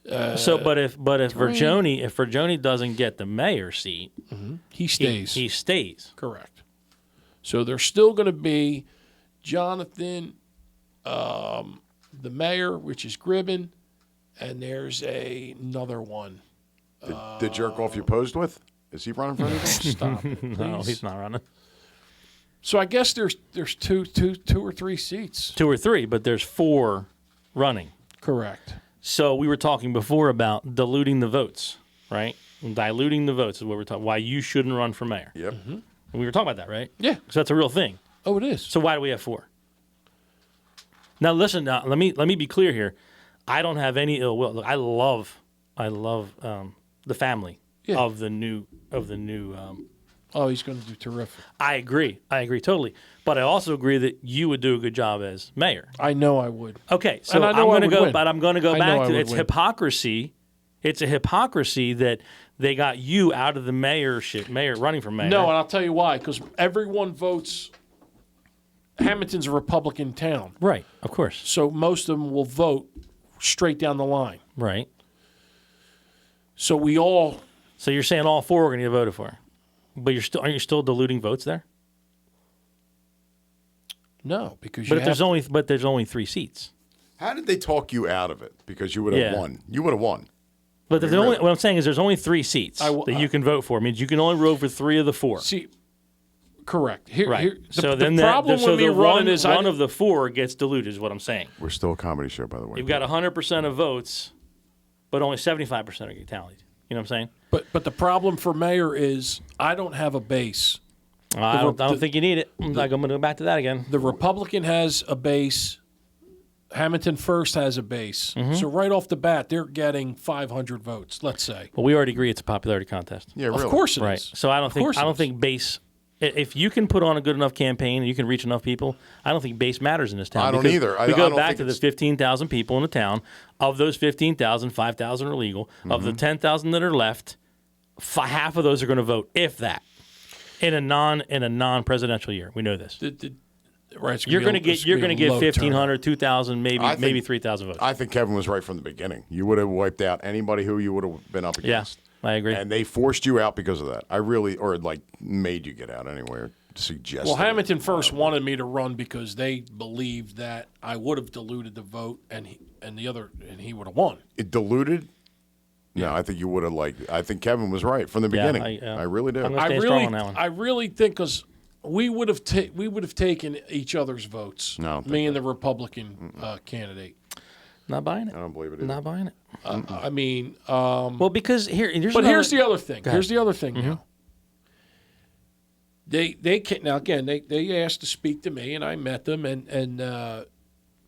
But if Verjoni doesn't get the mayor seat, He stays. he stays. Correct. So there's still going to be Jonathan, the mayor, which is Gribben, and there's another one. The jerk off you posed with? Is he running for anything? Stop it, No, please. he's not running. So I guess there's two or three seats. 2 or 3, but there's 4 running. Correct. So we were talking before about diluting the votes, right? Diluting the votes is what we're talking. Why you shouldn't run for mayor. Yep. And we were talking about that, right? Yeah. So that's a real thing. Oh, it is. So why do we have 4? Now listen. Now let me be clear here. I don't have any ill will. Look, I love the family Yeah. of the new. Oh, he's going to do terrific. I agree totally. But I also agree that you would do a good job as mayor. I know I would. Okay, so And I I'm know I going to would go, win. but I'm going to go I know I back to would it's win. hypocrisy. It's a hypocrisy that they got you out of the mayor running for mayor. No, and I'll tell you why. Because everyone votes. Hamilton's a Republican town, right, of course, so most of them will vote straight down the line. right. So we all. So you're saying all 4 are going to get voted for, but aren't you still diluting votes there? No, because But you have, there's only 3 seats. How did they talk you out of it? Because you would have Yeah. won. You would have won. But there's really? only, what I'm saying is there's only 3 seats that you can vote for. It means you can only vote for 3 of the 4. see. Correct. Here, Right. here, the, So the then problem with me running is one of the 4 gets diluted. Is what I'm saying. We're still a comedy show, by the way. You've got 100% of votes, but only 75% are tallied. You know what I'm saying? But the problem for mayor is I don't have a base. I don't think you need it. I'm going to go back to that again. The Republican has a base. Hamilton First has a base. Mm-hmm. So right off the bat, they're getting 500 votes. Let's say. Well, we already agree it's a popularity contest. Yeah, really. Of course it is. Right. So I don't think base. If you can put on a good enough campaign and you can reach enough people, I don't think base matters in this town. I don't because either. We I go don't back think to the it's- 15,000 people in the town. Of those 15,000, 5,000 are legal. Of the 10,000 that are left, half of those are going to vote, if that, in a non-presidential year. We know this. Right, it's You're going to be a- it's get gonna be a low 1,500, 2,000, I think- maybe 3,000 votes. I think Kevin was right from the beginning. You would have wiped out anybody who you would have been up Yeah, against. I agree. And they forced you out because of that. Or like made you get out anyway. Or suggested. Well, it. Hamilton First wanted me to run because they believed that I would have diluted the vote and he would have won. It diluted. No, I think you would have I think Kevin was right from the beginning. I really do. I'm gonna stay I strong really, on that one. I really think because we would have taken each other's votes. No, I don't me think and the Republican candidate. Not buying it. I don't believe it either. Not buying it. I mean, Well, because here's but here's the another- other thing. Go ahead. Here's the other thing now. They can now again they asked to speak to me and I met them and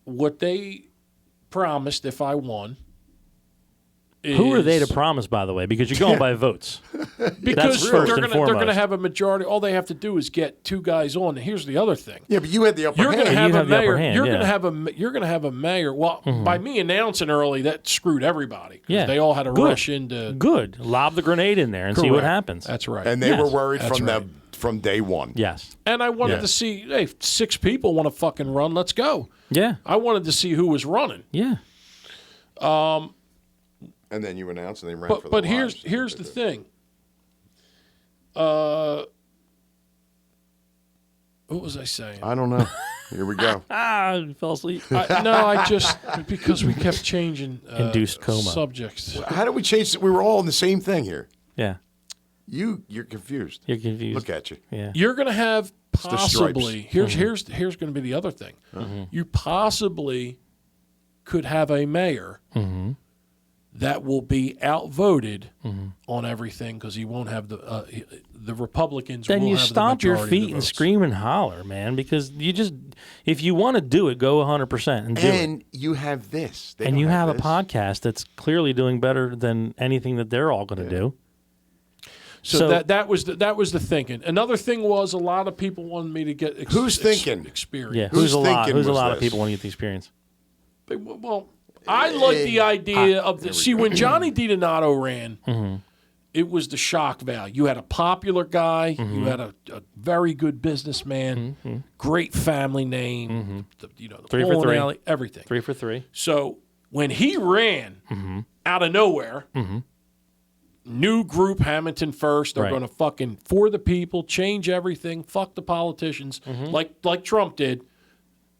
what they promised if I won. Who are they to is- promise, by the way? Because you're going by votes. Because That's first they're and gonna they're foremost. gonna have a majority. All they have to do is get 2 guys on. And here's the other thing. Yeah, but you had the upper You're going to hand. have you a have the upper mayor. hand, You're yeah. going to have a mayor. Well, by me announcing early, that screwed everybody. 'Cause Yeah. they all had to Good. rush into. Good. Lob the grenade in there and see what Correct. happens. That's right. And they Yes. were worried That's from right. from day one. Yes. And I wanted Yeah. to see, hey, 6 people want to fucking run. Let's go. Yeah. I wanted to see who was running. Yeah. And then you announced and they ran for But their lives. here's the thing. What was I saying? I don't know. Here we go. I fell asleep. I just because we kept changing Induced coma. subjects. How did we change it? We were all in the same thing here. Yeah. You're confused. You're confused. Look at you. Yeah. You're going to have the stripes. possibly here's going to be the other thing. You possibly could have a mayor that will be outvoted on everything because he won't have the Republicans. Then will you have the stomp your majority of feet the and votes. scream and holler, man, because if you want to do it, go 100% and do it. And you have this. They And don't you have a this. podcast that's clearly doing better than anything that they're all going to do. So that was the thinking. Another thing was a lot of people wanted me to get Who's thinking? experience. Yeah, Who's who's a lot thinking of was people this? want to get the experience. Well, I like the idea of the. See, when Johnny DiDonato ran, it was the shock value. You had a popular guy, you had a very good businessman, great family name, the 3 for bowling 3. alley, everything. 3 for 3. So when he ran out of nowhere, new group, Hamilton first, they're Right. going to fucking for the people, change everything, fuck the politicians, like Trump did.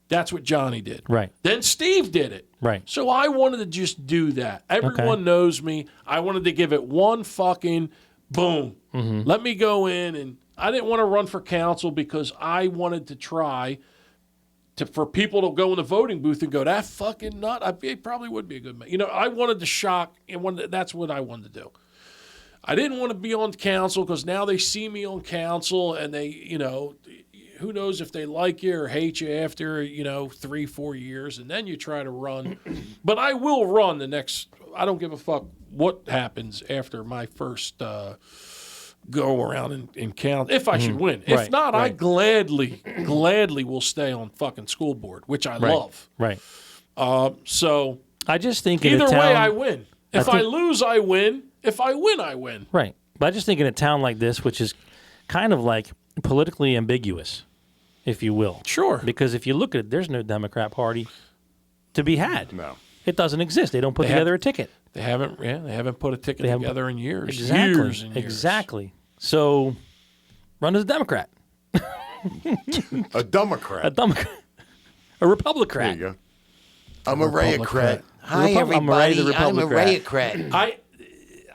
That's what Johnny did. Right. Then Steve did it. Right. So I wanted to just do that. Everyone knows me. I wanted to give it one fucking boom. Let me go in, and I didn't want to run for council because I wanted to try for people to go in the voting booth and go, that fucking nut. It probably would be a good man. I wanted to shock, and that's what I wanted to do. I didn't want to be on council because now they see me on council, and they, who knows if they like you or hate you after, 3-4 years, and then you try to run. But I will run the next, I don't give a fuck what happens after my first go around and count, if I should win. If Right, not, I right. gladly will stay on fucking school board, which I love. Right. So I just think in either a town, way, I win. If I think- lose, I win. If I win, I win. Right. But I just think in a town like this, which is kind of like politically ambiguous, if you will. Sure. Because if you look at it, there's no Democrat Party to be had. No. It doesn't exist. They don't put They have- together a ticket. They haven't put a ticket They haven't together in years. Exactly. Years and years. Exactly. So run as a Democrat. A Democrat. A Democrat. A There Republican. you go. I'm a Rayocrat. Hi, I'm Ray the everybody. I'm a Republican. Rayocrat.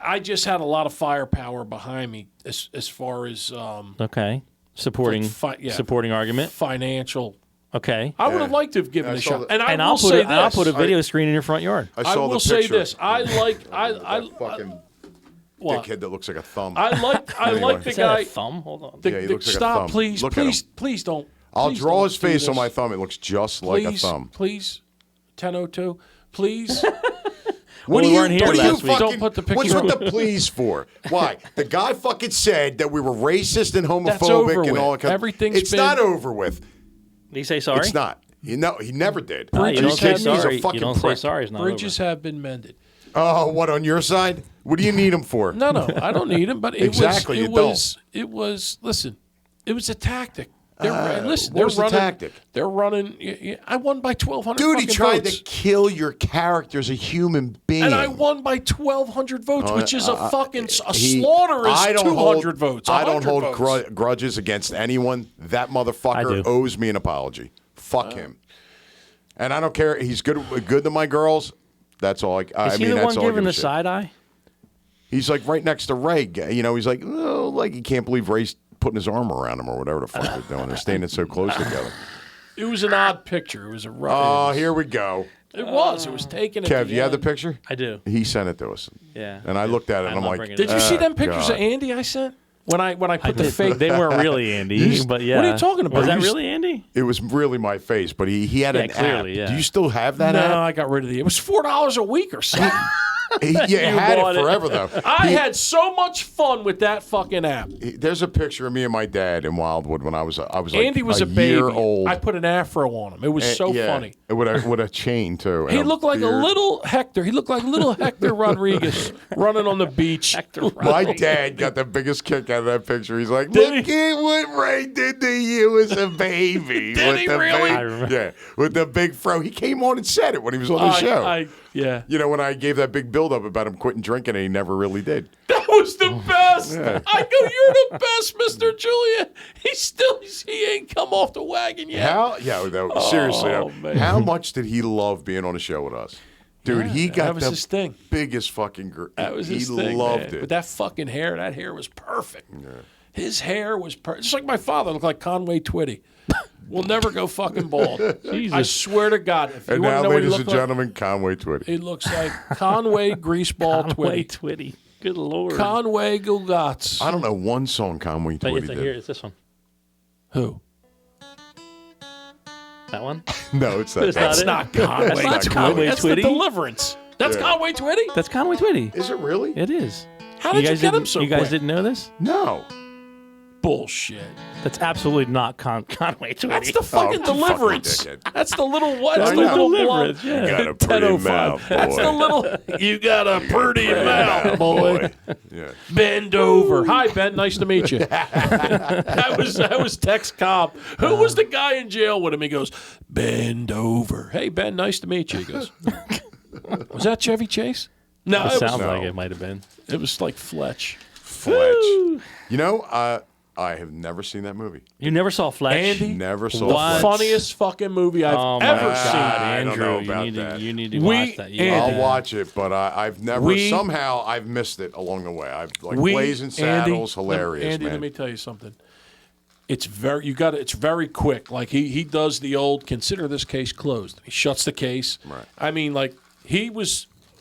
I just had a lot of firepower behind me as far as Okay. Supporting supporting argument. financial. Okay. I would have liked to have given I it a saw shot. that. And I And will I'll put say it, I'll this. put a video screen in your front yard. I I saw will the say picture. this. I like That fucking what? dickhead that looks like a thumb. I like the Is that a guy. thumb? Hold on. Yeah, he looks like a Stop, thumb. please, Look at him. please don't. I'll please draw don't his do face on this. my thumb. It looks just like a Please, thumb. please, 10:02. Please. Well, we weren't here what do last you week. Don't put the What's picture with the please for? Why? The guy fucking said that we were racist and over homophobic and with. all that kind of. Everything's It's been- not over with. Did he say sorry? It's not. He never did. You Are you don't say kidding me? He's a sorry. fucking You don't say prick. sorry. It's not Bridges have been mended. Oh, what, on your side? What do you need him for? No, I don't need him. But Exactly, you it was. Listen, it was a tactic. Listen, what they're was the running. tactic? They're running. I won by 1,200. Dude, he fucking tried votes. to kill your character as a human being. And I won by 1,200 votes, which is a fucking He- slaughter. Is I don't 200 hold, votes. I don't 100 hold votes. grudges against anyone. That I motherfucker do. owes me an apology. Fuck him. And I don't care. He's good to my girls. That's all. Is I he mean, the that's one all I giving give a the shit. side eye? He's like right next to Ray. He's like, oh, like he can't believe Ray's putting his arm around him or whatever the fuck they're doing. They're standing so close together. It was an odd picture. It was a rough. Oh, here we go. It was. It was taken. Kev, at you have the end. picture? I do. He sent it to us. Yeah. And I looked at it and I'm not like, bringing it Did you up. see them pictures God. of Andy I sent when I put the did. fake? They weren't really Andy, but yeah. What are you talking about? Was that You s- really Andy? it was really my face, but he had Yeah, an clearly, app. yeah. Do you still have that No, app? I got rid of it was $4 a week or something. He had bought it it. forever though. I had so much fun with that fucking app. There's a picture of me and my dad in Wildwood when I was like Andy was a baby. year old. I put an afro on him. It was so Yeah, funny. with a chain too. He and looked like a beard. little Hector. He looked like little Hector Rodriguez running on the beach. My dad got the biggest kick out of that picture. He's like, Did "Look at what Ray did to you as a baby." Did he really? I remember. Yeah, with the big fro. He came on and said it when he was on the show. Yeah. You know, when I gave that big build-up about him quitting drinking, and he never really did. That was the best. I go, you're the best, Mr. Julia. He ain't come off the wagon yet. Seriously, man. how much did he love being on the show with us? Dude, he got that was the his thing. biggest fucking That was he his thing, loved man. it. But that fucking hair, that hair was perfect. His hair was perfect. Just like my father looked like Conway Twitty. We'll never go fucking bald. I swear to God. If you and want to now, know what he ladies looked and like, gentlemen, Conway Twitty. he looks like Conway Greaseball Conway Twitty. Twitty. Good lord. Conway Gulgats. I don't know one song Conway But Twitty it's did. here. It's this one. Who? That one. No, it's that. It's That's not Conway That's not Twitty. Conway That's the Twitty. Deliverance. That's Conway Twitty? That's Conway Twitty. Is it really? It is. How did you guys get him didn't- so You guys quick? didn't know this? No. bullshit. That's absolutely not Conway Twitty. That's the fucking you Deliverance. fucking dickhead. That's the little what? I That's the know. little blonde. Deliverance, yeah. You got a pretty 10:05. mouth, That's boy. the little. You got a pretty mouth, boy. Yeah. Bend over. Hi, Ben. Nice to meet you. that was Tex Cobb. Who was the guy in jail with him? He goes, bend over. Hey, Ben. Nice to meet you. He goes, was that Chevy Chase? No, It it sounds was, like it might have been. it was like Fletch. Fletch. You know, I have never seen that movie. You never saw Fletch? Andy, Never saw the Fletch. funniest fucking movie I've Oh my ever God, seen. I don't Andrew, know you about need that. to you need to We- watch that. Andy. I'll watch it, but I've never We- somehow I've missed it along the way. I've like Blazing Saddles, hilarious, Andy, man. let me tell you something. It's very It's very quick. Like he does the old consider this case closed. He shuts the case. Right. I mean, like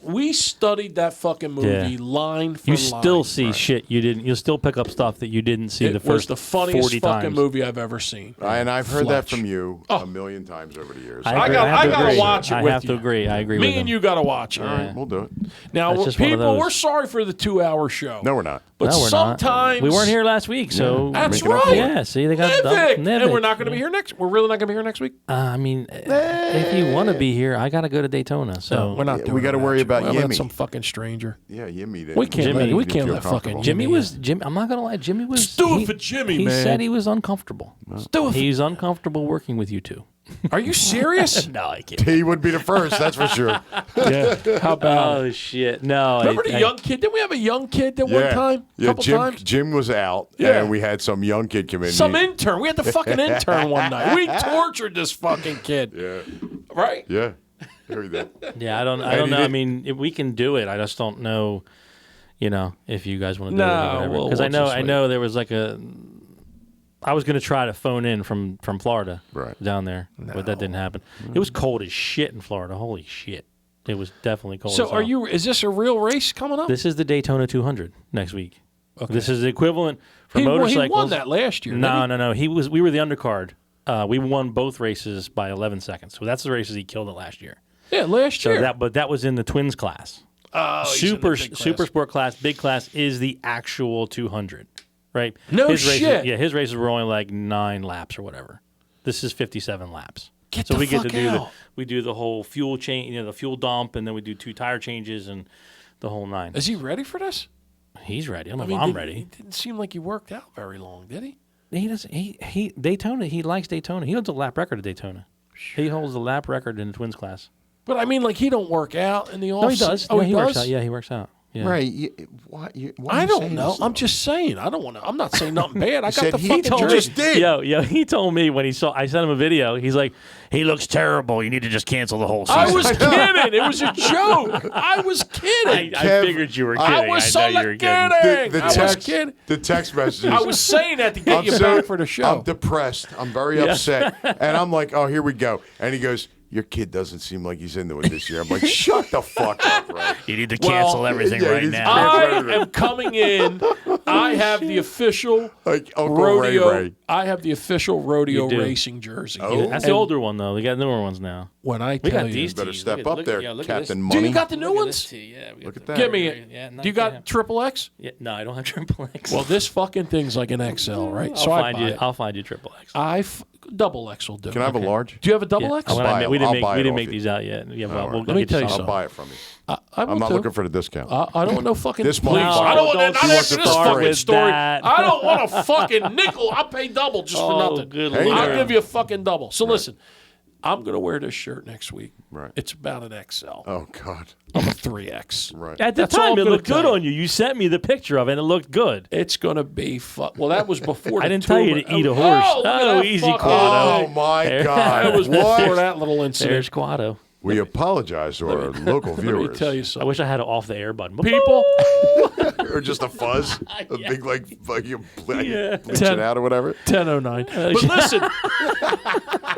we studied that fucking movie Yeah. line for You line. still see shit you didn't. You'll still pick up stuff that you didn't see It the was first the funniest 40 fucking times. movie I've ever seen. And I've heard that Fletch. from you a million times over the years. I agree. gotta have to agree. watch it I with have to you. agree. I agree Me with and him. you got to watch it. All right, we'll do it. Now, That's just one of people, those. we're sorry for the 2-hour show. No, we're not. But No, we're sometimes not. We weren't here last week, so That's Making up for right. it. yeah. See, they got Nivik. Nivik. And we're not going to be here next. We're really not going to be here next week. I mean, if you want to be here, I got to go to Daytona. So We're not. Yeah, doing we gotta that, worry actually. about We're about Yimmy. some fucking stranger. Yeah, Yimmy did. We can't. Jimmy, we didn't can't feel let comfortable. fucking Jimmy was Jimmy. I'm not gonna lie. Jimmy was. Let's do it for Jimmy, he man. said he was uncomfortable. do it for- He's uncomfortable working with you two. Are you serious? No, I can't. He would be the first, that's for sure. Yeah. How about? Oh shit! No. Remember the young kid? Didn't we have a young kid that one time? Yeah, Couple times. Jim was out, Yeah. and we had some young kid come in. Some He- intern. We had the fucking intern one night. We tortured this fucking kid. Yeah, Right? yeah. Everything. Yeah, I don't he know. I did- mean, if we can do it. I just don't know. You know, if you guys want to do No, it or whatever. we'll Because just I wait. know there was like a. I was going to try to phone in from Florida Right. down there, but that didn't happen. It was cold as shit in Florida. Holy shit! It was definitely cold. So as are hell. you? Is this a real race coming up? This is the Daytona 200 next week. This is the equivalent for he motorcycles. won that last year. No, didn't no. We were the undercard. We won both races by 11 seconds. So that's the races he killed it last year. he? Yeah, last So year. that was in the twins class. Oh, he's in the big class. Super sport class, big class is the actual 200, right? No his shit. Races, yeah, his races were only like 9 laps or whatever. This is 57 laps. Get so the we get fuck to do out. we do the whole fuel change, the fuel dump, and then we do 2 tire changes and the whole 9. Is he ready for this? He's ready. I don't know if I'm He ready. didn't seem like he worked out very long, did he? He doesn't. He Daytona. He likes Daytona. He holds a lap record at Daytona. He holds the lap record in the twins class. But I mean, like he don't work out in the off. No, he does. Oh, Yeah, he works does. out. Yeah, he works out. Yeah. Right. Why are I you don't saying know. this, I'm though? just saying. I don't want to. I'm not saying nothing bad. I got said the he fucking told jersey. just did. Yo, he told me when he saw. I sent him a video. He's like, he looks terrible. You need to just cancel the whole season. I was kidding. It was a joke. I was kidding. I Kev, figured you were kidding. I was know so you were kidding. kidding. The I was text, kidding. the text messages. I was saying that to get I'm you so- back for the show. I'm depressed. I'm very upset. And I'm like, oh, here we go. And he goes, your kid doesn't seem like he's into it this year. I'm like, shut the fuck up, right? You need to Well, cancel everything yeah, right he's now. I am coming in. I have the official Like Uncle rodeo. Ray Ray. I have the official rodeo You do. racing jersey. Oh. That's the older one though. We got newer ones now. When I We tell got you, these. better tees. step Look up at- there, yeah, look at Captain this. do Money. you got the new Look at ones? this tee. Yeah, we Look got at the- that. Give me it. Yeah, Do you got triple X? Yeah, no, I don't have triple X. Well, this fucking thing's like an XL, right? I'll So I find buy you. it. I'll find you triple X. Double X will do. Can I have a large? Do you have a double Yeah, X? when I buy ma- it. we didn't I'll make buy we it didn't off make you. these out yet. Yeah, well, right. we'll Let me get tell you some. I'll something. buy it from you. I I'm will not too. looking for the discount. I don't want no fucking. This please. motherfucker- I don't want don't that. you I want don't to this start fucking with story. that? I don't want a fucking nickel. I'll pay double just for Oh, nothing. good Hey, Lord. I'll give you a fucking double. So listen, I'm gonna wear this shirt next week. Right. It's about an XL. Oh, God. I'm a 3X. Right. At the That's all time, I'm it gonna looked good tell you. on you. You sent me the picture of it, and it looked good. It's gonna be Well, that was before. I the didn't tell you to tumor- eat a Oh, horse. look at Oh, that easy, fucking Quado. Oh, thing. my God. That was What? before that little incident. There's Quado. We apologize to our local Let me viewers. tell you I something. wish I had an off the air button. People, Or just a fuzz. A big, like you bleach it Ten- out or whatever. 10:09. But listen,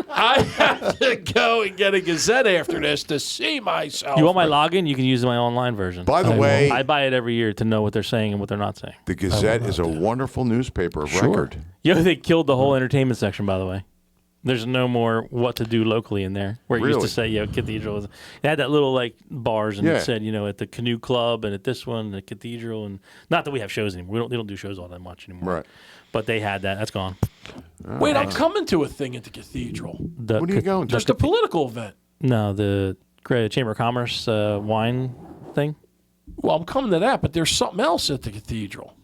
I have to go and get a Gazette after this to see myself. You want my login? You can use my online version. By the way, I buy it every year to know what they're saying and what they're not saying. the Gazette is a wonderful newspaper of record. Yo, they killed the whole entertainment section, by the way. There's no more what to do locally in there. Where it used Really? to say, Cathedral. They had that little like bars, and Yeah. it said, at the Canoe Club and at this one, the Cathedral, and not that we have shows anymore. They don't do shows all that much anymore. Right. But they had that. That's gone. Wait, I'm coming to a thing at the cathedral. The What are you going to? Just a political event. No, the Chamber of Commerce wine thing. Well, I'm coming to that, but there's something else at the cathedral.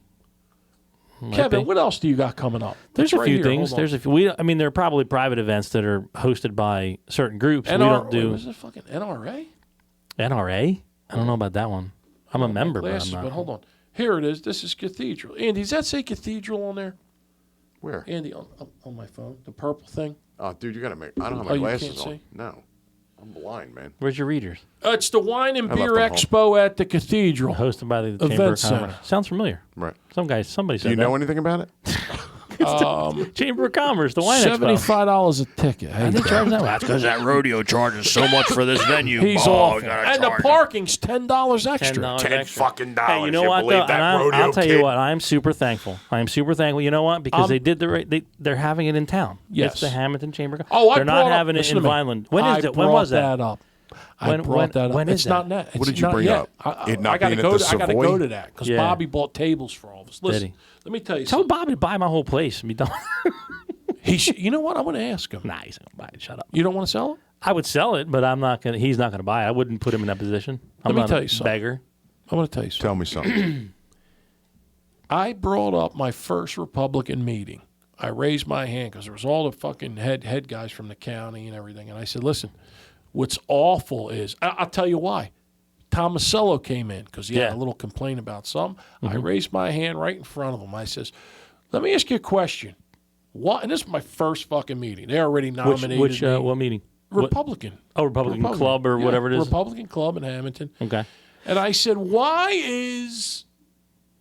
Might Kevin, be. what else do you got coming up? There's It's a right few here. things. Hold on. There's a few. There are probably private events that are hosted by certain groups. We don't do Was it fucking NRA? NRA. I don't know about that one. I'm a member, Glasses, but I'm not. hold on. Here it is. This is Cathedral. Andy, does that say Cathedral on there? Where? Andy, on my phone, the purple thing. Oh, dude, you got to make. I don't have Oh, my you glasses can't on. see? No. I'm blind, man. Where's your readers? It's the Wine and I left Beer them home. Expo at the Cathedral. Hosted by the Event Chamber of Commerce. Center. Sounds familiar. Right. Somebody said Do you that. know anything about it? Chamber of Commerce, the wine expo. $75 a ticket. Hey, They charge that That's because that rodeo charges so much for this venue. he's Oh, awful. we gotta And the charge him. parking's $10 extra. $10 $10 extra. fucking Hey, you dollars. know You what? believe Though? that And rodeo I'll tell kid? you what. I'm super thankful. I am super thankful. You know what? Because they did the right. They're having it in town. Yes. It's the Hamilton Chamber. Oh, I They're not brought up- having it listen in to me. Vineland. When I is it? When brought was that? up? I When- brought that up. when is It's that? not net. What It's did you not bring yet. up? It not I gotta being go. at the I gotta Savoy? go to that because Yeah. Bobby bought tables for all of us. Listen, he? let me tell you Tell something. Bobby to buy my whole place and be done. You know what? I'm going to ask him. Nah, he's not gonna buy it. Shut up. You don't want to sell it? I would sell it, but I'm not gonna. He's not gonna buy it. I wouldn't put him in that position. I'm Let me not tell a you something. beggar. I'm going to tell you something. Tell me something. I brought up my first Republican meeting. I raised my hand because there was all the fucking head guys from the county and everything. And I said, listen, what's awful is, I'll tell you why. Tomasello came in because he had Yeah. a little complaint about something. I raised my hand right in front of him. I says, let me ask you a question. What? And this is my first fucking meeting. They already nominated Which me. what meeting? Republican. Republican Club or Yeah, whatever it is. Republican Club in Hamilton. Okay. And I said, why is,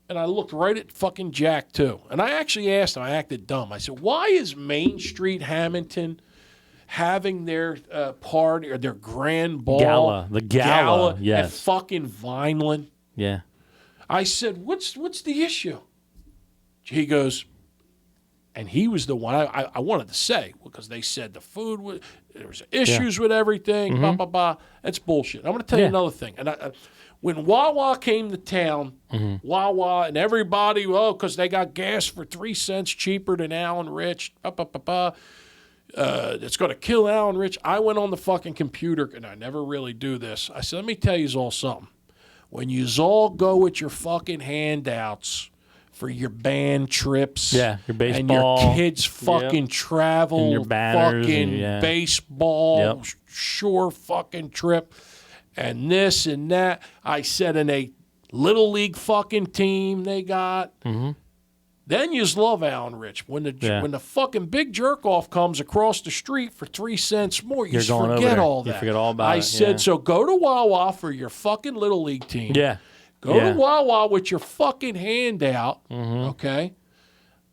and I looked right at fucking Jack too. And I actually asked him, I acted dumb. I said, why is Main Street Hamilton having their party or their grand ball? Gala. The gala, at yes. fucking Vineland? Yeah. I said, what's the issue? He goes, and he was the one I wanted to say because they said the food was, there was issues with everything, blah, blah, blah. That's bullshit. I'm going to tell you Yeah. another thing. And when Wawa came to town, Wawa and everybody, because they got gas for 3 cents cheaper than Allen Rich, it's going to kill Allen Rich. I went on the fucking computer, and I never really do this. I said, let me tell you all something. When you all go with your fucking handouts for your band trips, Yeah, your and your baseball. kids fucking travel, And your banners fucking and- yeah. baseball, Yep. sure fucking trip, and this and that. I said in a little league fucking team they got. Then you love Allen Rich. When the Yeah. when the fucking big jerk off comes across the street for 3 cents more, you You're just going over forget there. all You that. forget all about I it, said, yeah. so go to Wawa for your fucking little league team. Yeah. Go Yeah. to Wawa with your fucking handout, Mm-hmm. okay?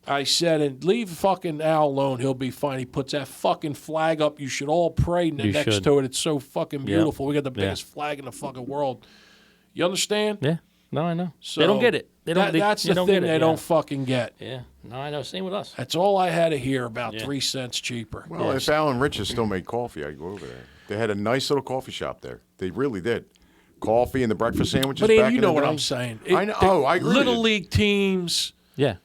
I said, and leave fucking Al alone. He'll be fine. He puts that fucking flag up. You should all pray You next should. to it. It's so fucking beautiful. We got the Yeah. biggest flag in the fucking world. You understand? Yeah. No, I know. So they don't get it. They don't. that's they the don't thing get it. they yeah. don't fucking get. Yeah. No, I know. Same with us. That's all I had to hear about Yeah. 3 cents cheaper. Well, if Allen Rich's still made coffee, I'd go over there. They had a nice little coffee shop there. They really did. Coffee and the breakfast sandwiches. But back Andy, you in know the what day. I'm saying. I know. I agree with Little you. league teams. Yeah.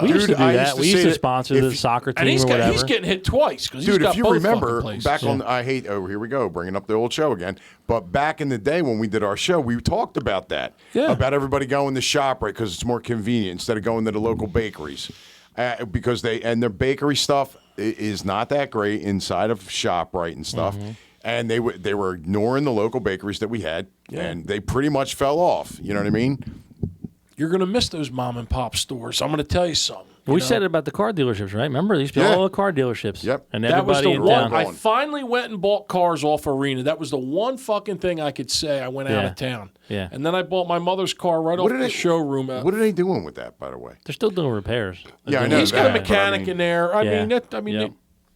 We used to dude, do I that. used to We used say to that sponsor if the you- soccer And team or whatever. he's getting hit twice because he's Dude, got if you both remember fucking places. back on, I hate, oh, here we go, bringing up the old show again. But back in the day when we did our show, we talked about that. Yeah. About everybody going to ShopRite because it's more convenient instead of going to the local bakeries. Because their bakery stuff is not that great inside of ShopRite and stuff. Mm-hmm. And they were ignoring the local bakeries that we had, and they pretty much fell off. You know what I mean? You're going to miss those mom and pop stores. I'm going to tell you something. we you know? said it about the car dealerships, right? Remember, these people Yeah. all the car dealerships. Yep. And That was everybody the in one. town. I finally went and bought cars off Arena. That was the one fucking thing I could say I went out Yeah. of town. Yeah. And then I bought my mother's car right off the showroom. What are they doing with that, by the way? They're still doing repairs. Yeah, I They're know doing He's got a that, repairs. but I mechanic mean- in there. Yeah.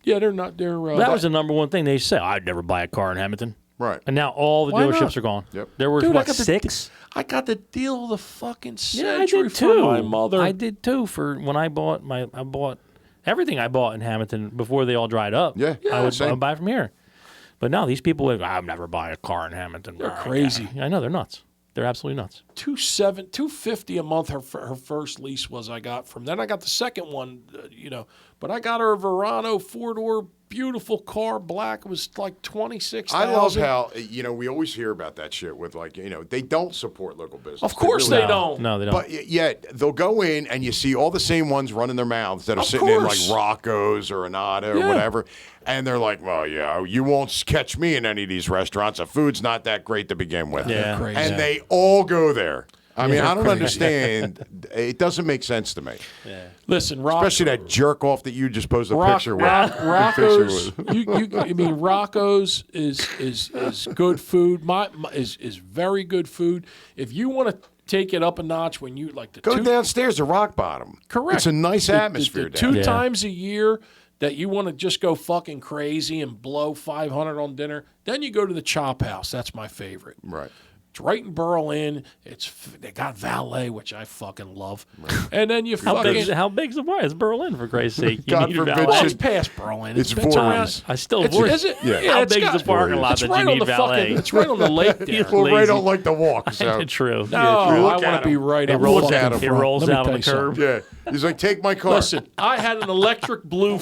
Yep. They're not. They're. That was the number one thing they say. I'd never buy a car in Hamilton. Right. And now all the Why dealerships not? are gone. Yep. There were, Dude, I what, got the- 6? I got the deal of the fucking Yeah, I century did for too. my mother. I did too. For when I bought Everything I bought in Hamilton before they all dried up, Yeah. I would Same. buy from here. But no, these people, I'll never buy a car in Hamilton. They're crazy. I know, they're nuts. They're absolutely nuts. $250 a month. Her first lease was I got from. Then I got the second one, But I got her a Verano 4-door, beautiful car, black. It was like $26,000. I love how we always hear about that shit with they don't support local business. Of course they don't. No, they don't. But yet they'll go in and you see all the same ones running their mouths that are Of sitting in like course. Rocco's or Anata or Yeah. whatever, and they're like, "Well, yeah, you won't catch me in any of these restaurants. The food's not that great to begin with." Yeah. Crazy. And they all go there. I mean, I don't crazy. understand. It doesn't make sense to me, Listen, especially that jerk off that you just posted a picture with. Rocco's. I mean, Rocco's is good food. Is very good food. If you want to take it up a notch, when you like the Go two, downstairs to Rock Bottom. correct. It's a nice The atmosphere down two there. times a year that you want to just go fucking crazy and blow $500 on dinner, then you go to the Chop House. That's my favorite. Right. It's right in Berlin. They got valet, which I fucking love. And then you How fucking big's the bar? It's Berlin, for Christ's sake. You God need forbid valet. it's past Berlin. It's around. Voorhees. I still It's, Voorhees. is it? Yeah. How it's big's got- the parking lot it's that right you on need the valet? fucking. It's right on the lake there. Well, Ray Lazy. don't like to walk, so. True. No, Yeah, true. I Look want at to be him. right It up. rolls, Look at it him. rolls Let me out tell on the you something. curb. Yeah. He's like, take my car. Listen, I had an electric blue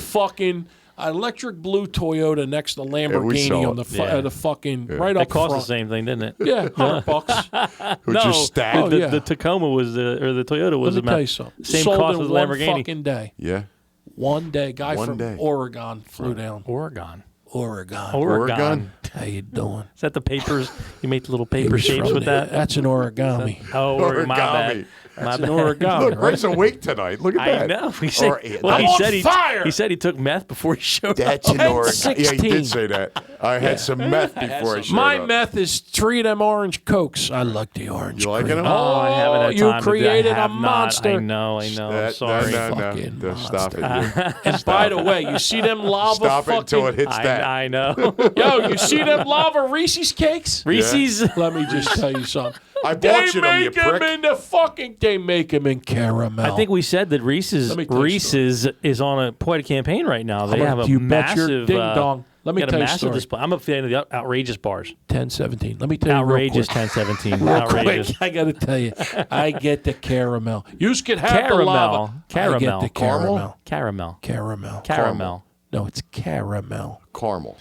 Toyota next to the Lamborghini saw on the it. Yeah. the fucking right up It cost the front. same thing, didn't it? Yeah, $100. Which no, is stacked. the, yeah. the Tacoma was the Toyota was Let me about tell you something. same Sold cost in as the one Lamborghini. fucking day. Yeah. One day, guy One from day. Oregon flew down. Oregon. Oregon. Oregon? How you doing? Is that the papers? You make the little paper shapes with that? That's an origami. Oh, my bad. Origami. My That's bad. an origami. Look, Ray's awake tonight. Look at I that. know. He said, I'm he on said fire! he said he took meth before he showed That's up. in Oregon. 16. Yeah, he did say that. I had some meth before I showed My up. meth is 3 of them orange Cokes. I like the orange. You liking cream. them? Oh, I haven't had you time created to do, I a have not. monster. I know. I'm sorry. No. Fucking Stop it. And by the way, you see them lava Stop it fucking. until it hits that. I know. Yo, you see them lava Reese's cakes? Reese's. Let me just tell you something. I They bought you them, you make them prick. in the fucking. They make them in caramel. I think we said that Reese's Let me tell you is on quite a campaign right now. They gonna- have a you bet your massive ding dong. Let me got tell a you a massive story. display. I'm a fan of the outrageous bars. 1017. Let me tell you Outrageous real quick. 1017. Real Outrageous. quick, I got to tell you, I get the caramel. You can have Caramel. the lava. Caramel. I get the caramel. Caramel. Caramel. Caramel. No, it's caramel. Caramel.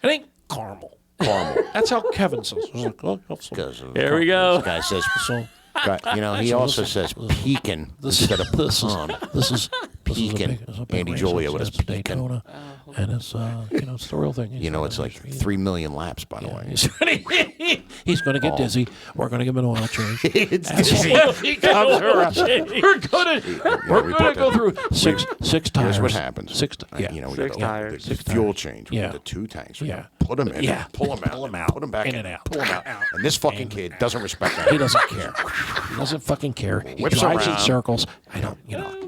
It ain't caramel. Caramel. That's how Kevin says. It's like, oh, Because There we go. This guy says, So he also says pecan instead of pecan. Pecan. Andy Julia with his pecan. Daytona, and it's it's the real thing. You know, it's like 3 million laps, by the way. He's going to get dizzy. We're going to give him an oil change. It's He comes around. We're going to go through six tires. Here's what happens. Six. Yeah. You know, we Six got tires. the fuel change. We Yeah. got the 2 tanks. We Yeah. gotta put them in. Yeah. Pull them out. Put them back In in. and out. Pull them out. And this fucking kid doesn't respect that. He doesn't care. He doesn't fucking care. He Whips drives in around. circles. I don't.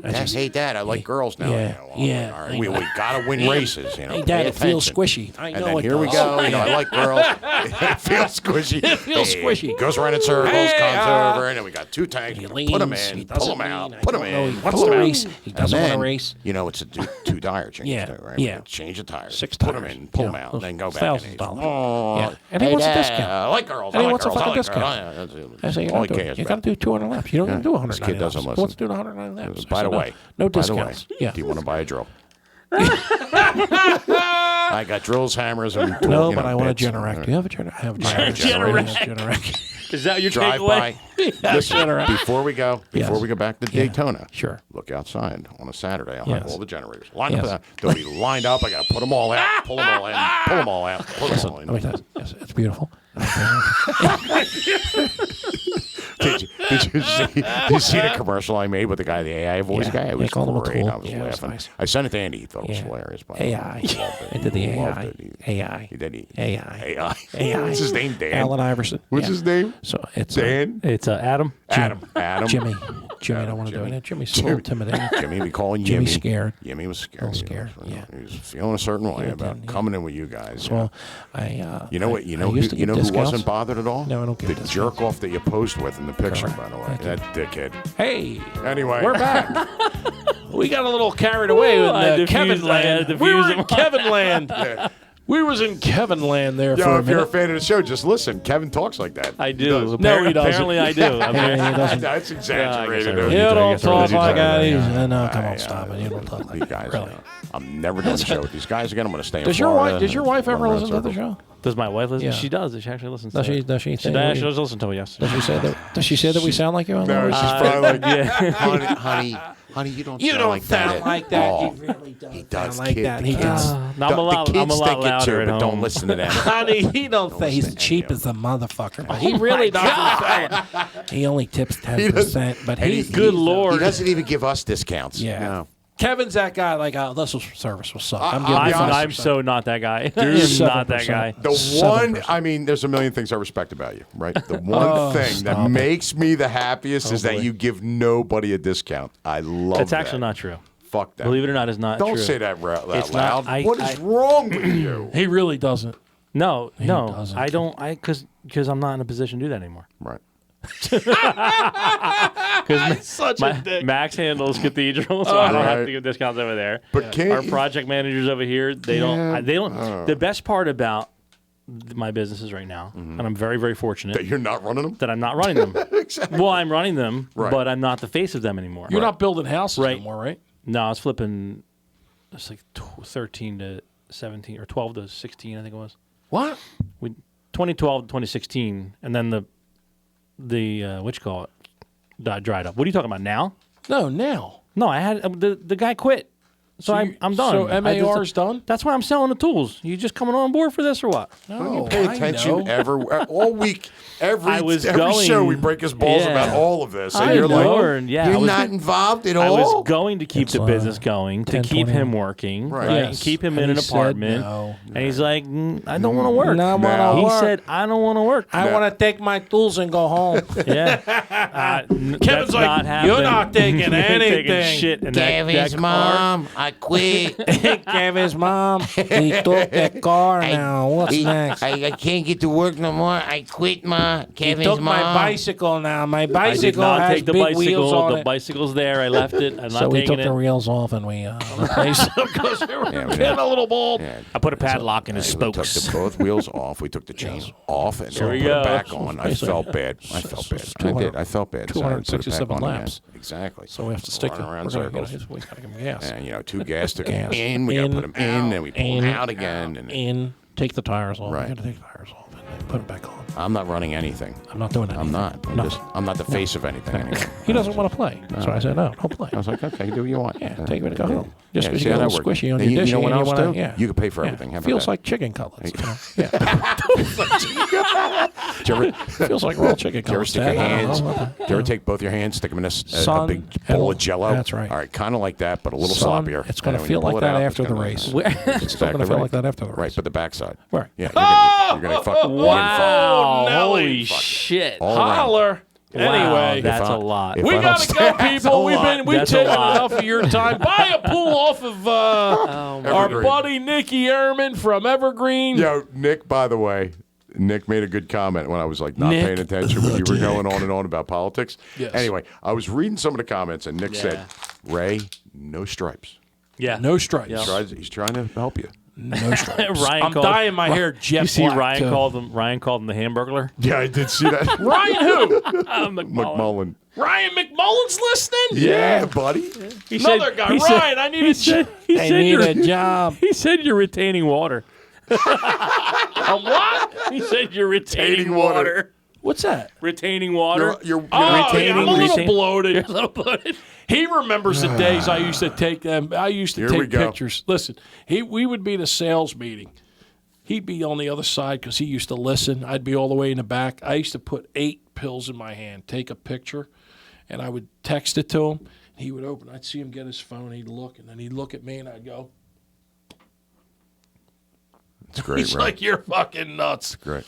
I just, Hey, Dad, I like girls now. Yeah, You know, yeah, all right, I we know. got to win races. You know, Hey, Dad, pay it feels attention. squishy. I And know then it here we does. go. You know, I like girls. It feels squishy. It feels squishy. Goes around in circles, Hey, comes over, and then we got 2 tanks. He Put leans. them He in, doesn't pull them out, lean. I put them don't know. in. He wants pull to 'em out. race. He doesn't And want to then, race. You know, it's a 2 tire change. Yeah, Too, right? yeah. Change the tires. 6 Put tires. them in, pull You them know, out, and then go those back. And he's, $1,000. oh, Yeah. And he hey, wants a Dad, discount. I like girls. And I he like wants a girls. I fucking like discount. girls. I say, All he cares you got to about. do 200 laps. You don't even do 190 This kid doesn't laps. listen. He wants to do 190 laps. By I the said, way, no by the way, discounts. Yeah. do you want to buy a drill? I got drills, hammers, and No, but I want a bits. Generac. Do you have a Generac? I have a Generac. Generac. Is that your Drive takeaway? by. Listen, before we go back to Yeah. Daytona, Sure. look outside on a Saturday. I'll Yes. have all the generators lined Yes. up. They'll be lined up. I got to put them all out, pull them all in, pull them all out, pull them all in. Let me tell you, yes, it's beautiful. Did you see the commercial I made with the guy, the AI voice Yeah. guy? It They was called him a great. tool. I was Yeah, it was laughing. nice. I sent it to Andy. He thought it was Yeah. hilarious. But AI. He loved it. I did the He loved AI. it. AI. He did. AI. AI. What's his name? Dan. Allen Iverson. What's Yeah. his name? So it's Dan. It's Adam. Adam. Jimmy. Jimmy don't want to do it. Jimmy's a little intimidated. Jimmy, we calling Jimmy Jimmy. scared. Jimmy was scared. A little scared, yeah. He was feeling a certain way about yeah. coming in with you guys. Well, You know what? You know used to who get discounts. wasn't bothered at all? No, I don't get the discounts. jerk off that you posed with in the picture, Correct. by the way. Thank you. That dickhead. Hey, Anyway, we're back. We got a little carried away with I diffused- Kevin I had land. to We were diffuse in him. Kevin land. Yeah. We was in Kevin land there for Yo, a if you're a minute. fan of the show, just listen. Kevin talks like that. I He do. does. No, he doesn't. Apparently, I do. Yeah, he doesn't. That's exaggerated. Yeah, I guess I really You do. don't guess I talk really like do. that. Yeah. No, come on, stop it. You don't talk like These that. guys, Really. I'm never doing a show with these guys again. I'm going to stay in Does your Florida. wife? Does your wife ever run around listen to the circles. show? Does my wife listen? Yeah. She does. She actually listens. Does to she? it. Does she? She does listen to it yesterday. Does she say that? Does she say that we sound like you? On No, the she's radio? probably like, Yeah. honey, you don't You sound don't like sound that. like that. Oh, He really does. he does, sound like kid. that. The He kids- does. I'm a the lot. kids I'm a lot think it louder too, at but don't home. listen to them. Honey, he don't think he's listen to cheap him. as a motherfucker, but he really doesn't. He only tips 10%, but And he's Good Lord. He doesn't even give us discounts. Yeah. No. Kevin's that guy. Like, oh, this service will suck. I'm I'll giving be you honest. I'm 5%. so not that guy. I am not that 7%. guy. The 7%. one, I mean, there's a million things I respect about you, right? The one thing that stop it. makes me the happiest is boy. that you give nobody a discount. I love That's that. actually not true. Fuck that. Believe it or not, it's not Don't true. say that out It's loud. not- What is wrong with you? He really doesn't. No, no, doesn't. I don't. Because I'm not in a position to do that anymore. Right. Because Max handles cathedral, so I don't have to give discounts over there. But can't Our you- project managers over here, they don't. They don't. The best part about my businesses right now, and I'm very, very fortunate That you're not running them? that I'm not running them. Exactly. Well, I'm running them, Right. but I'm not the face of them anymore. You're not building houses Right. anymore, right? No, I was flipping. It's like 13 to 17 or 12 to 16, I think it was. What? We 2012 to 2016, and then the what you call it dried up. What are you talking about now? No, now. No, I had the guy quit, so you- I'm done. so I MAR is done? That's why I'm selling the tools. You just coming on board for this or what? Don't you pay attention ever all week? Every I was every going- show we break his balls Yeah. about all of this, and I you're know, like, and yeah, I you're was- not involved at all. I was going to keep It's, the business going, to 10, keep 20. him working, Right. right? Yes. And keep him And in an he said apartment. no. And he's like, I don't want to work. No, I wanna No. He work. said, I don't want to work. I want to take my tools and go home. Yeah. Kevin's That's like, not happening. "You're not taking You're anything." taking shit in that Kevin's car. mom, I quit. Kevin's mom, he took the car now. What's next? I can't get to work no more. I quit, Ma. He Kevin's took mom. my bicycle now. My I did bicycle not has take the big wheels bicycle. on The it. bicycle's there. I left it. I'm So not we took taking the it. wheels off and we replaced them because they were getting a little bald. I put a padlock in his We took spokes. both wheels off. We took the chain off and There we we put go. it back on. I Basically, felt bad. I felt bad. I did. I felt bad. So I put it back 267 on again. laps. Exactly. So we have to stick to Running around we're gonna, circles. we gotta give them gas. And two gas took Gas. them in. We got to put them in, and we pull them in, out again. And In, take the tires off. Right. We got to take the tires off and then put them back on. I'm not running anything. I'm not doing anything. I'm not. I'm not the face of anything anymore. He doesn't want to play. So I said, no, don't play. I was like, okay, do what you want. Yeah, take it to go home. Just Yeah, because see you how get a that little works. squishy on And your dish. you know what else, wanna, too? yeah. You can pay for everything. How about Feels that? like chicken cutlets. You know? Yeah. Did you ever, Feels like raw chicken did you ever cutlets. stick your Dad. I don't hands? know. Did you ever take both your hands, stick them in a Son, big bowl it'll- of Jello? that's right. All right, kind of like that, but a little Son, sloppier. it's gonna And when feel you pull like it that out, after it's the gonna- race. It's still gonna feel like that after the Right, race. but the backside. Right. Yeah, you're gonna fuck. Wow! Nelly. Holy shit! All around. Holler. Wow, Anyway, that's I- a lot. if we I gotta don't go, stay- people. We've That's a taken lot. enough of your time. Buy a pool off of our Evergreen. buddy Nicky Ehrman from Evergreen. Yo, Nick, by the way, Nick made a good comment when I was like not Nick paying attention when you were going on and on about politics. Yes. Anyway, I was reading some of the comments and Nick said, Ray, no stripes. Yeah. No stripes. He's trying to help you. No stripes. Ryan I'm called- dyeing my hair jet You see, black, Ryan too. called him. Ryan called him the Hamburglar. Yeah, I did see that. Ryan who? McMullen. Ryan McMullen's listening? Yeah, buddy. He Another guy. he said- Ryan, I need he a said, job. he I said need you're, a job. He said you're retaining water. I'm what? He said you're retaining Retaining water. water. What's that? Retaining water. You're Oh, yeah, retaining- I'm a little retaining- bloated. You're a little bloated. He remembers the days I used to take them. I used to Here we take go. pictures. Listen, we would be in a sales meeting. He'd be on the other side because he used to listen. I'd be all the way in the back. I used to put 8 pills in my hand, take a picture, and I would text it to him. He would open. I'd see him get his phone. He'd look, and then he'd look at me, and I'd go, It's great, he's right? like, you're fucking nuts. Great.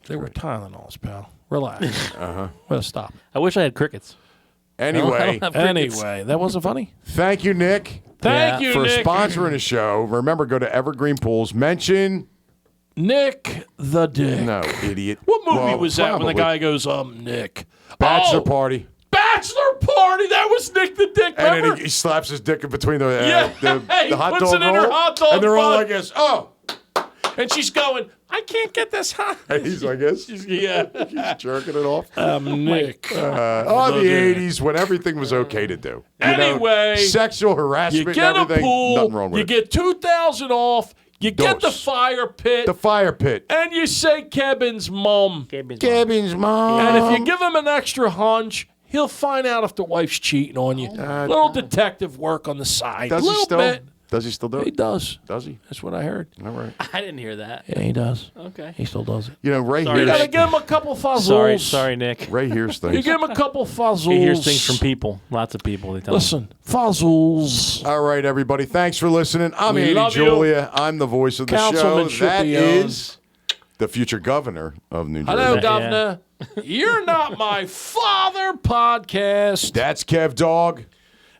They were Tylenols, pal. Relax. Well, stop. I wish I had crickets. Anyway, Anyway, that wasn't funny. thank you, Nick, Thank you, for Nick. sponsoring the show. Remember, go to Evergreen Pools. Mention Nick the Dick. no idiot. What movie Well, was that when the probably. guy goes, Nick? Bachelor Oh, Party? Bachelor Party. That was Nick the Dick. And Remember? then he slaps his dick in between the Yeah, he the hot puts dog it in her roll, hot dog and they're all bun. like this. Oh, And she's going, I can't get this hot. and he's like this. Yeah. He's jerking it off. Nick. The 80s when everything was okay to do. You know, Anyway, sexual You harassment get and a everything. pool. Nothing wrong with You it. get $2,000 off. You get the Dos. fire pit. The fire pit. And you say Kevin's mom. Kevin's mom. And if you give him an extra hunch, he'll find out if the wife's cheating on you. Little detective work on the side. does he Little still? bit. Does he still do He it? does. Does he? That's what I heard. All right. I didn't hear that. Yeah, he does. Okay. He still does it. You know, Ray Sorry, You hears. gotta give him a couple fuzzles. Sorry, Nick. Ray hears You things. give him a couple fuzzles. He hears things from people. Lots of people. They tell him. Listen, fuzzles. All right, everybody. Thanks for listening. I'm We Andy love you. Julia. I'm the voice of the Councilman show. That Scipione. is the future governor of New Jersey. Hello, Yeah. Governor. You're Not My Father podcast. That's Kev Dog.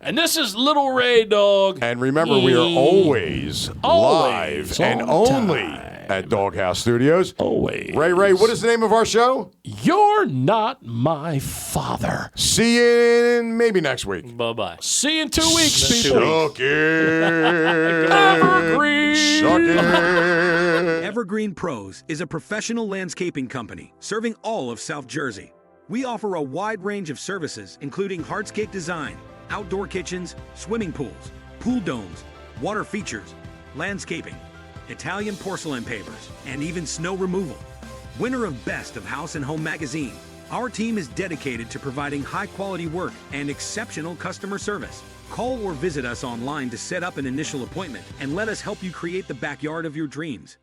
And this is Little Ray Dog. And remember, we are always Always live and on only time. at Doghouse Studios. Always. Ray, what is the name of our show? You're Not My Father. See you in maybe next week. Bye-bye. See you in 2 weeks, people. Suck it. Evergreen. Suck it. Evergreen Pros is a professional landscaping company serving all of South Jersey. We offer a wide range of services, including hardscape design, outdoor kitchens, swimming pools, pool domes, water features, landscaping, Italian porcelain pavers, and even snow removal. Winner of Best of House and Home magazine, our team is dedicated to providing high-quality work and exceptional customer service. Call or visit us online to set up an initial appointment and let us help you create the backyard of your dreams.